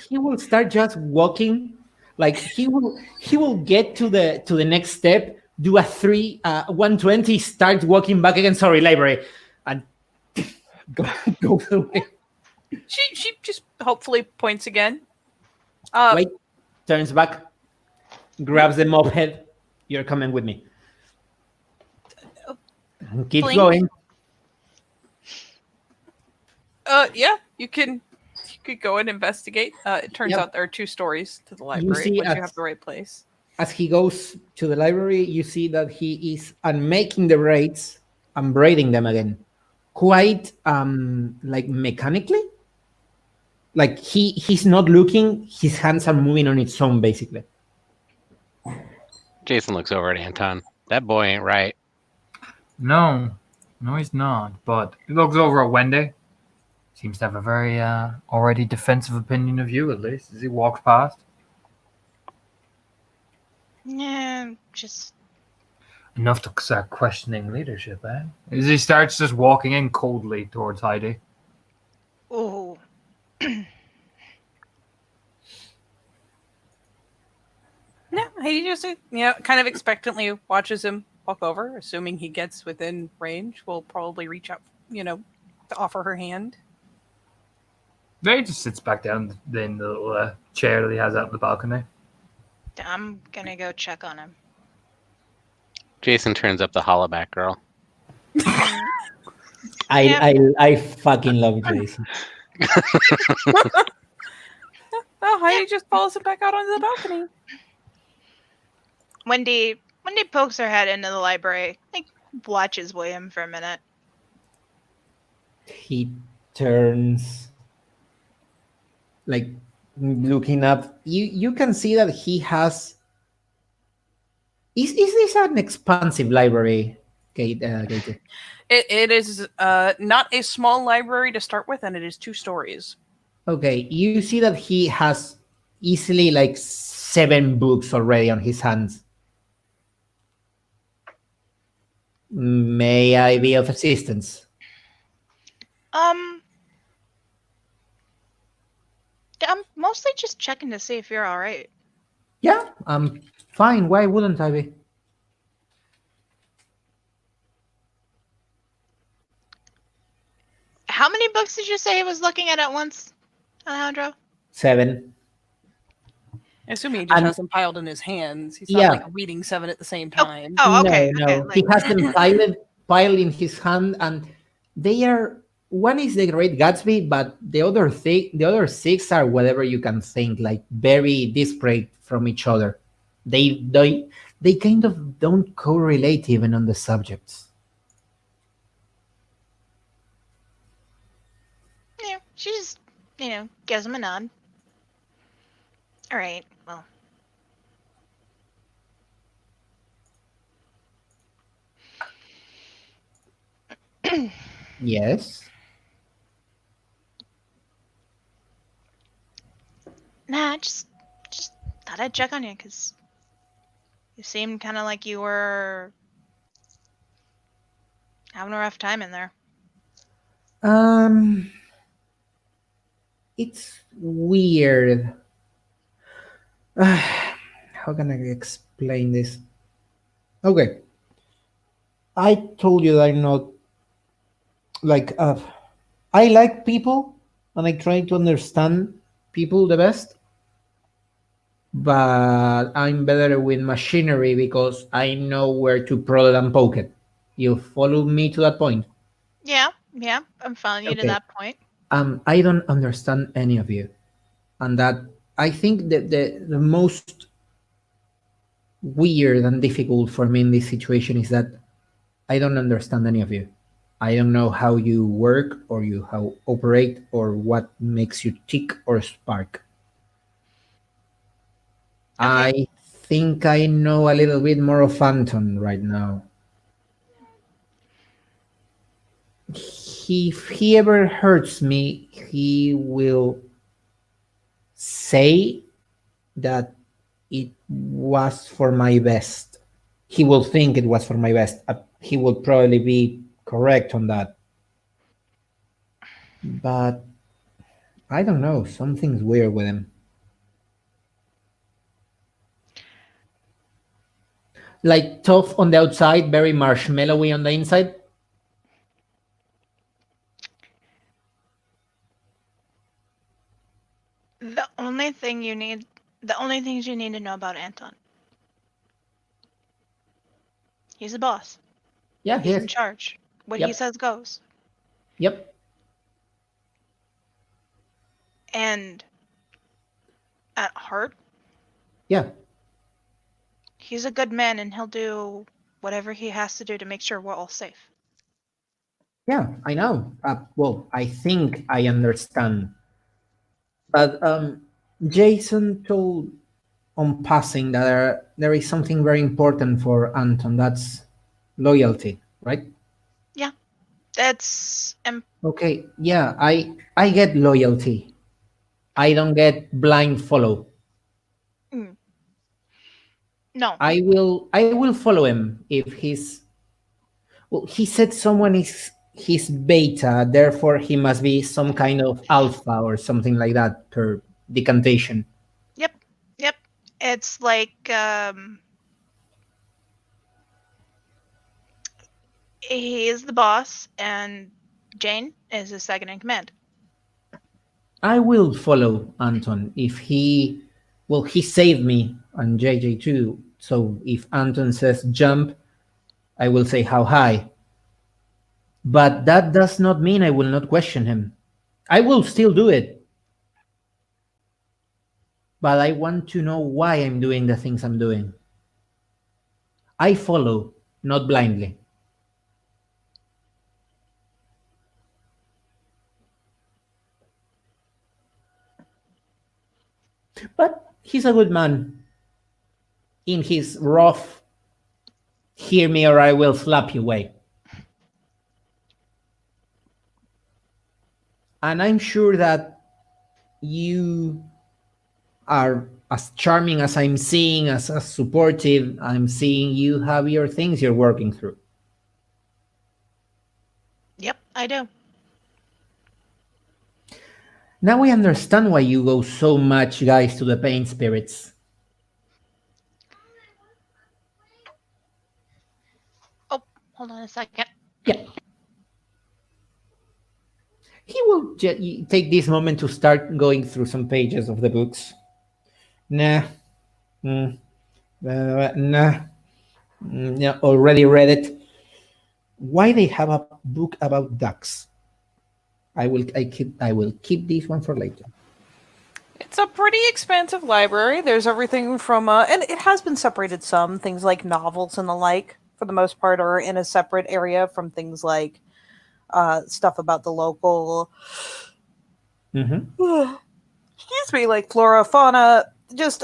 He will start just walking, like he will get to the next step, do a 120, start walking back again. Sorry, library, and go away. She just hopefully points again. Wait, turns back, grabs the mop head. You're coming with me. And keeps Blink. going. Yeah, you could go and investigate. It turns Yep. out there are 2 stories to the library see once you at- have the right place. As he goes to the library, you see that he is unmaking the braids and braiding them again, quite like mechanically. Like he's not looking; his hands are moving on its own, basically. Jason looks over at Anton. That boy ain't right. No, he's not. But he looks over at Wendy. Seems to have a very already defensive opinion of you, at least, as he walks past. Yeah, just Enough to start questioning leadership, eh? As he starts just walking in coldly towards Heidi. ooh. No, he just kind of expectantly watches him walk over, assuming he gets within range. Will probably reach out, to offer her hand. He just sits back down in the little chair that he has out on the balcony. I'm gonna go check on him. Jason turns up the hollaback girl. I fucking love Jason. Oh, Heidi just follows him back out onto the balcony. Wendy pokes her head into the library, like watches William for a minute. He turns, like looking up. You can see that he has. Is this an expansive library, Kate? Katie? It is not a small library to start with, and it is 2 stories. Okay, you see that he has easily like 7 books already on his hands. May I be of assistance? I'm mostly just checking to see if you're all right. Yeah, I'm fine. Why wouldn't I be? How many books did you say he was looking at once, Alejandro? 7. I assume he just And- has them piled in his hands. He's not Yeah. like reading 7 at the same time. Oh, okay. No, okay. no. He has them piled in his hand, and they are. One is the Great Gatsby, but the other 6 are whatever you can think, like very disparate from each other. They kind of don't correlate even on the subjects. Yeah, she just, gives him a nod. All right, well. Yes. Nah, just thought I'd check on you, because you seemed kind of like you were having a rough time in there. It's weird. How can I explain this? Okay. I told you that I'm not like I like people and I try to understand people the best, but I'm better with machinery because I know where to prod it and poke it. You follow me to that point? Yeah, I'm following you to Okay. that point. I don't understand any of you, and that I think that the most weird and difficult for me in this situation is that I don't understand any of you. I don't know how you work or how operate or what makes you tick or spark. I think I know a little bit more of Anton right now. if he ever hurts me, he will say that it was for my best. He will think it was for my best. He will probably be correct on that. But I don't know. Something's weird with him. Like tough on the outside, very marshmallowy on the inside. The only things you need to know about Anton. He's a boss. Yeah, He's yes. in charge. What he Yep. says goes. Yep. And at heart, Yeah. he's a good man and he'll do whatever he has to do to make sure we're all safe. Yeah, I know. Well, I think I understand. But Jason told on passing that there is something very important for Anton. That's loyalty, right? That's Okay. Yeah, I get loyalty. I don't get blind follow. no. I will follow him if he's. Well, he said someone is his beta, therefore he must be some kind of alpha or something like that per decantation. Yep. It's like he is the boss and Jane is his second in command. I will follow Anton if he saved me on JJ too. So if Anton says jump, I will say how high. But that does not mean I will not question him. I will still do it. But I want to know why I'm doing the things I'm doing. I follow, not blindly. But he's a good man. In his rough, hear me or I will slap you way. And I'm sure that you are as charming as I'm seeing, as supportive. I'm seeing you have your things you're working through. Yep, I do. Now I understand why you go so much, guys, to the pain spirits. Oh, hold on a second. Yeah. He will take this moment to start going through some pages of the books. Nah. Nah. Yeah, already read it. Why they have a book about ducks? I will keep this one for later. It's a pretty expansive library. There's everything from, and it has been separated some. Things like novels and the like, for the most part, are in a separate area from things like stuff about the local, excuse me, like flora, fauna. Just,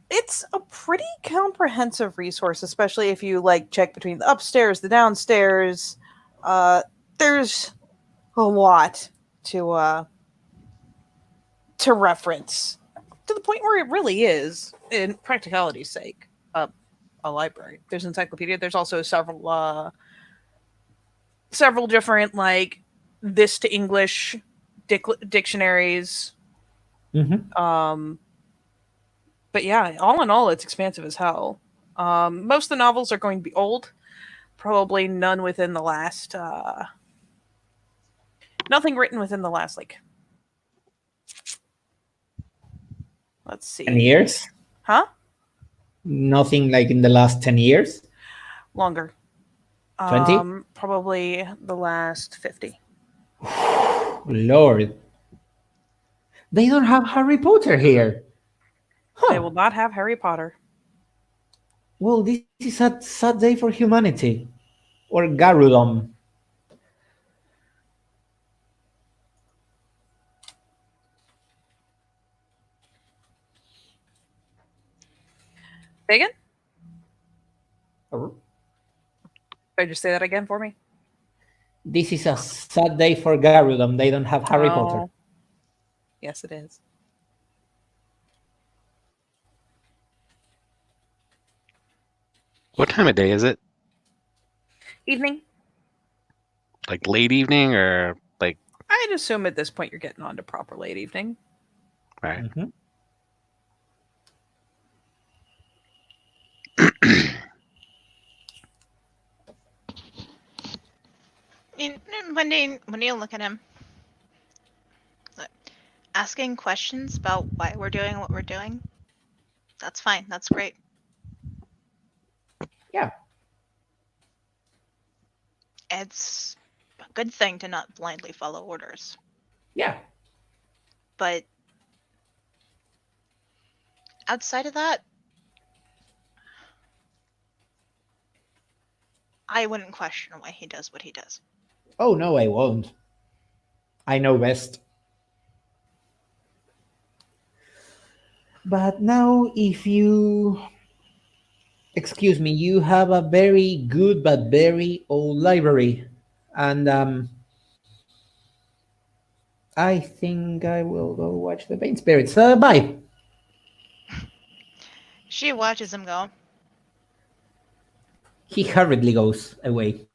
it's a pretty comprehensive resource, especially if you like check between the upstairs, the downstairs. There's a lot to reference, to the point where it really is, in practicality's sake, a library. There's encyclopedia. There's also several different like this to English dictionaries. But yeah, all in all, it's expansive as hell. Most of the novels are going to be old. Probably none within the last nothing written within the last, like, let's see. 10 years? Huh? Nothing like in the last 10 years? Longer. 20? Probably the last 50. Lord. They don't have Harry Potter here. They will not have Harry Potter. Well, this is a sad day for humanity. Or Garudom. Say again? Oh. Could you say that again for me? This is a sad day for Garudon. They don't have Harry Potter. Oh. Yes, it is. What time of day is it? Evening. Like late evening or like? I'd assume at this point you're getting on to proper late evening. Right. Mhm. When you look at him, look, asking questions about why we're doing what we're doing, that's fine. That's great. Yeah. It's a good thing to not blindly follow orders. Yeah. But outside of that, I wouldn't question why he does what he does. Oh, no, I won't. I know best. But now, if you... Excuse me, you have a very good but very old library. And I think I will go watch the Pain Spirits. Bye. She watches him go. He hurriedly goes away.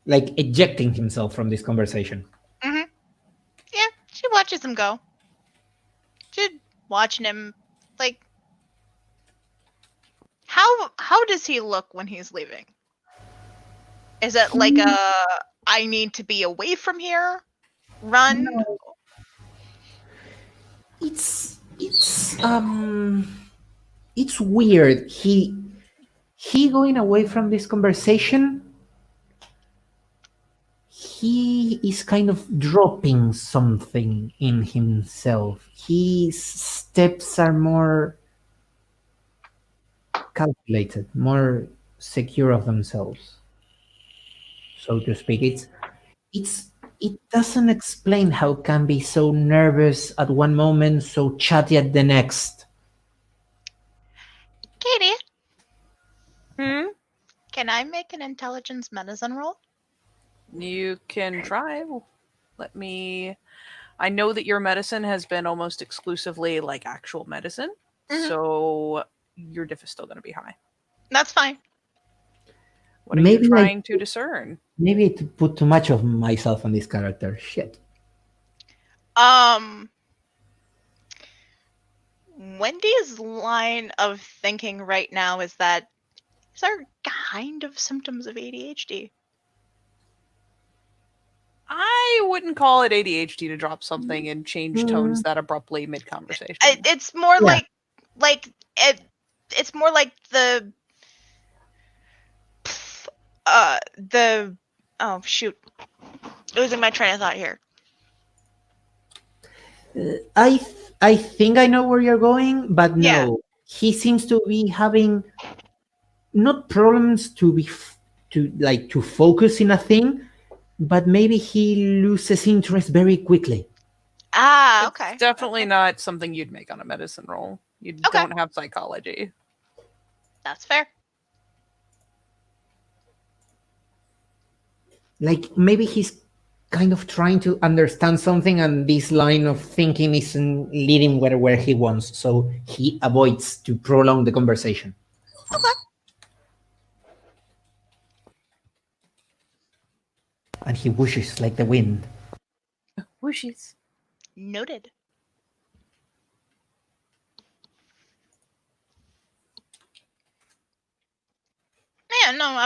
Like ejecting himself from this conversation. Yeah, she watches him go. She's watching him, like, how does he look when he's leaving? Is it like a I need to be away from here? Run? No. It's weird. He going away from this conversation. He is kind of dropping something in himself. His steps are more calculated, more secure of themselves, so to speak. It doesn't explain how can be so nervous at one moment, so chatty at the next. Katie, Hmm? can I make an intelligence medicine roll? You can try. Let me. I know that your medicine has been almost exclusively like actual medicine, so your diff is still going to be high. That's fine. What are Maybe you I- trying to discern? Maybe I put too much of myself on this character. Shit. Wendy's line of thinking right now is that these are kind of symptoms of ADHD. I wouldn't call it ADHD to drop something and change tones that abruptly mid conversation. It's more Yeah. it's more like the oh shoot, losing my train of thought here. I think I know where you're going, but no. Yeah. He seems to be having not problems to focus in a thing, but maybe he loses interest very quickly. Ah, It's okay. definitely not something you'd make on a medicine roll. You Okay. don't have psychology. That's fair. Like maybe he's kind of trying to understand something, and this line of thinking isn't leading where he wants, so he avoids to prolong the conversation. Okay. And he whooshes like the wind. Whooshies. Noted. Yeah, no,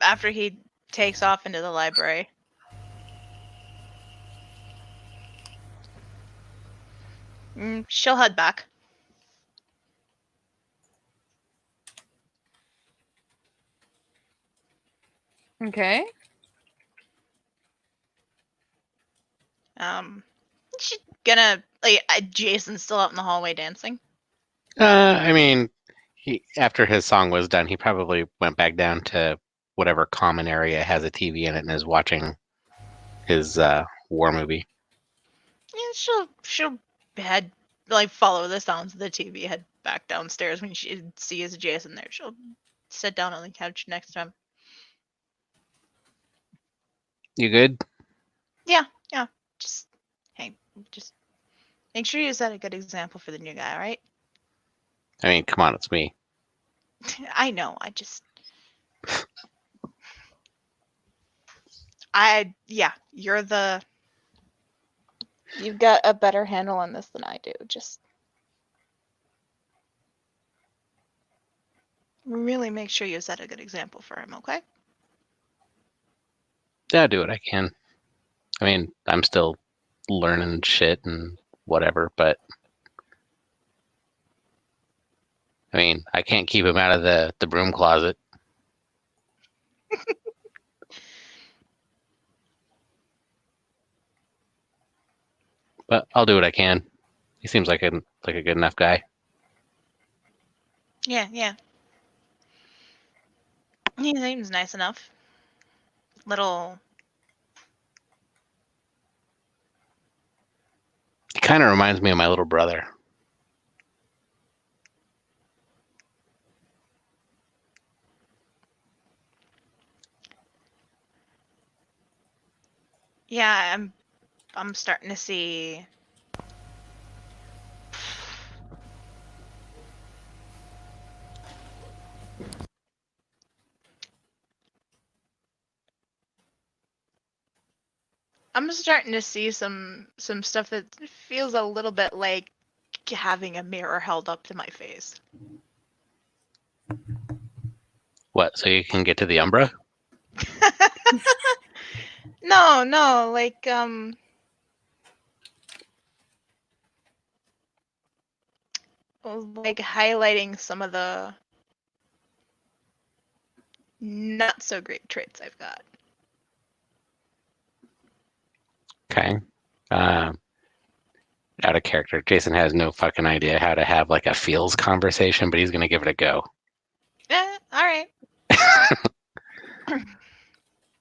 after he takes off into the library. She'll head back. Okay. She's gonna Jason's still out in the hallway dancing. I mean, after his song was done, he probably went back down to whatever common area has a TV in it and is watching his war movie. Yeah, she'll head follow the sounds of the TV, head back downstairs when she sees Jason there. She'll sit down on the couch next to him. You good? Just hey, just make sure you set a good example for the new guy, all right? I mean, come on, it's me. I know. You've got a better handle on this than I do. Just really make sure you set a good example for him, okay? Yeah, I'll do what I can. I mean, I'm still learning shit and whatever, but I mean, I can't keep him out of the broom closet. But I'll do what I can. He seems like a good enough guy. Yeah. He seems nice enough. Little. He kind of reminds me of my little brother. Yeah, I'm starting to see. I'm starting to see some stuff that feels a little bit like having a mirror held up to my face. What? So you can get to the Umbra? No, like highlighting some of the not so great traits I've got. Okay. Out of character. Jason has no fucking idea how to have like a feels conversation, but he's gonna give it a go. All right.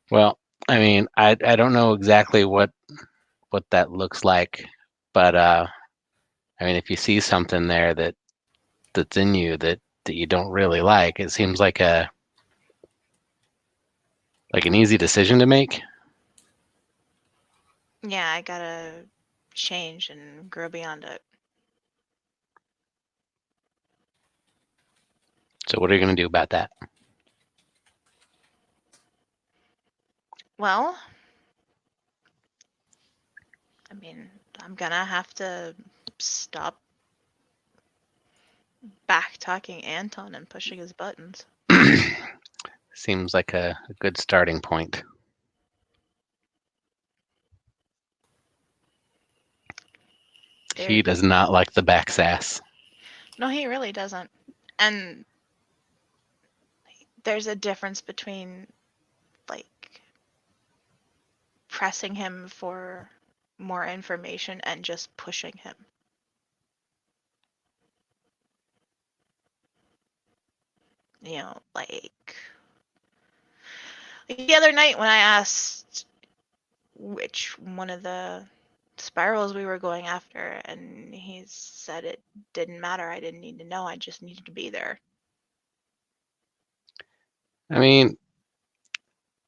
Well, I mean, I don't know exactly what that looks like, but I mean, if you see something there that's in you that you don't really like, it seems like an easy decision to make. Yeah, I gotta change and grow beyond it. So what are you gonna do about that? Well, I mean, I'm gonna have to stop back talking Anton and pushing his buttons. Seems like a good starting point. He does not like the back sass. No, he really doesn't. And there's a difference between like pressing him for more information and just pushing him. You know, like the other night when I asked which one of the spirals we were going after, and he said it didn't matter. I didn't need to know. I just needed to be there. I mean,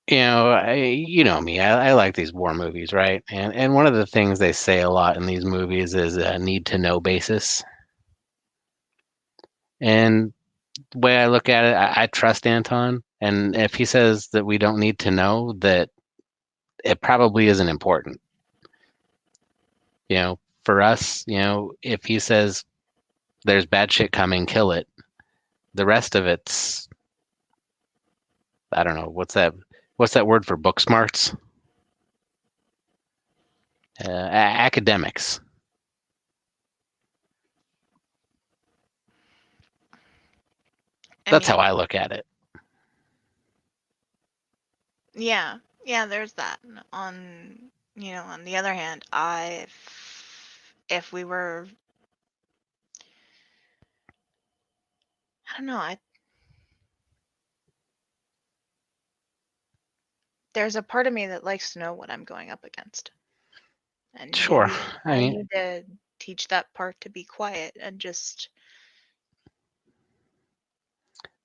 you know me. I like these war movies, right? And one of the things they say a lot in these movies is a need to know basis. And the way I look at it, I trust Anton. And if he says that we don't need to know, that it probably isn't important. For us, if he says there's bad shit coming, kill it. The rest of it's, I don't know, what's that word for book smarts? Academics. That's how I look at it. Yeah, there's that. On the other hand, if we were, I don't know, there's a part of me that likes to know what I'm going up against. And Sure. I need to teach that part to be quiet and just.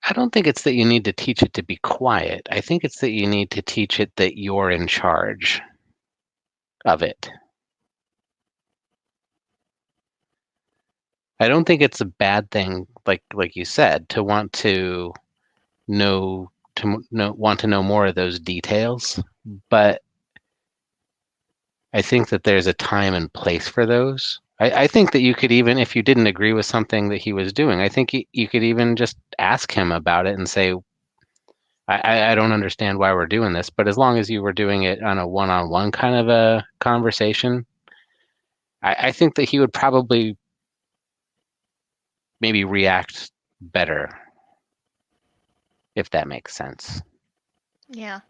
I don't think it's that you need to teach it to be quiet. I think it's that you need to teach it that you're in charge of it. I don't think it's a bad thing, like you said, to want to want to know more of those details, but I think that there's a time and place for those. I think that you could even, if you didn't agree with something that he was doing, I think you could even just ask him about it and say, I don't understand why we're doing this, but as long as you were doing it on a one-on-one kind of a conversation, I think that he would probably maybe react better, if that makes sense. Yeah.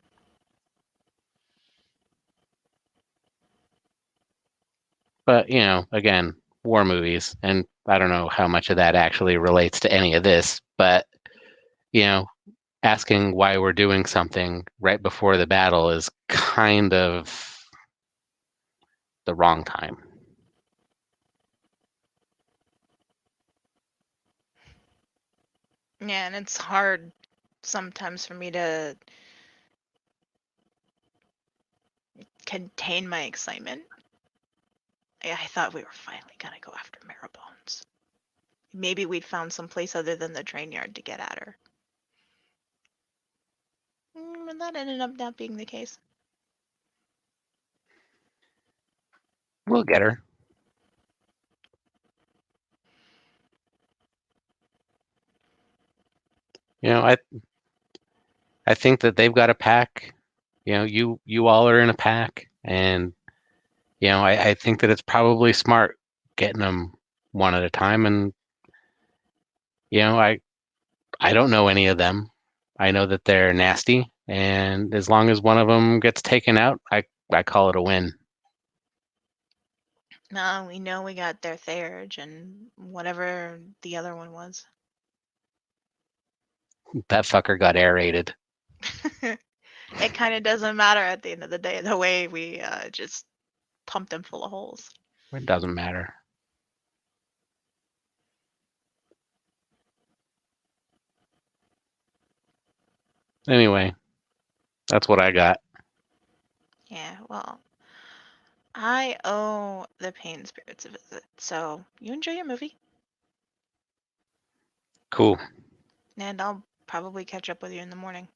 But, again, war movies, and I don't know how much of that actually relates to any of this, but, asking why we're doing something right before the battle is kind of the wrong time. Yeah, and it's hard sometimes for me to contain my excitement. I thought we were finally gonna go after Marrowbones. Maybe we'd found some place other than the train yard to get at her. And that ended up not being the case. We'll get her. I think that they've got a pack. You all are in a pack, and I think that it's probably smart getting them one at a time. And I don't know any of them. I know that they're nasty, and as long as one of them gets taken out, I call it a win. No, we know we got their Theurge and whatever the other one was. That fucker got aerated. It kind of doesn't matter at the end of the day, the way we just pumped him full of holes. It doesn't matter. Anyway, that's what I got. Yeah, well, I owe the Pain Spirits a visit, so you enjoy your movie, Cool. and I'll probably catch up with you in the morning.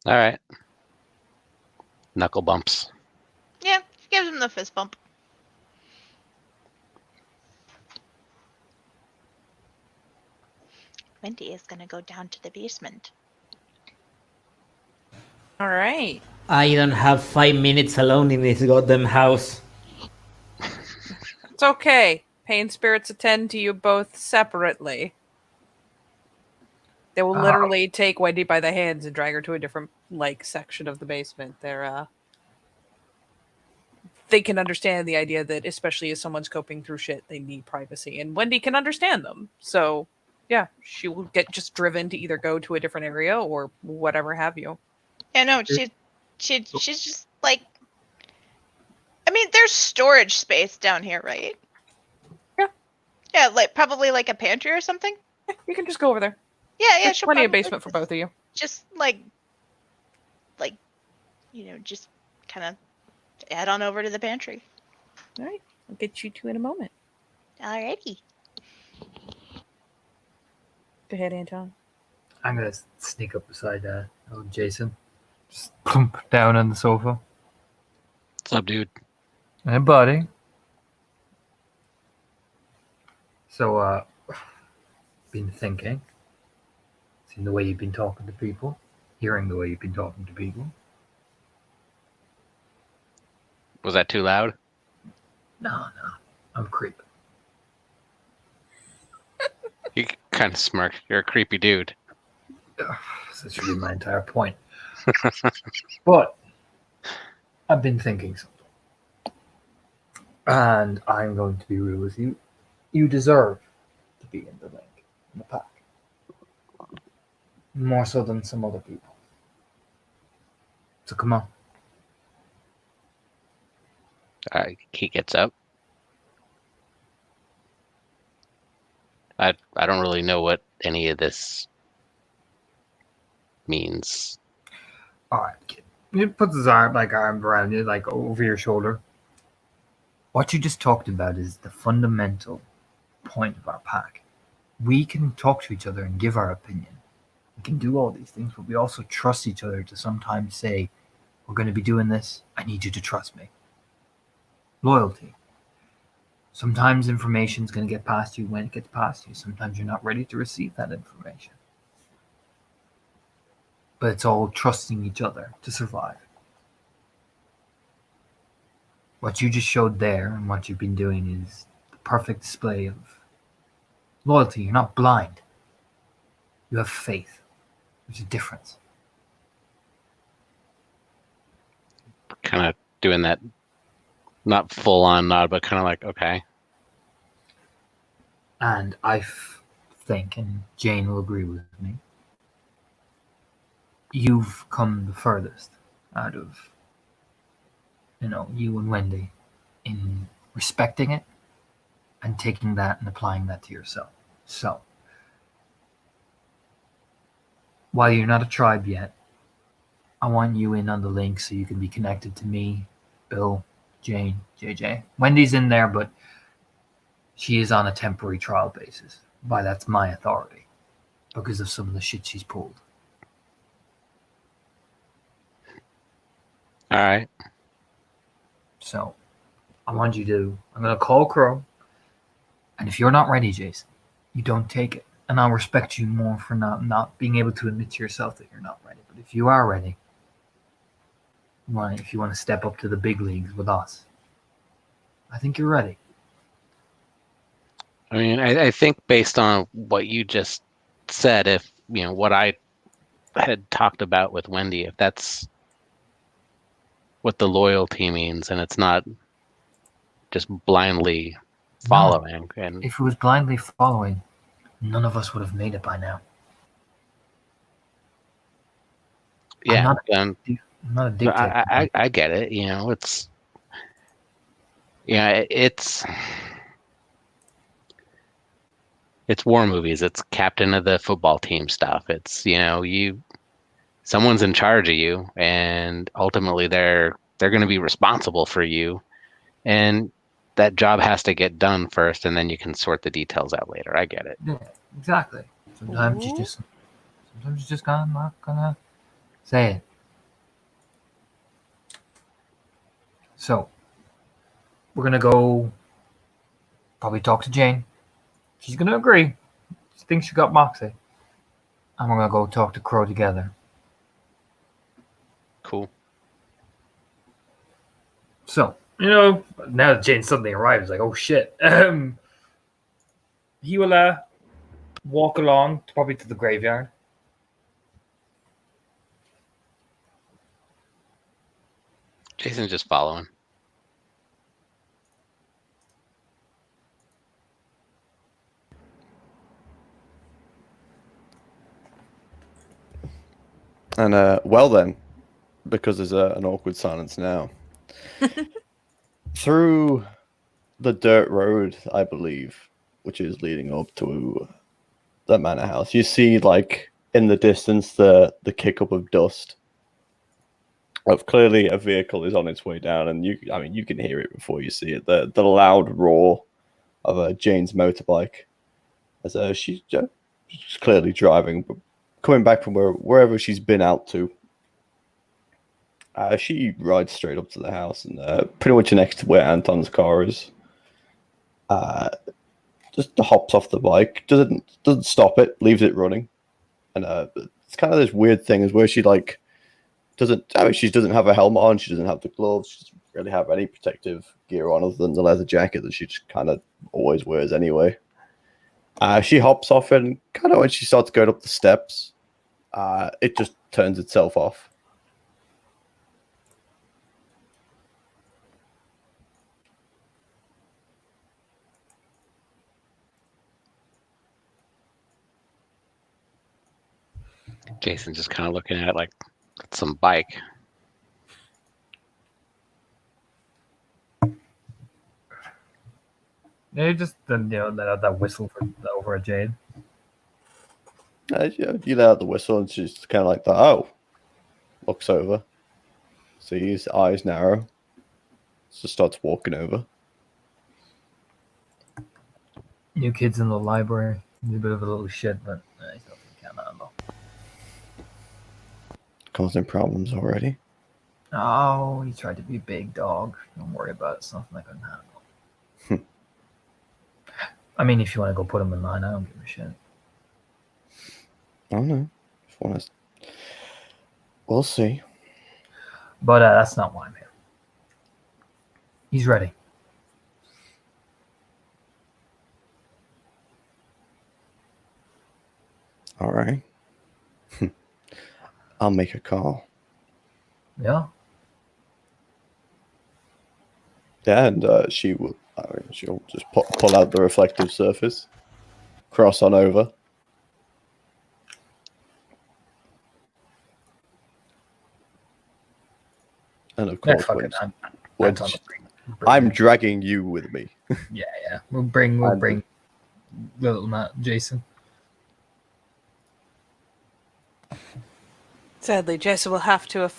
All right. Knuckle bumps. Yeah, gives him the fist bump. Wendy is gonna go down to the basement. All right. I don't have 5 minutes alone in this goddamn house. It's okay. Pain spirits attend to you both separately. They will literally take Wendy by the hands and drag her to a different section of the basement. They can understand the idea that, especially as someone's coping through shit, they need privacy, and Wendy can understand them. So, yeah, she will get just driven to either go to a different area or whatever have you. Yeah, no, she's just like, I mean, there's storage space down here, right? Yeah. Yeah, probably like a pantry or something. Yeah, you can just go over there. Yeah, There's she'll plenty of probably basement for both of you. just just kind of head on over to the pantry. All right, I'll get you two in a moment. Alrighty. Go ahead, Anton. I'm gonna sneak up beside old Jason, just plump down on the sofa. What's up, dude? Hey, buddy. So, been thinking, seeing the way you've been talking to people, hearing the way you've been talking to people. Was that too loud? No, I'm creepy. You kind of smirk. You're a creepy dude. That's really my entire point. But I've been thinking something. And I'm going to be real with you. You deserve to be in the link, in the pack. More so than some other people. So come on. He gets up. I don't really know what any of this means. All right, kid. He puts his arm around you, like over your shoulder. What you just talked about is the fundamental point of our pack. We can talk to each other and give our opinion. We can do all these things, but we also trust each other to sometimes say, we're going to be doing this. I need you to trust me. Loyalty. Sometimes information is going to get past you when it gets past you. Sometimes you're not ready to receive that information. But it's all trusting each other to survive. What you just showed there and what you've been doing is the perfect display of loyalty. You're not blind. You have faith. There's a difference. Kind of doing that, not full on nod, but kind of like, okay. And I think, and Jane will agree with me, you've come the furthest out of, you and Wendy in respecting it and taking that and applying that to yourself. So, while you're not a tribe yet, I want you in on the link so you can be connected to me, Bill, Jane, JJ. Wendy's in there, but she is on a temporary trial basis. By that's my authority because of some of the shit she's pulled. All right. So I'm going to call Crow. And if you're not ready, Jason, you don't take it. And I'll respect you more for not being able to admit to yourself that you're not ready. But if you are ready, if you want to step up to the big leagues with us, I think you're ready. I mean, I think based on what you just said, if, what I had talked about with Wendy, if that's what the loyalty means and it's not just blindly following. No. And if it was blindly following, none of us would have made it by now. yeah, I'm not a dictator. I get it. It's it's war movies. It's captain of the football team stuff. It's someone's in charge of you, and ultimately they're going to be responsible for you, and that job has to get done first, and then you can sort the details out later. I get it. Yeah, exactly. Sometimes you just not gonna say it. So we're gonna go probably talk to Jane. She's gonna agree. She thinks she got Moxie. And we're gonna go talk to Crow together. Cool. So, now that Jane suddenly arrives, like, oh shit. He will walk along probably to the graveyard. Jason's just following. And well then, because there's an awkward silence now. Through the dirt road, I believe, which is leading up to the manor house, you see, like, in the distance, the kick up of dust. Of clearly a vehicle is on its way down, and you can hear it before you see it. The loud roar of Jane's motorbike as she's clearly driving, but coming back from wherever she's been out to. She rides straight up to the house and pretty much next to where Anton's car is. Just hops off the bike, doesn't stop it, leaves it running, and it's kind of this weird thing is where she she doesn't have a helmet on, she doesn't have the gloves, she doesn't really have any protective gear on other than the leather jacket that she just kind of always wears anyway. She hops off and kind of when she starts going up the steps, it just turns itself off. Jason's just kind of looking at it like it's some bike. Yeah, just let out that whistle over at Jade. You let out the whistle, and she's kind of like that. Oh, looks over, sees eyes narrow, so starts walking over. New kids in the library. He's a bit of a little shit, but he's nothing you can't handle. Causing problems already. Oh, he tried to be a big dog. Don't worry about it. It's nothing I couldn't handle. I mean, if you want to go put him in line, I don't give a shit. I don't know. Just want to. We'll see. But that's not why I'm here. He's ready. All right. I'll make a call. Yeah. Yeah, and she'll just pull out the reflective surface, cross on over. And of Yeah, course, fuck it. when I'm dragging you with me. Yeah. We'll bring little Matt, Jason. Sadly, Jason will have to,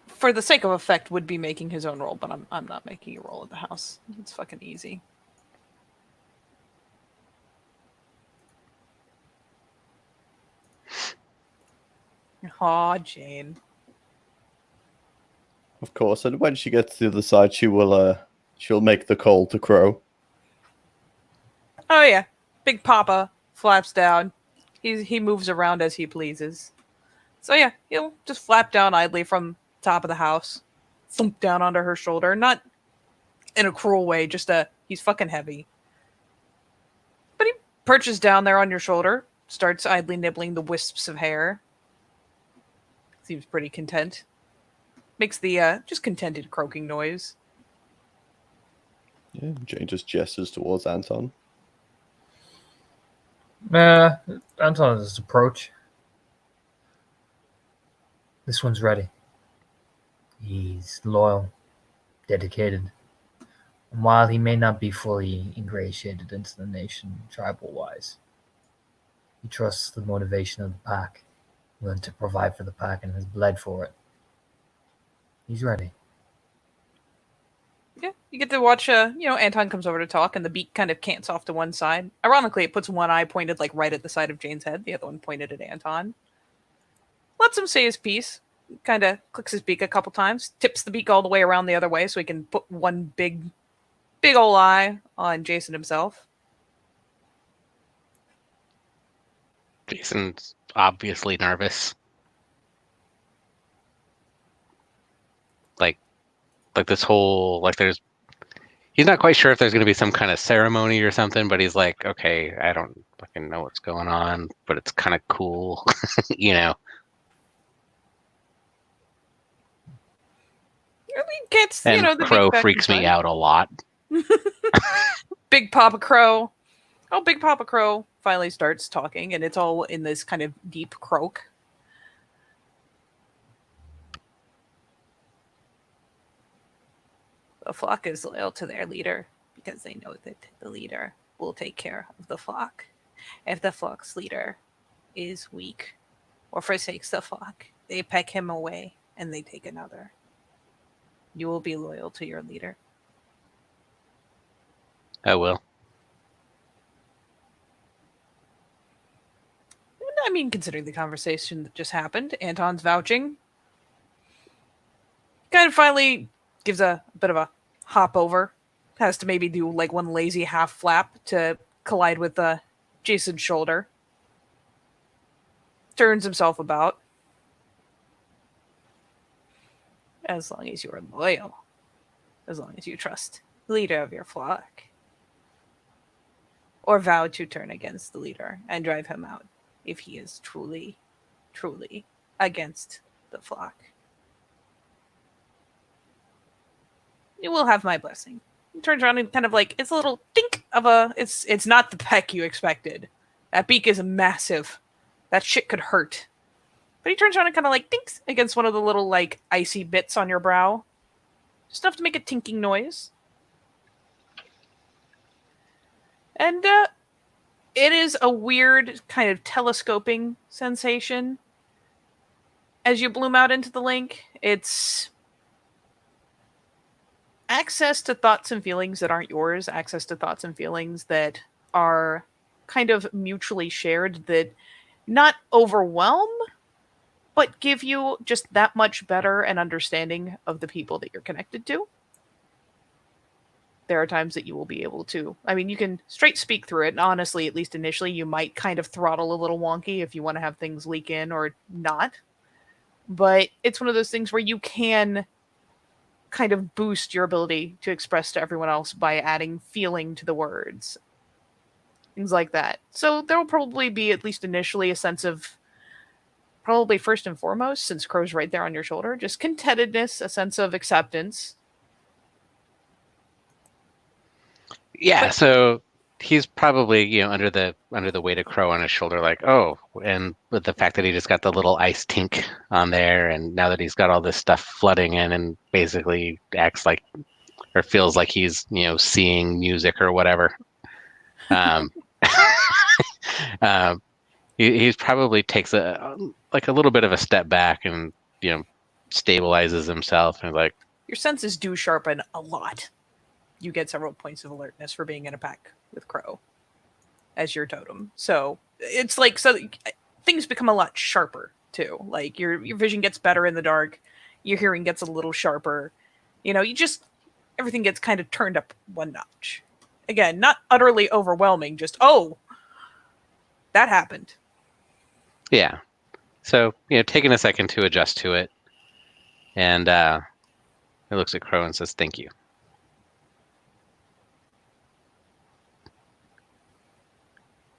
for the sake of effect, would be making his own roll, but I'm not making a roll at the house. It's fucking easy. Aw, Jane. Of course, and when she gets to the other side, she'll make the call to Crow. Oh yeah, Big Papa flaps down. He moves around as he pleases. So yeah, he'll just flap down idly from top of the house, thump down onto her shoulder. Not in a cruel way, just he's fucking heavy. But he perches down there on your shoulder, starts idly nibbling the wisps of hair. Seems pretty content. Makes the just contented croaking noise. Yeah, Jane just gestures towards Anton. Anton has his approach. This one's ready. He's loyal, dedicated. And while he may not be fully ingratiated into the nation tribal-wise, he trusts the motivation of the pack, willing to provide for the pack and has bled for it. He's ready. Yeah, you get to watch, Anton comes over to talk, and the beak kind of cants off to one side. Ironically, it puts one eye pointed, right at the side of Jane's head, the other one pointed at Anton. Lets him say his piece, kind of clicks his beak a couple times, tips the beak all the way around the other way so he can put one big ol' eye on Jason himself. Jason's obviously nervous. Like this whole, he's not quite sure if there's going to be some kind of ceremony or something, but he's like, okay, I don't fucking know what's going on, but it's kind of cool, I mean, gets, And the Crow beak back freaks me inside. out a lot. Big Papa Crow. Oh, Big Papa Crow finally starts talking, and it's all in this kind of deep croak. The flock is loyal to their leader because they know that the leader will take care of the flock. If the flock's leader is weak or forsakes the flock, they peck him away and they take another. You will be loyal to your leader. I will. I mean, considering the conversation that just happened, Anton's vouching. Kind of finally gives a bit of a hop over. Has to maybe do one lazy half flap to collide with Jason's shoulder. Turns himself about. As long as you are loyal. As long as you trust the leader of your flock. Or vow to turn against the leader and drive him out if he is truly, truly against the flock. You will have my blessing. He turns around and kind of it's a little dink of it's not the peck you expected. That beak is massive. That shit could hurt. But he turns around and kind of dinks against one of the little icy bits on your brow. Just enough to make a tinking noise. And it is a weird kind of telescoping sensation as you bloom out into the link. It's access to thoughts and feelings that aren't yours, access to thoughts and feelings that are kind of mutually shared, that not overwhelm, but give you just that much better an understanding of the people that you're connected to. There are times that you will be able to, I mean, you can straight speak through it, and honestly, at least initially, you might kind of throttle a little wonky if you want to have things leak in or not. But it's one of those things where you can kind of boost your ability to express to everyone else by adding feeling to the words. Things like that. So there will probably be, at least initially, a sense of, probably first and foremost, since Crow's right there on your shoulder, just contentedness, a sense of acceptance. Yeah, But- so he's probably, under the weight of Crow on his shoulder, like, oh, and with the fact that he just got the little ice tink on there, and now that he's got all this stuff flooding in, and basically acts like, or feels like he's, seeing music or whatever. He's probably takes a little bit of a step back and stabilizes himself and like, Your senses do sharpen a lot. You get several points of alertness for being in a pack with Crow as your totem. So it's like, so things become a lot sharper too. Like your vision gets better in the dark, your hearing gets a little sharper. Everything gets kind of turned up one notch. Again, not utterly overwhelming, just, oh, that happened. yeah. So, taking a second to adjust to it. And he looks at Crow and says, thank you.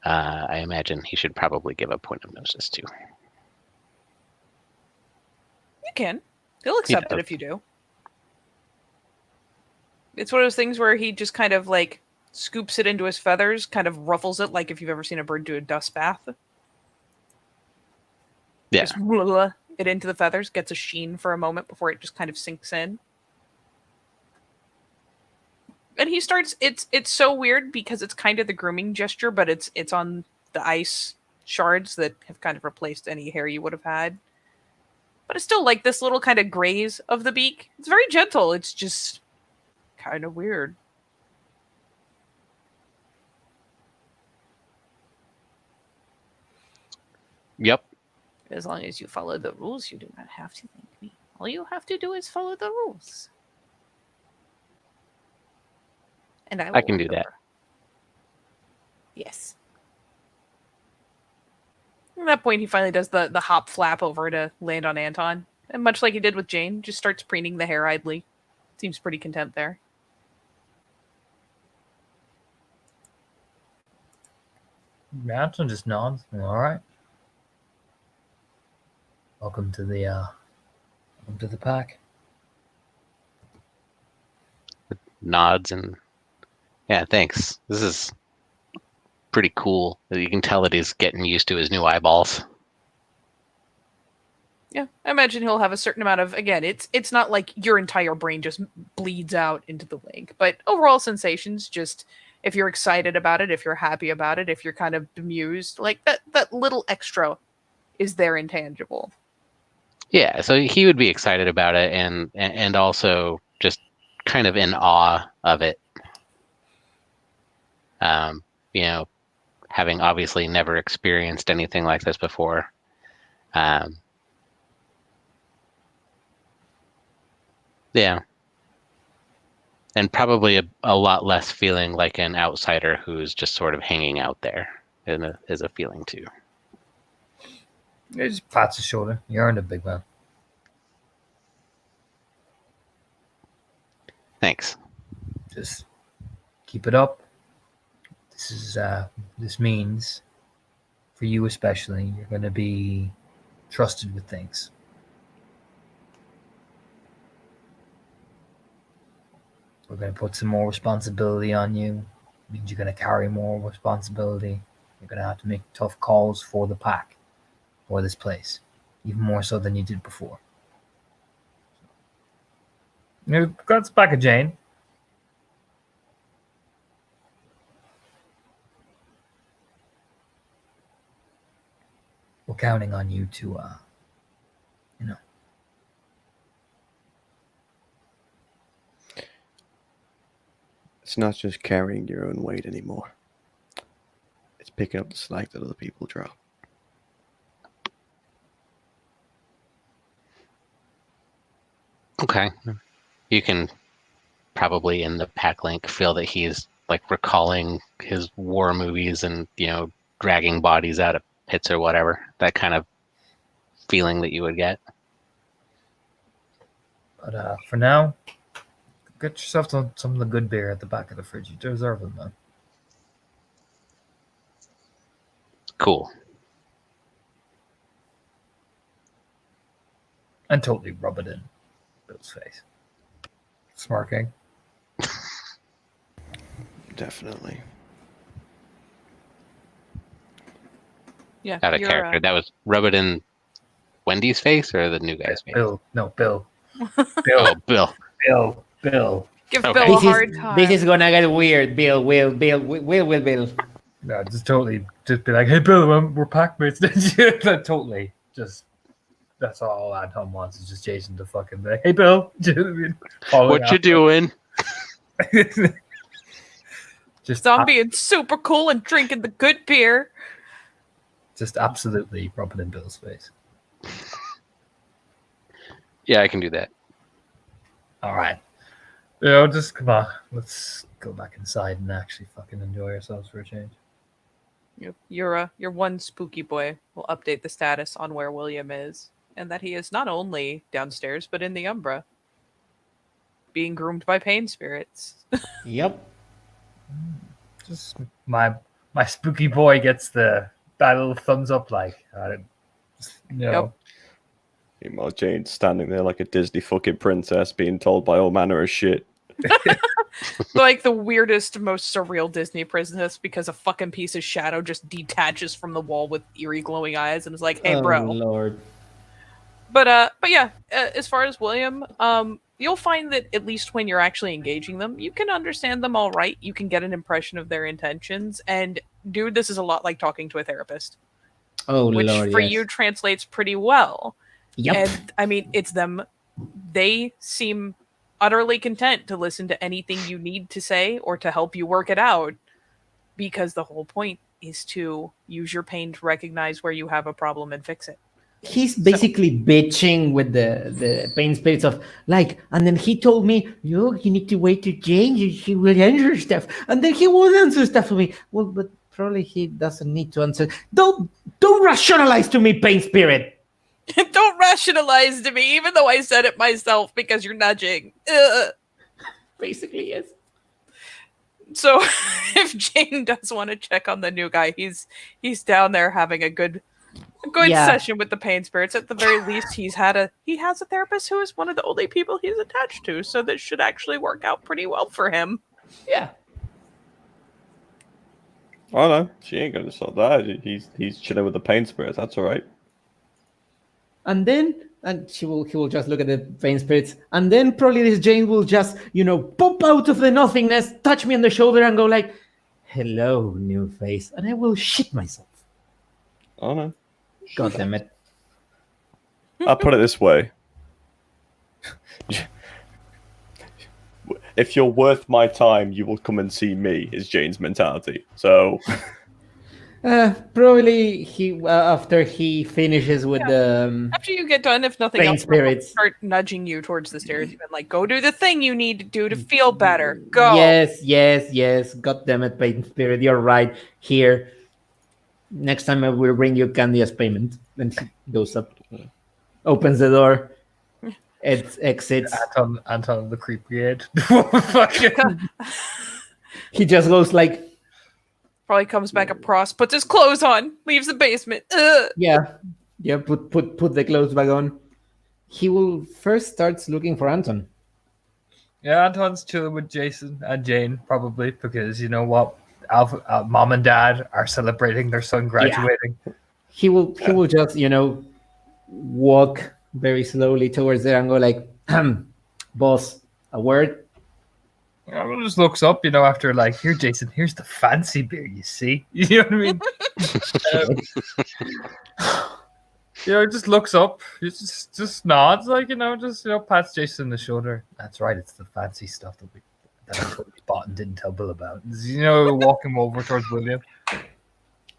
I imagine he should probably give a point of notice too. You can. He'll accept it if you do. It's one of those things where he just kind of like scoops it into his feathers, kind of ruffles it, like if you've ever seen a bird do a dust bath. Yeah. Just it into the feathers, gets a sheen for a moment before it just kind of sinks in. And he starts, it's so weird because it's kind of the grooming gesture, but it's on the ice shards that have kind of replaced any hair you would have had. But it's still like this little kind of graze of the beak. It's very gentle. It's just kind of weird. Yep. As long as you follow the rules, you do not have to thank me. All you have to do is follow the rules. And I can do that. Yes. At that point, he finally does the hop flap over to land on Anton. And much like he did with Jane, just starts preening the hair idly. Seems pretty content there. Anton just nods. All right. Welcome to the pack. Nods and yeah, thanks. This is pretty cool. You can tell that he's getting used to his new eyeballs. Yeah, I imagine he'll have a certain amount of, again, it's not like your entire brain just bleeds out into the link, but overall sensations, just if you're excited about it, if you're happy about it, if you're kind of bemused, like that little extra is there intangible. Yeah, so he would be excited about it and also just kind of in awe of it. Having obviously never experienced anything like this before. Yeah. And probably a lot less feeling like an outsider who's just sort of hanging out there is a feeling too. He just pats his shoulder. You earned it, big man. Thanks. Just keep it up. This means, for you especially, you're going to be trusted with things. We're going to put some more responsibility on you. It means you're going to carry more responsibility. You're going to have to make tough calls for the pack, for this place, even more so than you did before. Grabs back of Jane. we're counting on you to, It's not just carrying your own weight anymore. It's picking up the slack that other people drop. Okay. You can probably in the pack link feel that he's like recalling his war movies and, dragging bodies out of pits or whatever. That kind of feeling that you would get. But for now, get yourself some of the good beer at the back of the fridge. You deserve them, man. Cool. And totally rub it in Bill's face. Smirking. Definitely. Yeah. Out of character. That was rub it in Wendy's face or the new guy's face? Bill. No, Bill. Oh, Bill. Bill. Give Okay. Bill a hard time. This is gonna get weird. Bill. No, just totally, just be like, hey, Bill, we're pack mates. Totally. Just, that's all Anton wants is just Jason to fucking be like, hey, Bill. What you doing? Just Zombie being super cool and drinking the good beer. Just absolutely rub it in Bill's face. Yeah, I can do that. All right. Just come on. Let's go back inside and actually fucking enjoy ourselves for a change. Your one spooky boy will update the status on where William is, and that he is not only downstairs but in the Umbra, being groomed by pain spirits. Yep. Just my spooky boy gets that little thumbs up, like, Yep. Meanwhile, Jane's standing there like a Disney fucking princess being told by all manner of shit. Like the weirdest, most surreal Disney princess, because a fucking piece of shadow just detaches from the wall with eerie glowing eyes and is like, hey, bro. Oh, Lord. But yeah, as far as William, you'll find that at least when you're actually engaging them, you can understand them all right. You can get an impression of their intentions. And dude, this is a lot like talking to a therapist. Oh, which Lord, for yes. you translates pretty well. Yep. And I mean, it's them. They seem utterly content to listen to anything you need to say or to help you work it out, because the whole point is to use your pain to recognize where you have a problem and fix it. He's basically bitching with the pain spirits of like, and then he told me, you need to wait to change. He will answer stuff, and then he won't answer stuff for me. Well, but probably he doesn't need to answer. Don't rationalize to me, pain spirit. Don't rationalize to me, even though I said it myself, because you're nudging. Ugh. Basically, yes. So if Jane does want to check on the new guy, he's down there having a good Yeah. session with the pain spirits. At the very least, he has a therapist who is one of the only people he's attached to, so this should actually work out pretty well for him. Yeah. Oh no, she ain't gonna sort that. He's chilling with the pain spirits. That's all right. And he will just look at the pain spirits, and then probably this Jane will just, pop out of the nothingness, touch me on the shoulder, and go like, "Hello, new face," and I will shit myself. Oh no. God damn it! I'll put it this way. If you're worth my time, you will come and see me, is Jane's mentality. So Probably he after he finishes with the After you get done, if nothing pain else, spirits. start nudging you towards the stairs. Even like, go do the thing you need to do to feel better. Go. Yes. God damn it, pain spirit! You're right. Here, next time I will bring you candy as payment. Then he goes up, opens the door, it exits. Anton the creep brigade. Fucking- He just goes like, Probably comes back across, puts his clothes on, leaves the basement. Ugh. yeah. Put the clothes back on. He will first starts looking for Anton. Yeah, Anton's chilling with Jason and Jane, probably, because you know what? Mom and Dad are celebrating their son graduating. He will just walk very slowly towards there and go like, boss, a word. Everyone just looks up, after like, here, Jason, here's the fancy beer, you see? You know what I mean? just looks up, he just nods, like, pats Jason on the shoulder. That's right, it's the fancy stuff that I totally bought and didn't tell Bill about. Walking over towards William.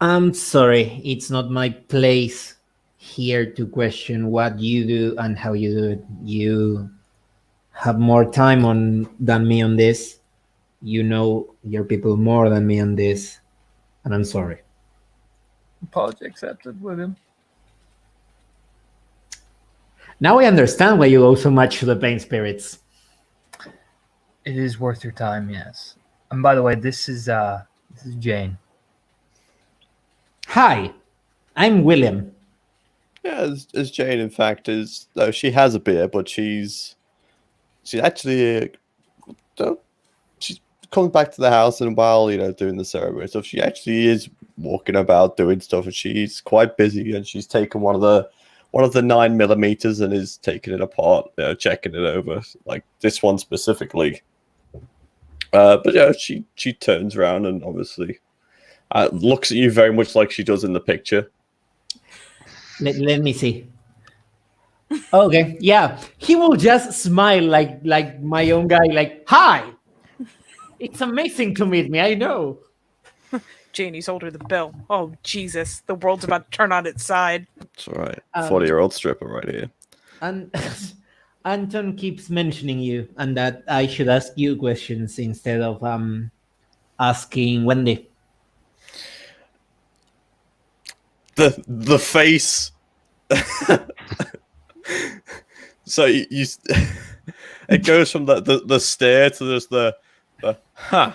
I'm sorry, it's not my place here to question what you do and how you do it. You have more time than me on this. You know your people more than me on this, and I'm sorry. Apology accepted, William. Now I understand why you owe so much to the Pain Spirits. It is worth your time, yes. And by the way, this is Jane. Hi, I'm William. Yeah, as Jane, in fact, is though she has a beard, but she's actually she's coming back to the house, and while doing the ceremony and stuff, she actually is walking about doing stuff, and she's quite busy, and she's taken one of the 9mm and is taking it apart, checking it over, like this one specifically. But she turns around and obviously looks at you very much like she does in the picture. Let me see. Okay, yeah. He will just smile like my own guy, like, hi! It's amazing to meet me, I know. Janie's older than Bill. Oh, Jesus. The world's about to turn on its side. That's all right. 40-year-old stripper right here. And Anton keeps mentioning you and that I should ask you questions instead of asking Wendy. The face. So you it goes from the stare to just the huh.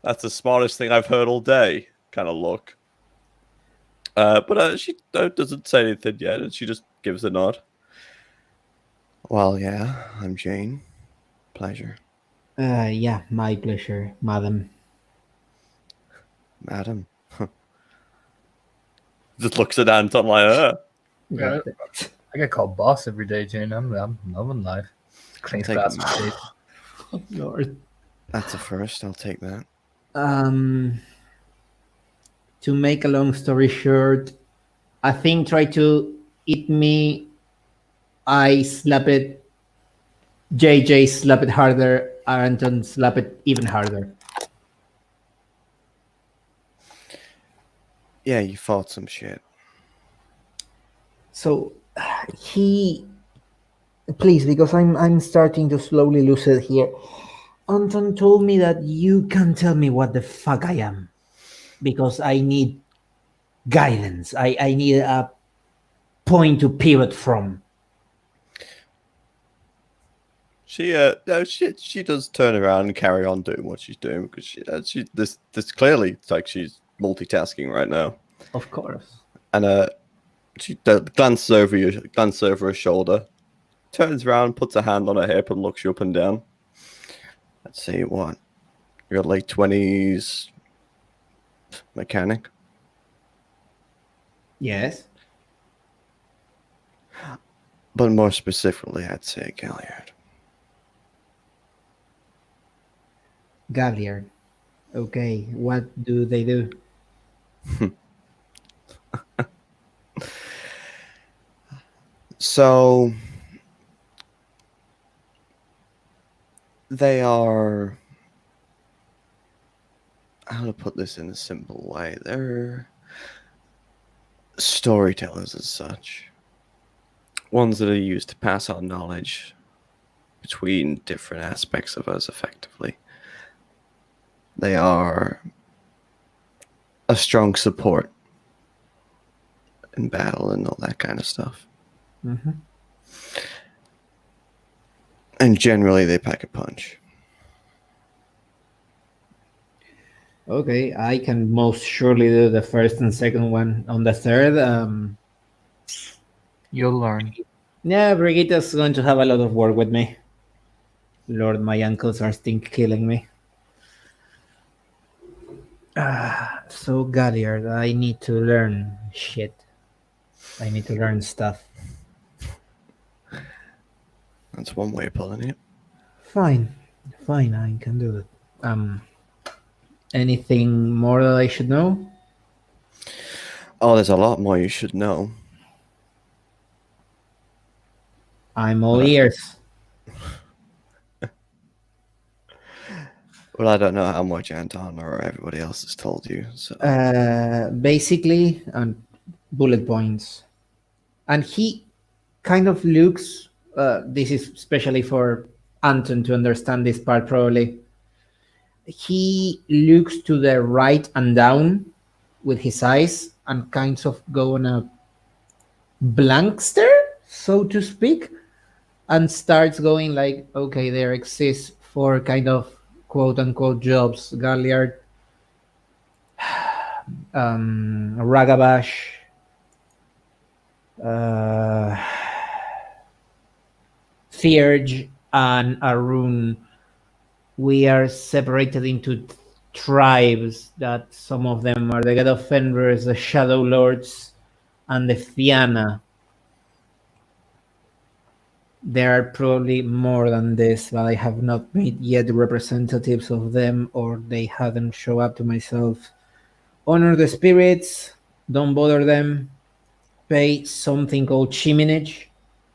That's the smartest thing I've heard all day kind of look. But she doesn't say anything yet, and she just gives a nod. Well, yeah, I'm Jane. Pleasure. Yeah, my pleasure, madam. Madam. Just looks at Anton like, Yeah, I get called boss every day, Jane. I'm loving life. Clean Take glass it. of shit. Oh, Lord. That's a first. I'll take that. To make a long story short, a thing tried to eat me. I slap it. JJ slap it harder. Anton slap it even harder. Yeah, you fought some shit. So he, please, because I'm starting to slowly lose it here. Anton told me that you can tell me what the fuck I am, because I need guidance. I need a point to pivot from. She she does turn around and carry on doing what she's doing because this clearly it's like she's multitasking right now. Of course. And she glances over her shoulder, turns around, puts a hand on her hip, and looks you up and down. Let's see, what? You're late 20s mechanic? Yes. But more specifically, I'd say Galliard. Galliard. Okay, what do they do? So they are, how to put this in a simple way, they're storytellers as such. Ones that are used to pass on knowledge between different aspects of us effectively. They are a strong support in battle and all that kind of stuff. Mm-hmm. And generally they pack a punch. Okay, I can most surely do the first and second one. On the third, You'll learn. yeah, Brigitta's going to have a lot of work with me. Lord, my ankles are killing me. So Galliard, I need to learn shit. I need to learn stuff. That's one way of pulling it. Fine, I can do it. Anything more that I should know? Oh, there's a lot more you should know. I'm all ears. Well, I don't know how much Anton or everybody else has told you. So Basically, bullet points. And he kind of looks, this is especially for Anton to understand this part probably. He looks to the right and down with his eyes and kind of go on a blank stare, so to speak, and starts going like, okay, there exists four kind of quote unquote jobs: Galliard, Ragabash, Thierge, and Arun. We are separated into tribes that some of them are the God of Fenris, the Shadow Lords, and the Fianna. There are probably more than this, but I have not made yet representatives of them, or they hadn't shown up to myself. Honor the spirits, don't bother them, pay something called chiminage,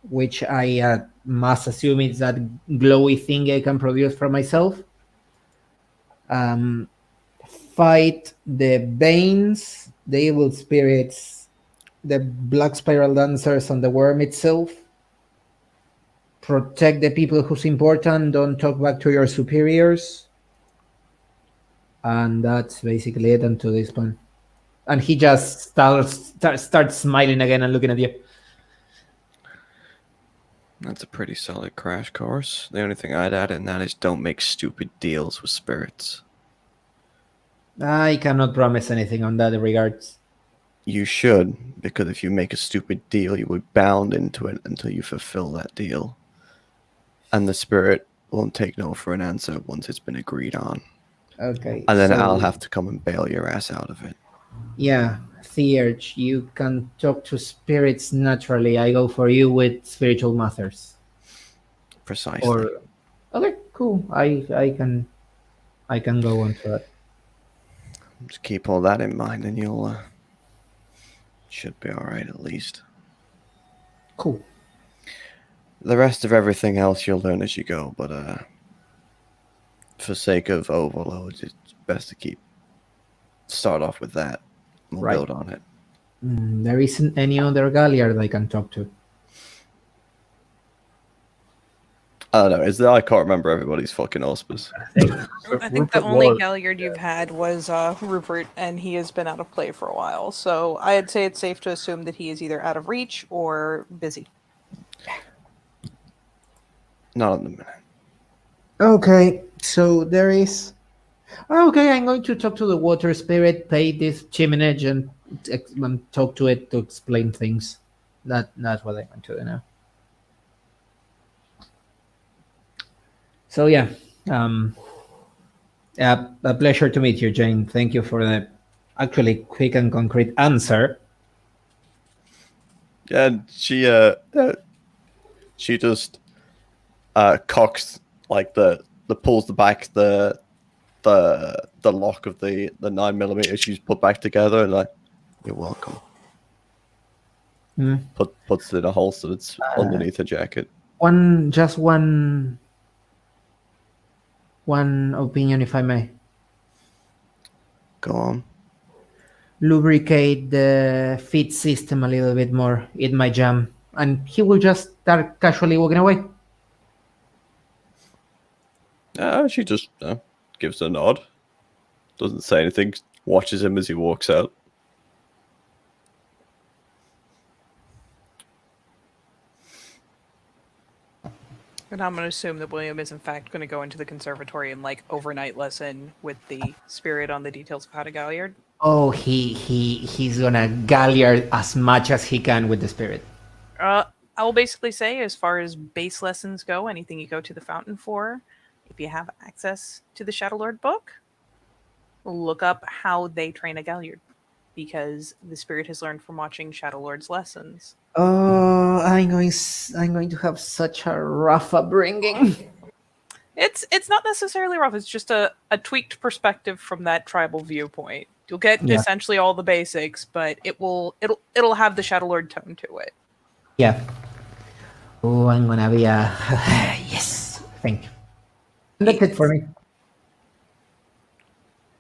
which I must assume is that glowy thing I can produce for myself. Fight the Banes, the evil spirits, the Black Spiral Dancers, and the worm itself. Protect the people who's important, don't talk back to your superiors. And that's basically it until this point. And he just starts smiling again and looking at you. that's a pretty solid crash course. The only thing I'd add in that is don't make stupid deals with spirits. I cannot promise anything on that regards. You should, because if you make a stupid deal, you will be bound into it until you fulfill that deal. And the spirit won't take no for an answer once it's been agreed on. Okay. And then so- I'll have to come and bail your ass out of it. Yeah, Thierge, you can talk to spirits naturally. I go for you with spiritual matters. Precisely. Or okay, cool. I can go on to that. Just keep all that in mind and you'll should be alright at least. Cool. The rest of everything else you'll learn as you go, but for sake of overload, it's best to start off with that. We'll Right. build on it. There isn't any other Galliard I can talk to. I don't know. I can't remember everybody's fucking auspice. I think the only Galliard you've had was Rupert, and he has been out of play for a while. So I'd say it's safe to assume that he is either out of reach or busy. Not at the minute. Okay, so there is. Okay, I'm going to talk to the water spirit, pay this chiminage, and talk to it to explain things. That's what I'm going to do now. So yeah, a pleasure to meet you, Jane. Thank you for the actually quick and concrete answer. Yeah, and she just cocks like the pulls the back the lock of the 9mm she's put back together and like, you're welcome. Puts it in a holster that's underneath her jacket. One opinion, if I may. Go on. Lubricate the feed system a little bit more. It might jam, and he will just start casually walking away. She just gives a nod. Doesn't say anything. Watches him as he walks out. And I'm going to assume that William is in fact going to go into the conservatory and overnight lesson with the spirit on the details of how to Galliard. Oh, he's gonna Galliard as much as he can with the spirit. I will basically say, as far as base lessons go, anything you go to the fountain for, if you have access to the Shadowlord book, look up how they train a Galliard, because the spirit has learned from watching Shadowlord's lessons. Oh, I'm going to have such a rough upbringing. It's not necessarily rough. It's just a tweaked perspective from that tribal viewpoint. You'll get Yeah. essentially all the basics, but it'll have the Shadowlord tone to it. Yeah. Oh, I'm gonna be a yes. Thank you. And that's it for me.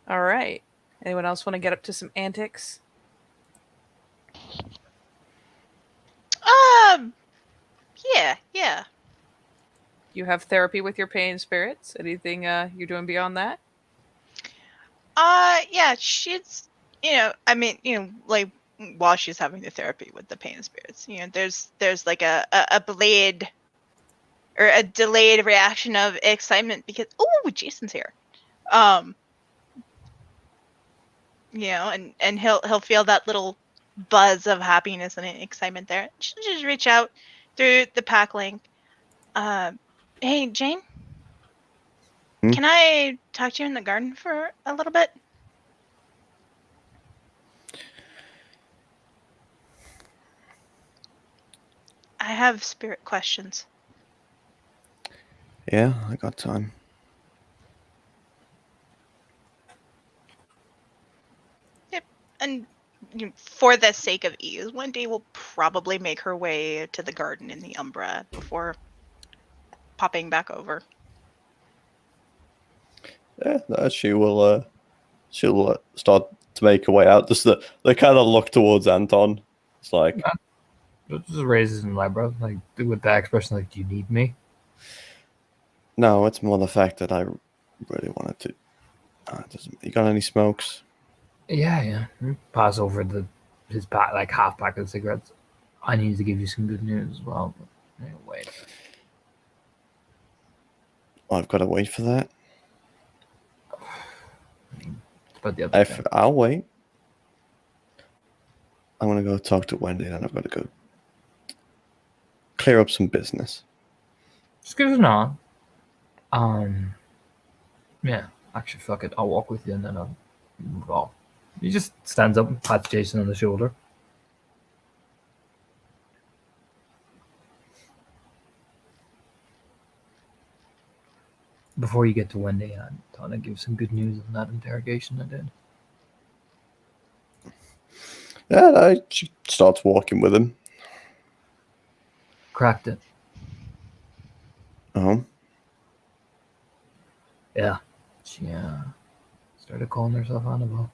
All right. Anyone else want to get up to some antics? Yeah. You have therapy with your pain spirits. Anything you're doing beyond that? Yeah, she's, like while she's having the therapy with the pain spirits, there's like a blade or a delayed reaction of excitement because Jason's here. And he'll feel that little buzz of happiness and excitement there. She'll just reach out through the pack link. Hey Jane, can I talk to you in the garden for a little bit? I have spirit questions. Yeah, I got time. Yep. And for the sake of ease, Wendy will probably make her way to the garden in the Umbra before popping back over. Yeah, she will. She'll start to make her way out. Just they kind of look towards Anton. It's like, It just raises an eyebrow, like with that expression, like, "Do you need me?" no, it's more the fact that I really wanted to. You got any smokes? Yeah. Pass over his pack, like half pack of cigarettes. I need to give you some good news as well. But wait. I've got to wait for that. But the other thing. I'll wait. I'm gonna go talk to Wendy, and I've got to go clear up some business. Just give us an on. Yeah. Actually, fuck it. I'll walk with you, and then I'll move off. He just stands up and pats Jason on the shoulder. Before you get to Wendy, I thought I'd give some good news on that interrogation I did. Yeah, she starts walking with him. Cracked it. Oh, Yeah. She started calling herself Annabelle.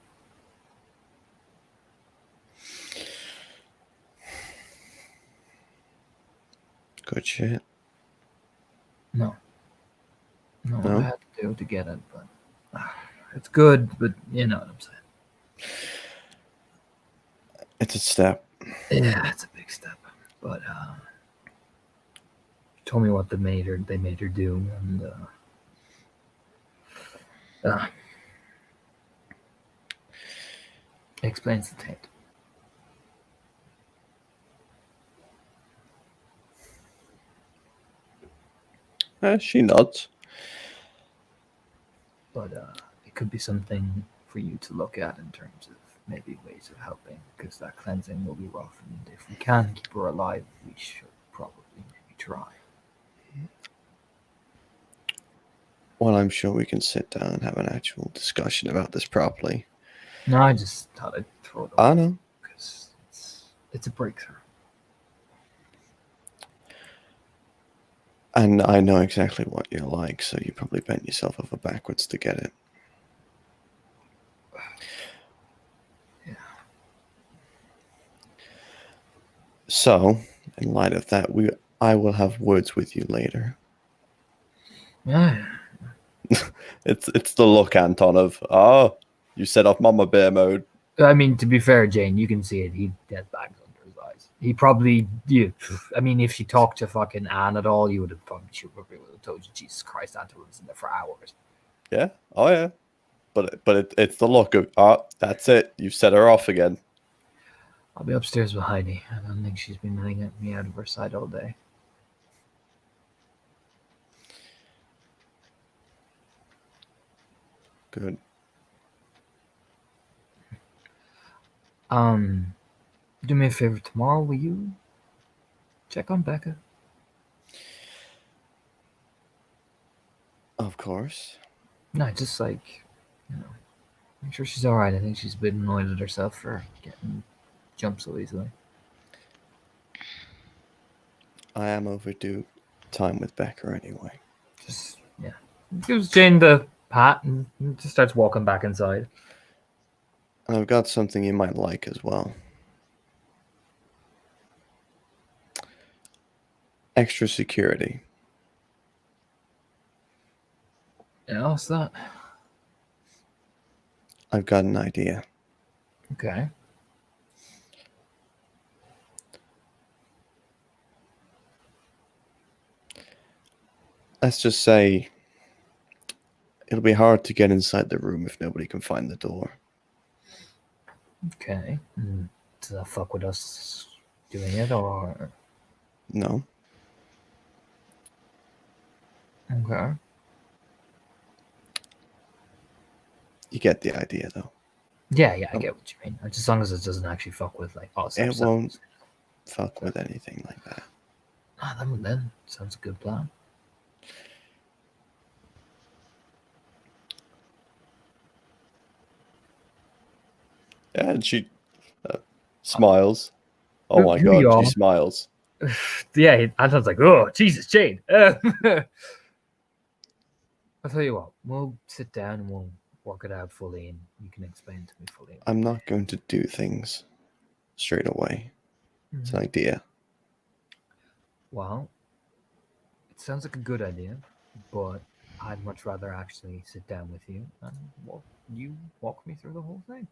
good shit. No, No? I had to do it to get it, but it's good, but you know what I'm saying. It's a step. Yeah, it's a big step. But told me what they made her do, and explains the taint. She nods. But it could be something for you to look at in terms of maybe ways of helping, because that cleansing will be rough, and if we can keep her alive, we should probably maybe try. Well, I'm sure we can sit down and have an actual discussion about this properly. No, I just thought I'd throw it I over know. because it's a breakthrough. And I know exactly what you're like, so you probably bent yourself over backwards to get it. Yeah. So, in light of that, I will have words with you later. Yeah. It's the look, Anton, of you set off Mama Bear mode. I mean, to be fair, Jane, you can see it. He has bags under his eyes. He probably, I mean, if she talked to fucking Anne at all, she would have told you, Jesus Christ, Anton was in there for hours. Yeah. Oh yeah. But it's the look of that's it. You've set her off again. I'll be upstairs with Heidi. I don't think she's been letting me out of her sight all day. Good. Do me a favor tomorrow, will you check on Becca? Of course. No, just like, make sure she's alright. I think she's a bit annoyed at herself for getting jumped so easily. I am overdue time with Becca anyway. Just yeah, gives Jane the pat and just starts walking back inside. And I've got something you might like as well. Extra security. Yeah, what's that? I've got an idea. Okay. Let's just say it'll be hard to get inside the room if nobody can find the door. Okay. Does that fuck with us doing it or? No? Okay. You get the idea, though. Yeah, I get what you mean. Just as long as it doesn't actually fuck with like us. It ourselves. won't fuck with anything like that. Ah, then sounds a good plan. Yeah, and she smiles. Oh my Here you god, are. she smiles. Yeah, Anton's like, oh Jesus, Jane. I'll tell you what. We'll sit down and we'll work it out fully, and you can explain to me fully. I'm not going to do things straight away. It's an idea. Well, it sounds like a good idea, but I'd much rather actually sit down with you and walk me through the whole thing.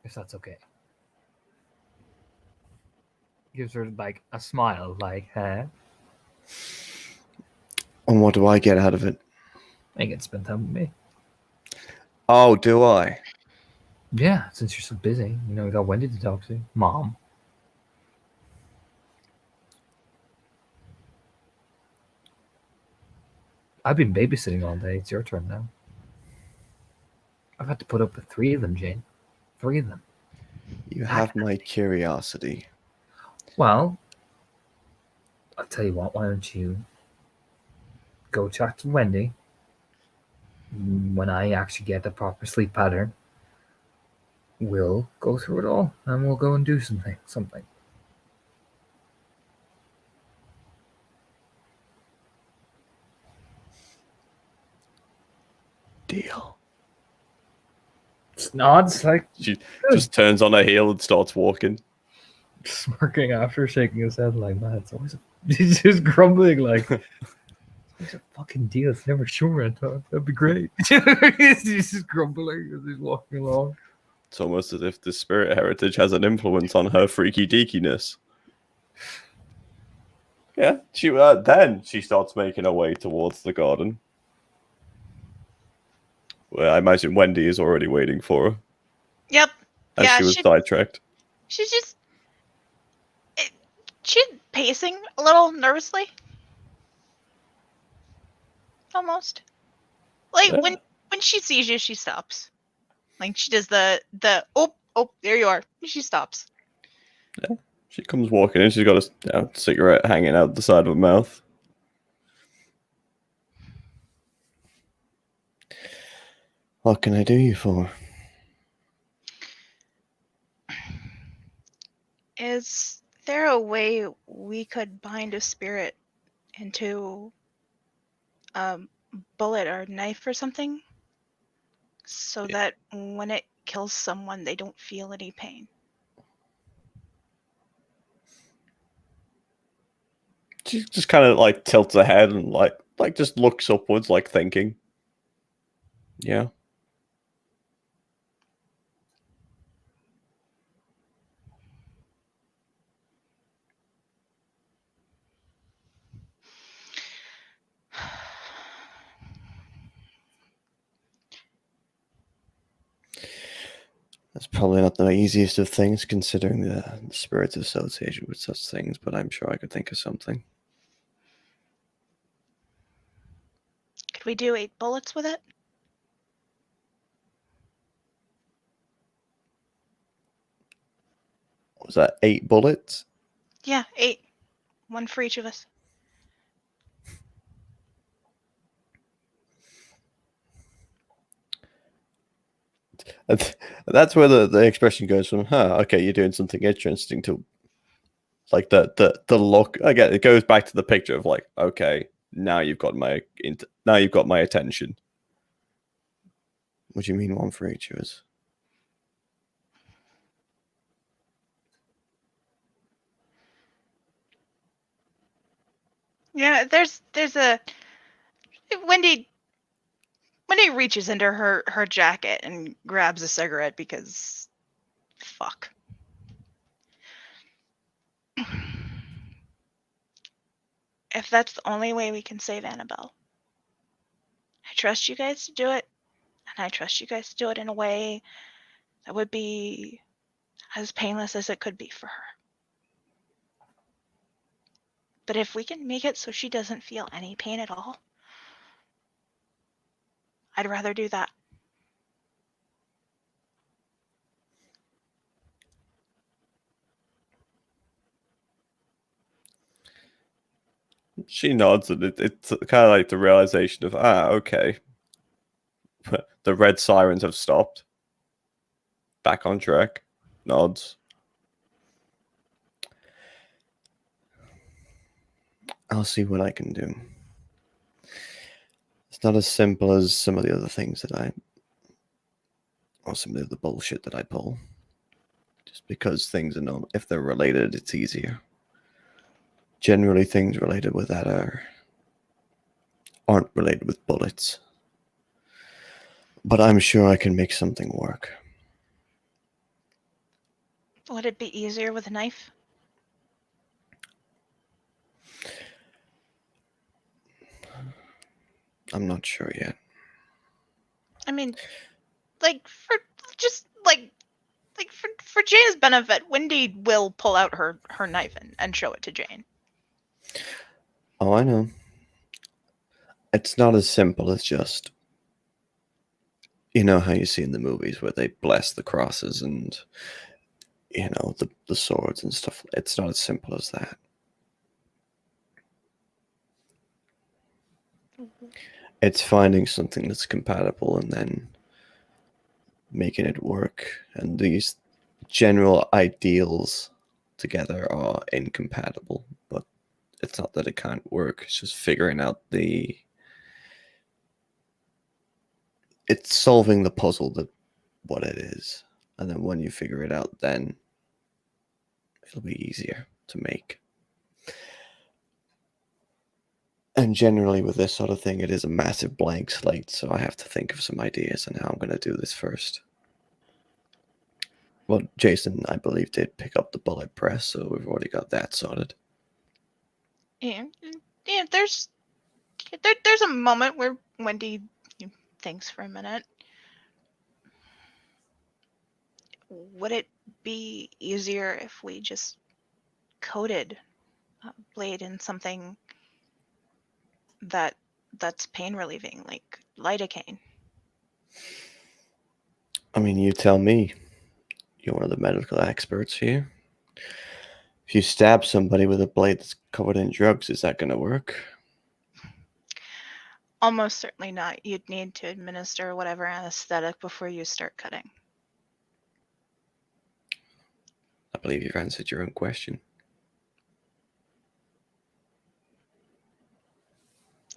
If that's okay. Gives her like a smile, like, huh? And what do I get out of it? I get to spend time with me. Oh, do I? Yeah, since you're so busy. You know, we got Wendy to talk to. Mom. I've been babysitting all day. It's your turn now. I've had to put up with 3 of them, Jane. 3 of them. You have my curiosity. Well, I'll tell you what, why don't you go chat to Wendy when I actually get a proper sleep pattern. We'll go through it all and we'll go and do something. Deal. Just nods, like She just turns on her heel and starts walking. smirking after, shaking his head like, man, it's always he's just grumbling like, it's a fucking deal. It's never sure. I thought that'd be great. He's just grumbling as he's walking along. It's almost as if the spirit heritage has an influence on her freaky deakiness. Yeah, then she starts making her way towards the garden. Well, I imagine Wendy is already waiting for her. Yep. As Yeah, she was sidetracked. She's pacing a little nervously. Almost. Like Yeah. when she sees you, she stops. Like she does the oh, there you are. She stops. She comes walking in. She's got a cigarette hanging out the side of her mouth. What can I do you for? Is there a way we could bind a spirit into a bullet or knife or something? So that when it kills someone, they don't feel any pain. She just kind of like tilts her head and like just looks upwards, like thinking. Yeah. That's probably not the easiest of things, considering the spirit's associated with such things, but I'm sure I could think of something. Could we do 8 bullets with it? Was that 8 bullets? Yeah, 8. 1 for each of us. And that's where the expression goes from, okay, you're doing something interesting, to like the look again. It goes back to the picture of like, okay, now you've got my attention. What do you mean one for each of us? Yeah, there's a Wendy reaches into her jacket and grabs a cigarette because fuck. If that's the only way we can save Annabelle, I trust you guys to do it, and I trust you guys to do it in a way that would be as painless as it could be for her. But if we can make it so she doesn't feel any pain at all, I'd rather do that. She nods, and it's kind of like the realization of, okay. The red sirens have stopped. Back on track. Nods. I'll see what I can do. It's not as simple as some of the other things or some of the bullshit that I pull. Just because things are not, if they're related, it's easier. Generally, things related with that aren't related with bullets. But I'm sure I can make something work. Would it be easier with a knife? I'm not sure yet. I mean, like for for Jane's benefit, Wendy will pull out her knife and show it to Jane. Oh, I know. It's not as simple as just, you know how you see in the movies where they bless the crosses and, you know, the swords and stuff. It's not as simple as that. It's finding something that's compatible and then making it work. And these general ideals together are incompatible, but it's not that it can't work. It's just figuring out it's solving the puzzle that what it is. And then when you figure it out, then it'll be easier to make. And generally with this sort of thing, it is a massive blank slate, so I have to think of some ideas on how I'm going to do this first. Well, Jason, I believe, did pick up the bullet press, so we've already got that sorted. Yeah, there's a moment where Wendy thinks for a minute. Would it be easier if we just coated Blade in something that's pain relieving, like lidocaine? I mean, you tell me. You're one of the medical experts here. If you stab somebody with a blade that's covered in drugs, is that going to work? Almost certainly not. You'd need to administer whatever anesthetic before you start cutting. I believe you've answered your own question.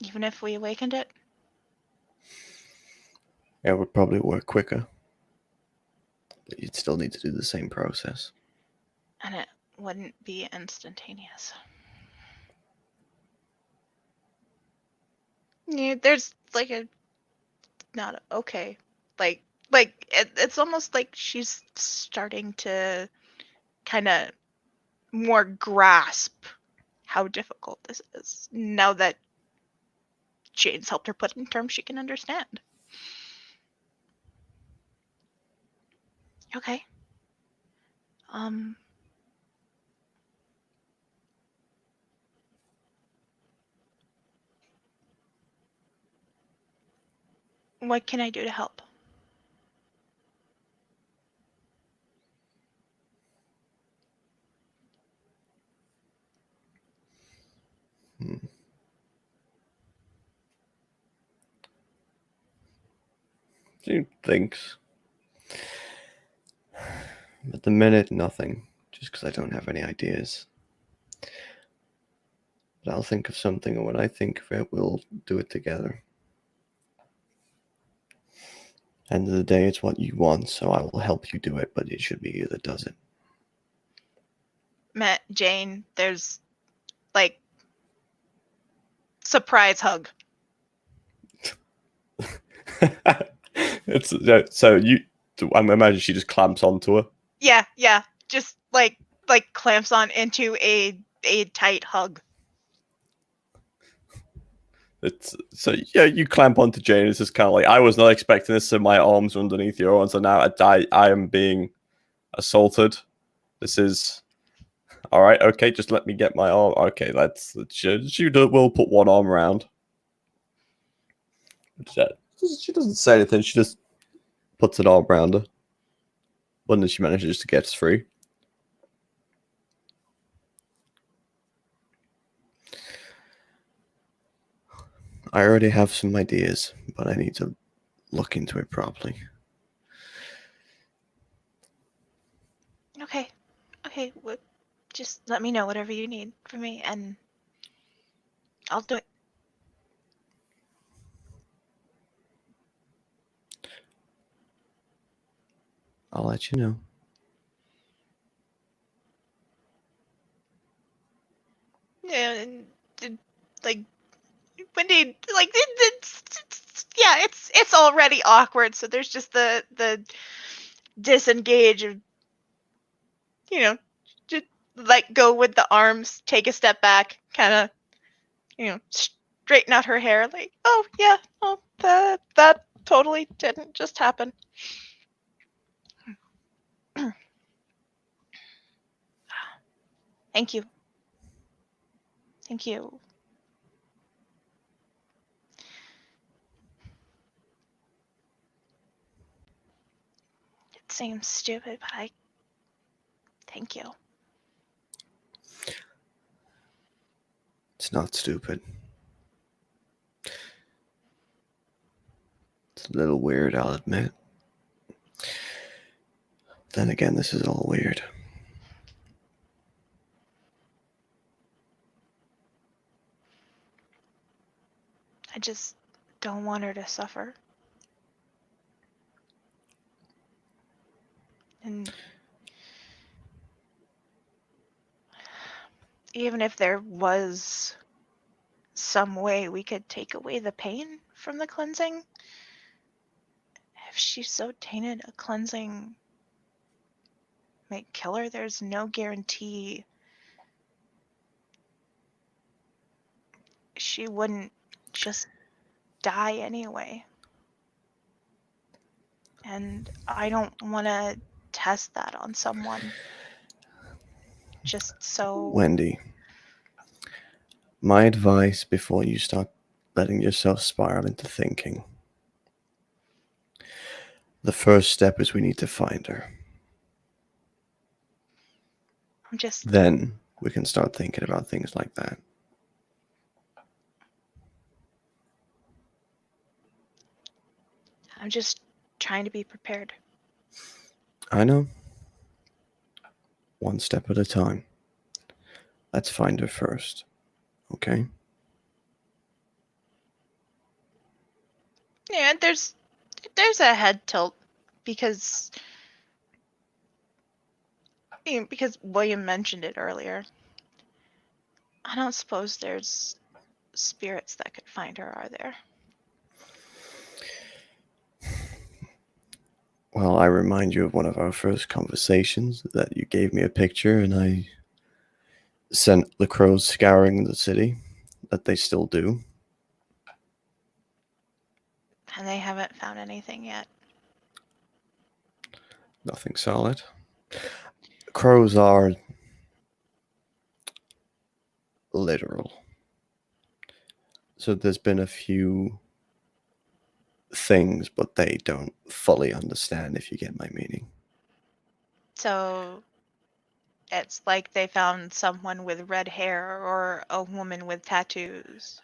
Even if we awakened it? It would probably work quicker. But you'd still need to do the same process. And it wouldn't be instantaneous. Yeah, there's like a not okay. Like it's almost like she's starting to kind of more grasp how difficult this is now that Jane's helped her put it in terms she can understand. Okay. What can I do to help? She thinks. At the minute, nothing. Just because I don't have any ideas. But I'll think of something, and when I think of it, we'll do it together. End of the day, it's what you want, so I will help you do it, but it should be you that does it. Matt, Jane, there's like surprise hug. It's so you. I imagine she just clamps onto her. Yeah, just like clamps on into a tight hug. It's so yeah. You clamp onto Jane. It's just kind of like I was not expecting this. So my arms are underneath your arms, and now I am being assaulted. This is all right. Okay, just let me get my arm. Okay, she will put one arm around. She doesn't say anything. She just puts an arm around her. But then she manages to get free. I already have some ideas, but I need to look into it properly. Okay. Well, just let me know whatever you need from me, and I'll do it. I'll let you know. Yeah, and like Wendy, like yeah, it's already awkward. So there's just the disengage of, just like go with the arms, take a step back, kind of, straighten out her hair. Like, oh yeah, oh that totally didn't just happen. Thank you. Thank you. It seems stupid, but I thank you. It's not stupid. It's a little weird, I'll admit. Then again, this is all weird. I just don't want her to suffer. And even if there was some way we could take away the pain from the cleansing, if she's so tainted, a cleansing might kill her. There's no guarantee she wouldn't just die anyway. And I don't want to test that on someone. Just so... Wendy, my advice before you start letting yourself spiral into thinking. The first step is we need to find her. Then we can start thinking about things like that. I'm just trying to be prepared. I know. One step at a time. Let's find her first. Okay? Yeah, there's a head tilt because William mentioned it earlier. I don't suppose there's spirits that could find her, are there? Well, I remind you of one of our first conversations that you gave me a picture and I sent the crows scouring the city, that they still do. And they haven't found anything yet. Nothing solid. Crows are literal. So there's been a few things, but they don't fully understand, if you get my meaning. So it's like they found someone with red hair or a woman with tattoos.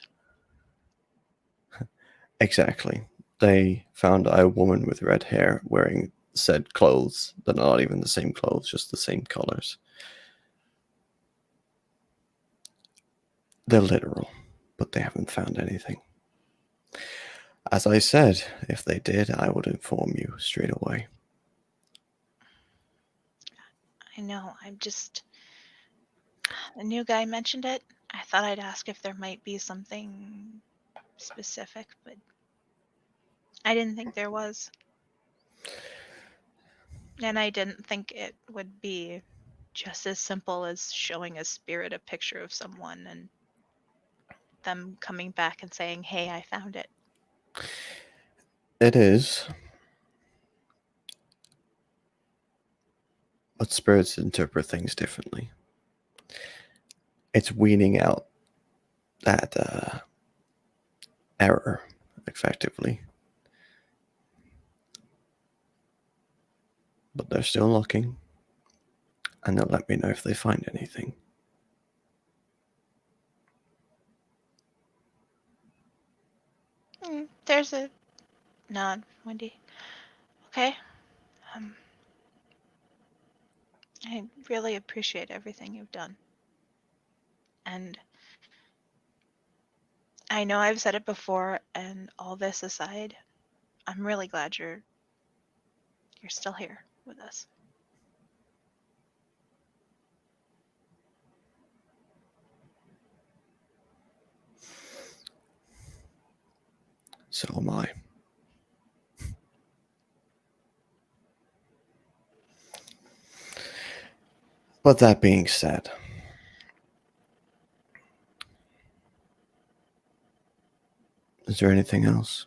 Exactly. They found a woman with red hair wearing said clothes. They're not even the same clothes, just the same colors. They're literal, but they haven't found anything. As I said, if they did, I would inform you straight away. I know, I'm just. The new guy mentioned it. I thought I'd ask if there might be something specific, but I didn't think there was. And I didn't think it would be just as simple as showing a spirit a picture of someone and them coming back and saying, hey, I found it. It is. But spirits interpret things differently. It's weaning out that error, effectively. But they're still looking, and they'll let me know if they find anything. There's a nod, Wendy. Okay. I really appreciate everything you've done. And I know I've said it before, and all this aside, I'm really glad you're still here with us. So am I. But that being said, is there anything else?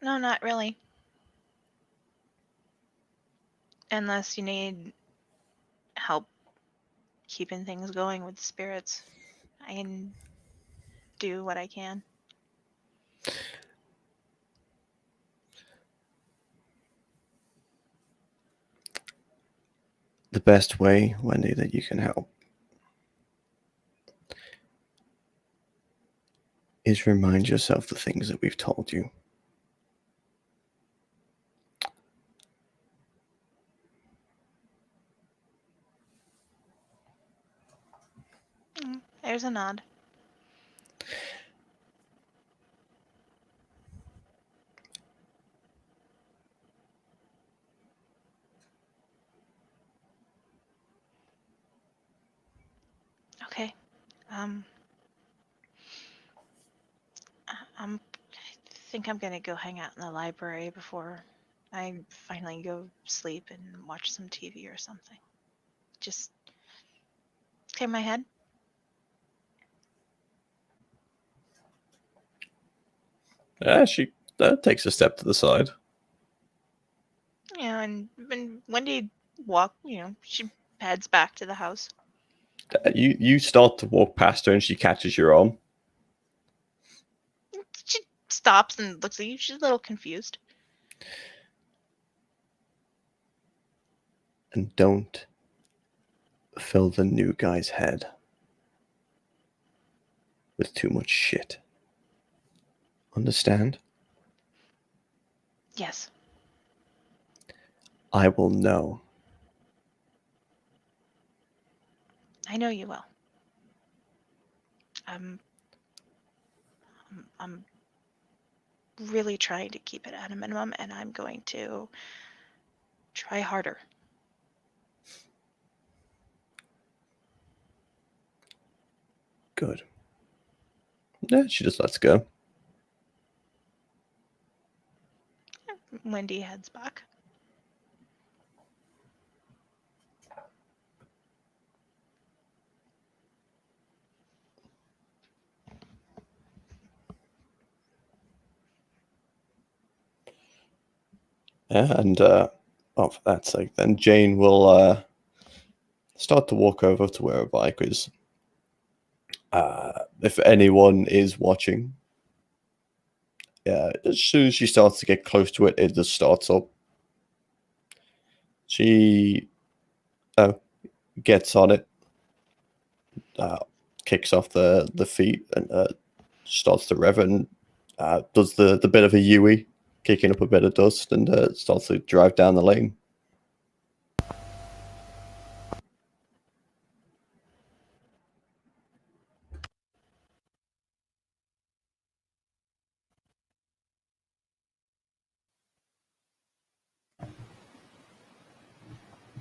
No, not really. Unless you need help keeping things going with spirits, I can do what I can. The best way, Wendy, that you can help is remind yourself the things that we've told you. There's a nod. Okay. I think I'm gonna go hang out in the library before I finally go sleep and watch some TV or something. Just clear my head. She takes a step to the side. Yeah, and when Wendy she heads back to the house. You start to walk past her and she catches your arm. She stops and looks at you. She's a little confused. And don't fill the new guy's head with too much shit. Understand? Yes. I will know. I know you will. I'm really trying to keep it at a minimum, and I'm going to try harder. Good. Yeah, she just lets go. Wendy heads back. Yeah, and for that sake, then Jane will start to walk over to where her bike is. If anyone is watching, as soon as she starts to get close to it, it just starts up. She gets on it, kicks off the feet, and starts to rev it, and does the bit of a Yui kicking up a bit of dust and starts to drive down the lane.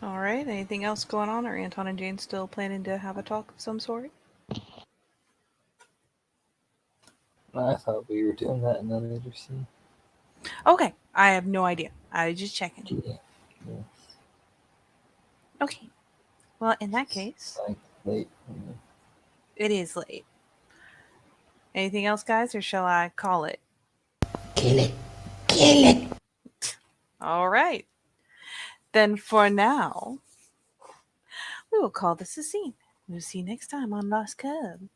All right. Anything else going on? Are Anton and Jane still planning to have a talk of some sort? I thought we were doing that in the later scene. Okay. I have no idea. I was just checking. Yeah. Yes. Okay. Well, in that case, It's like late. You know. it is late. Anything else, guys, or shall I call it? Kill it. Kill it. All right. Then for now, we will call this a scene. We'll see you next time on Lost Cub.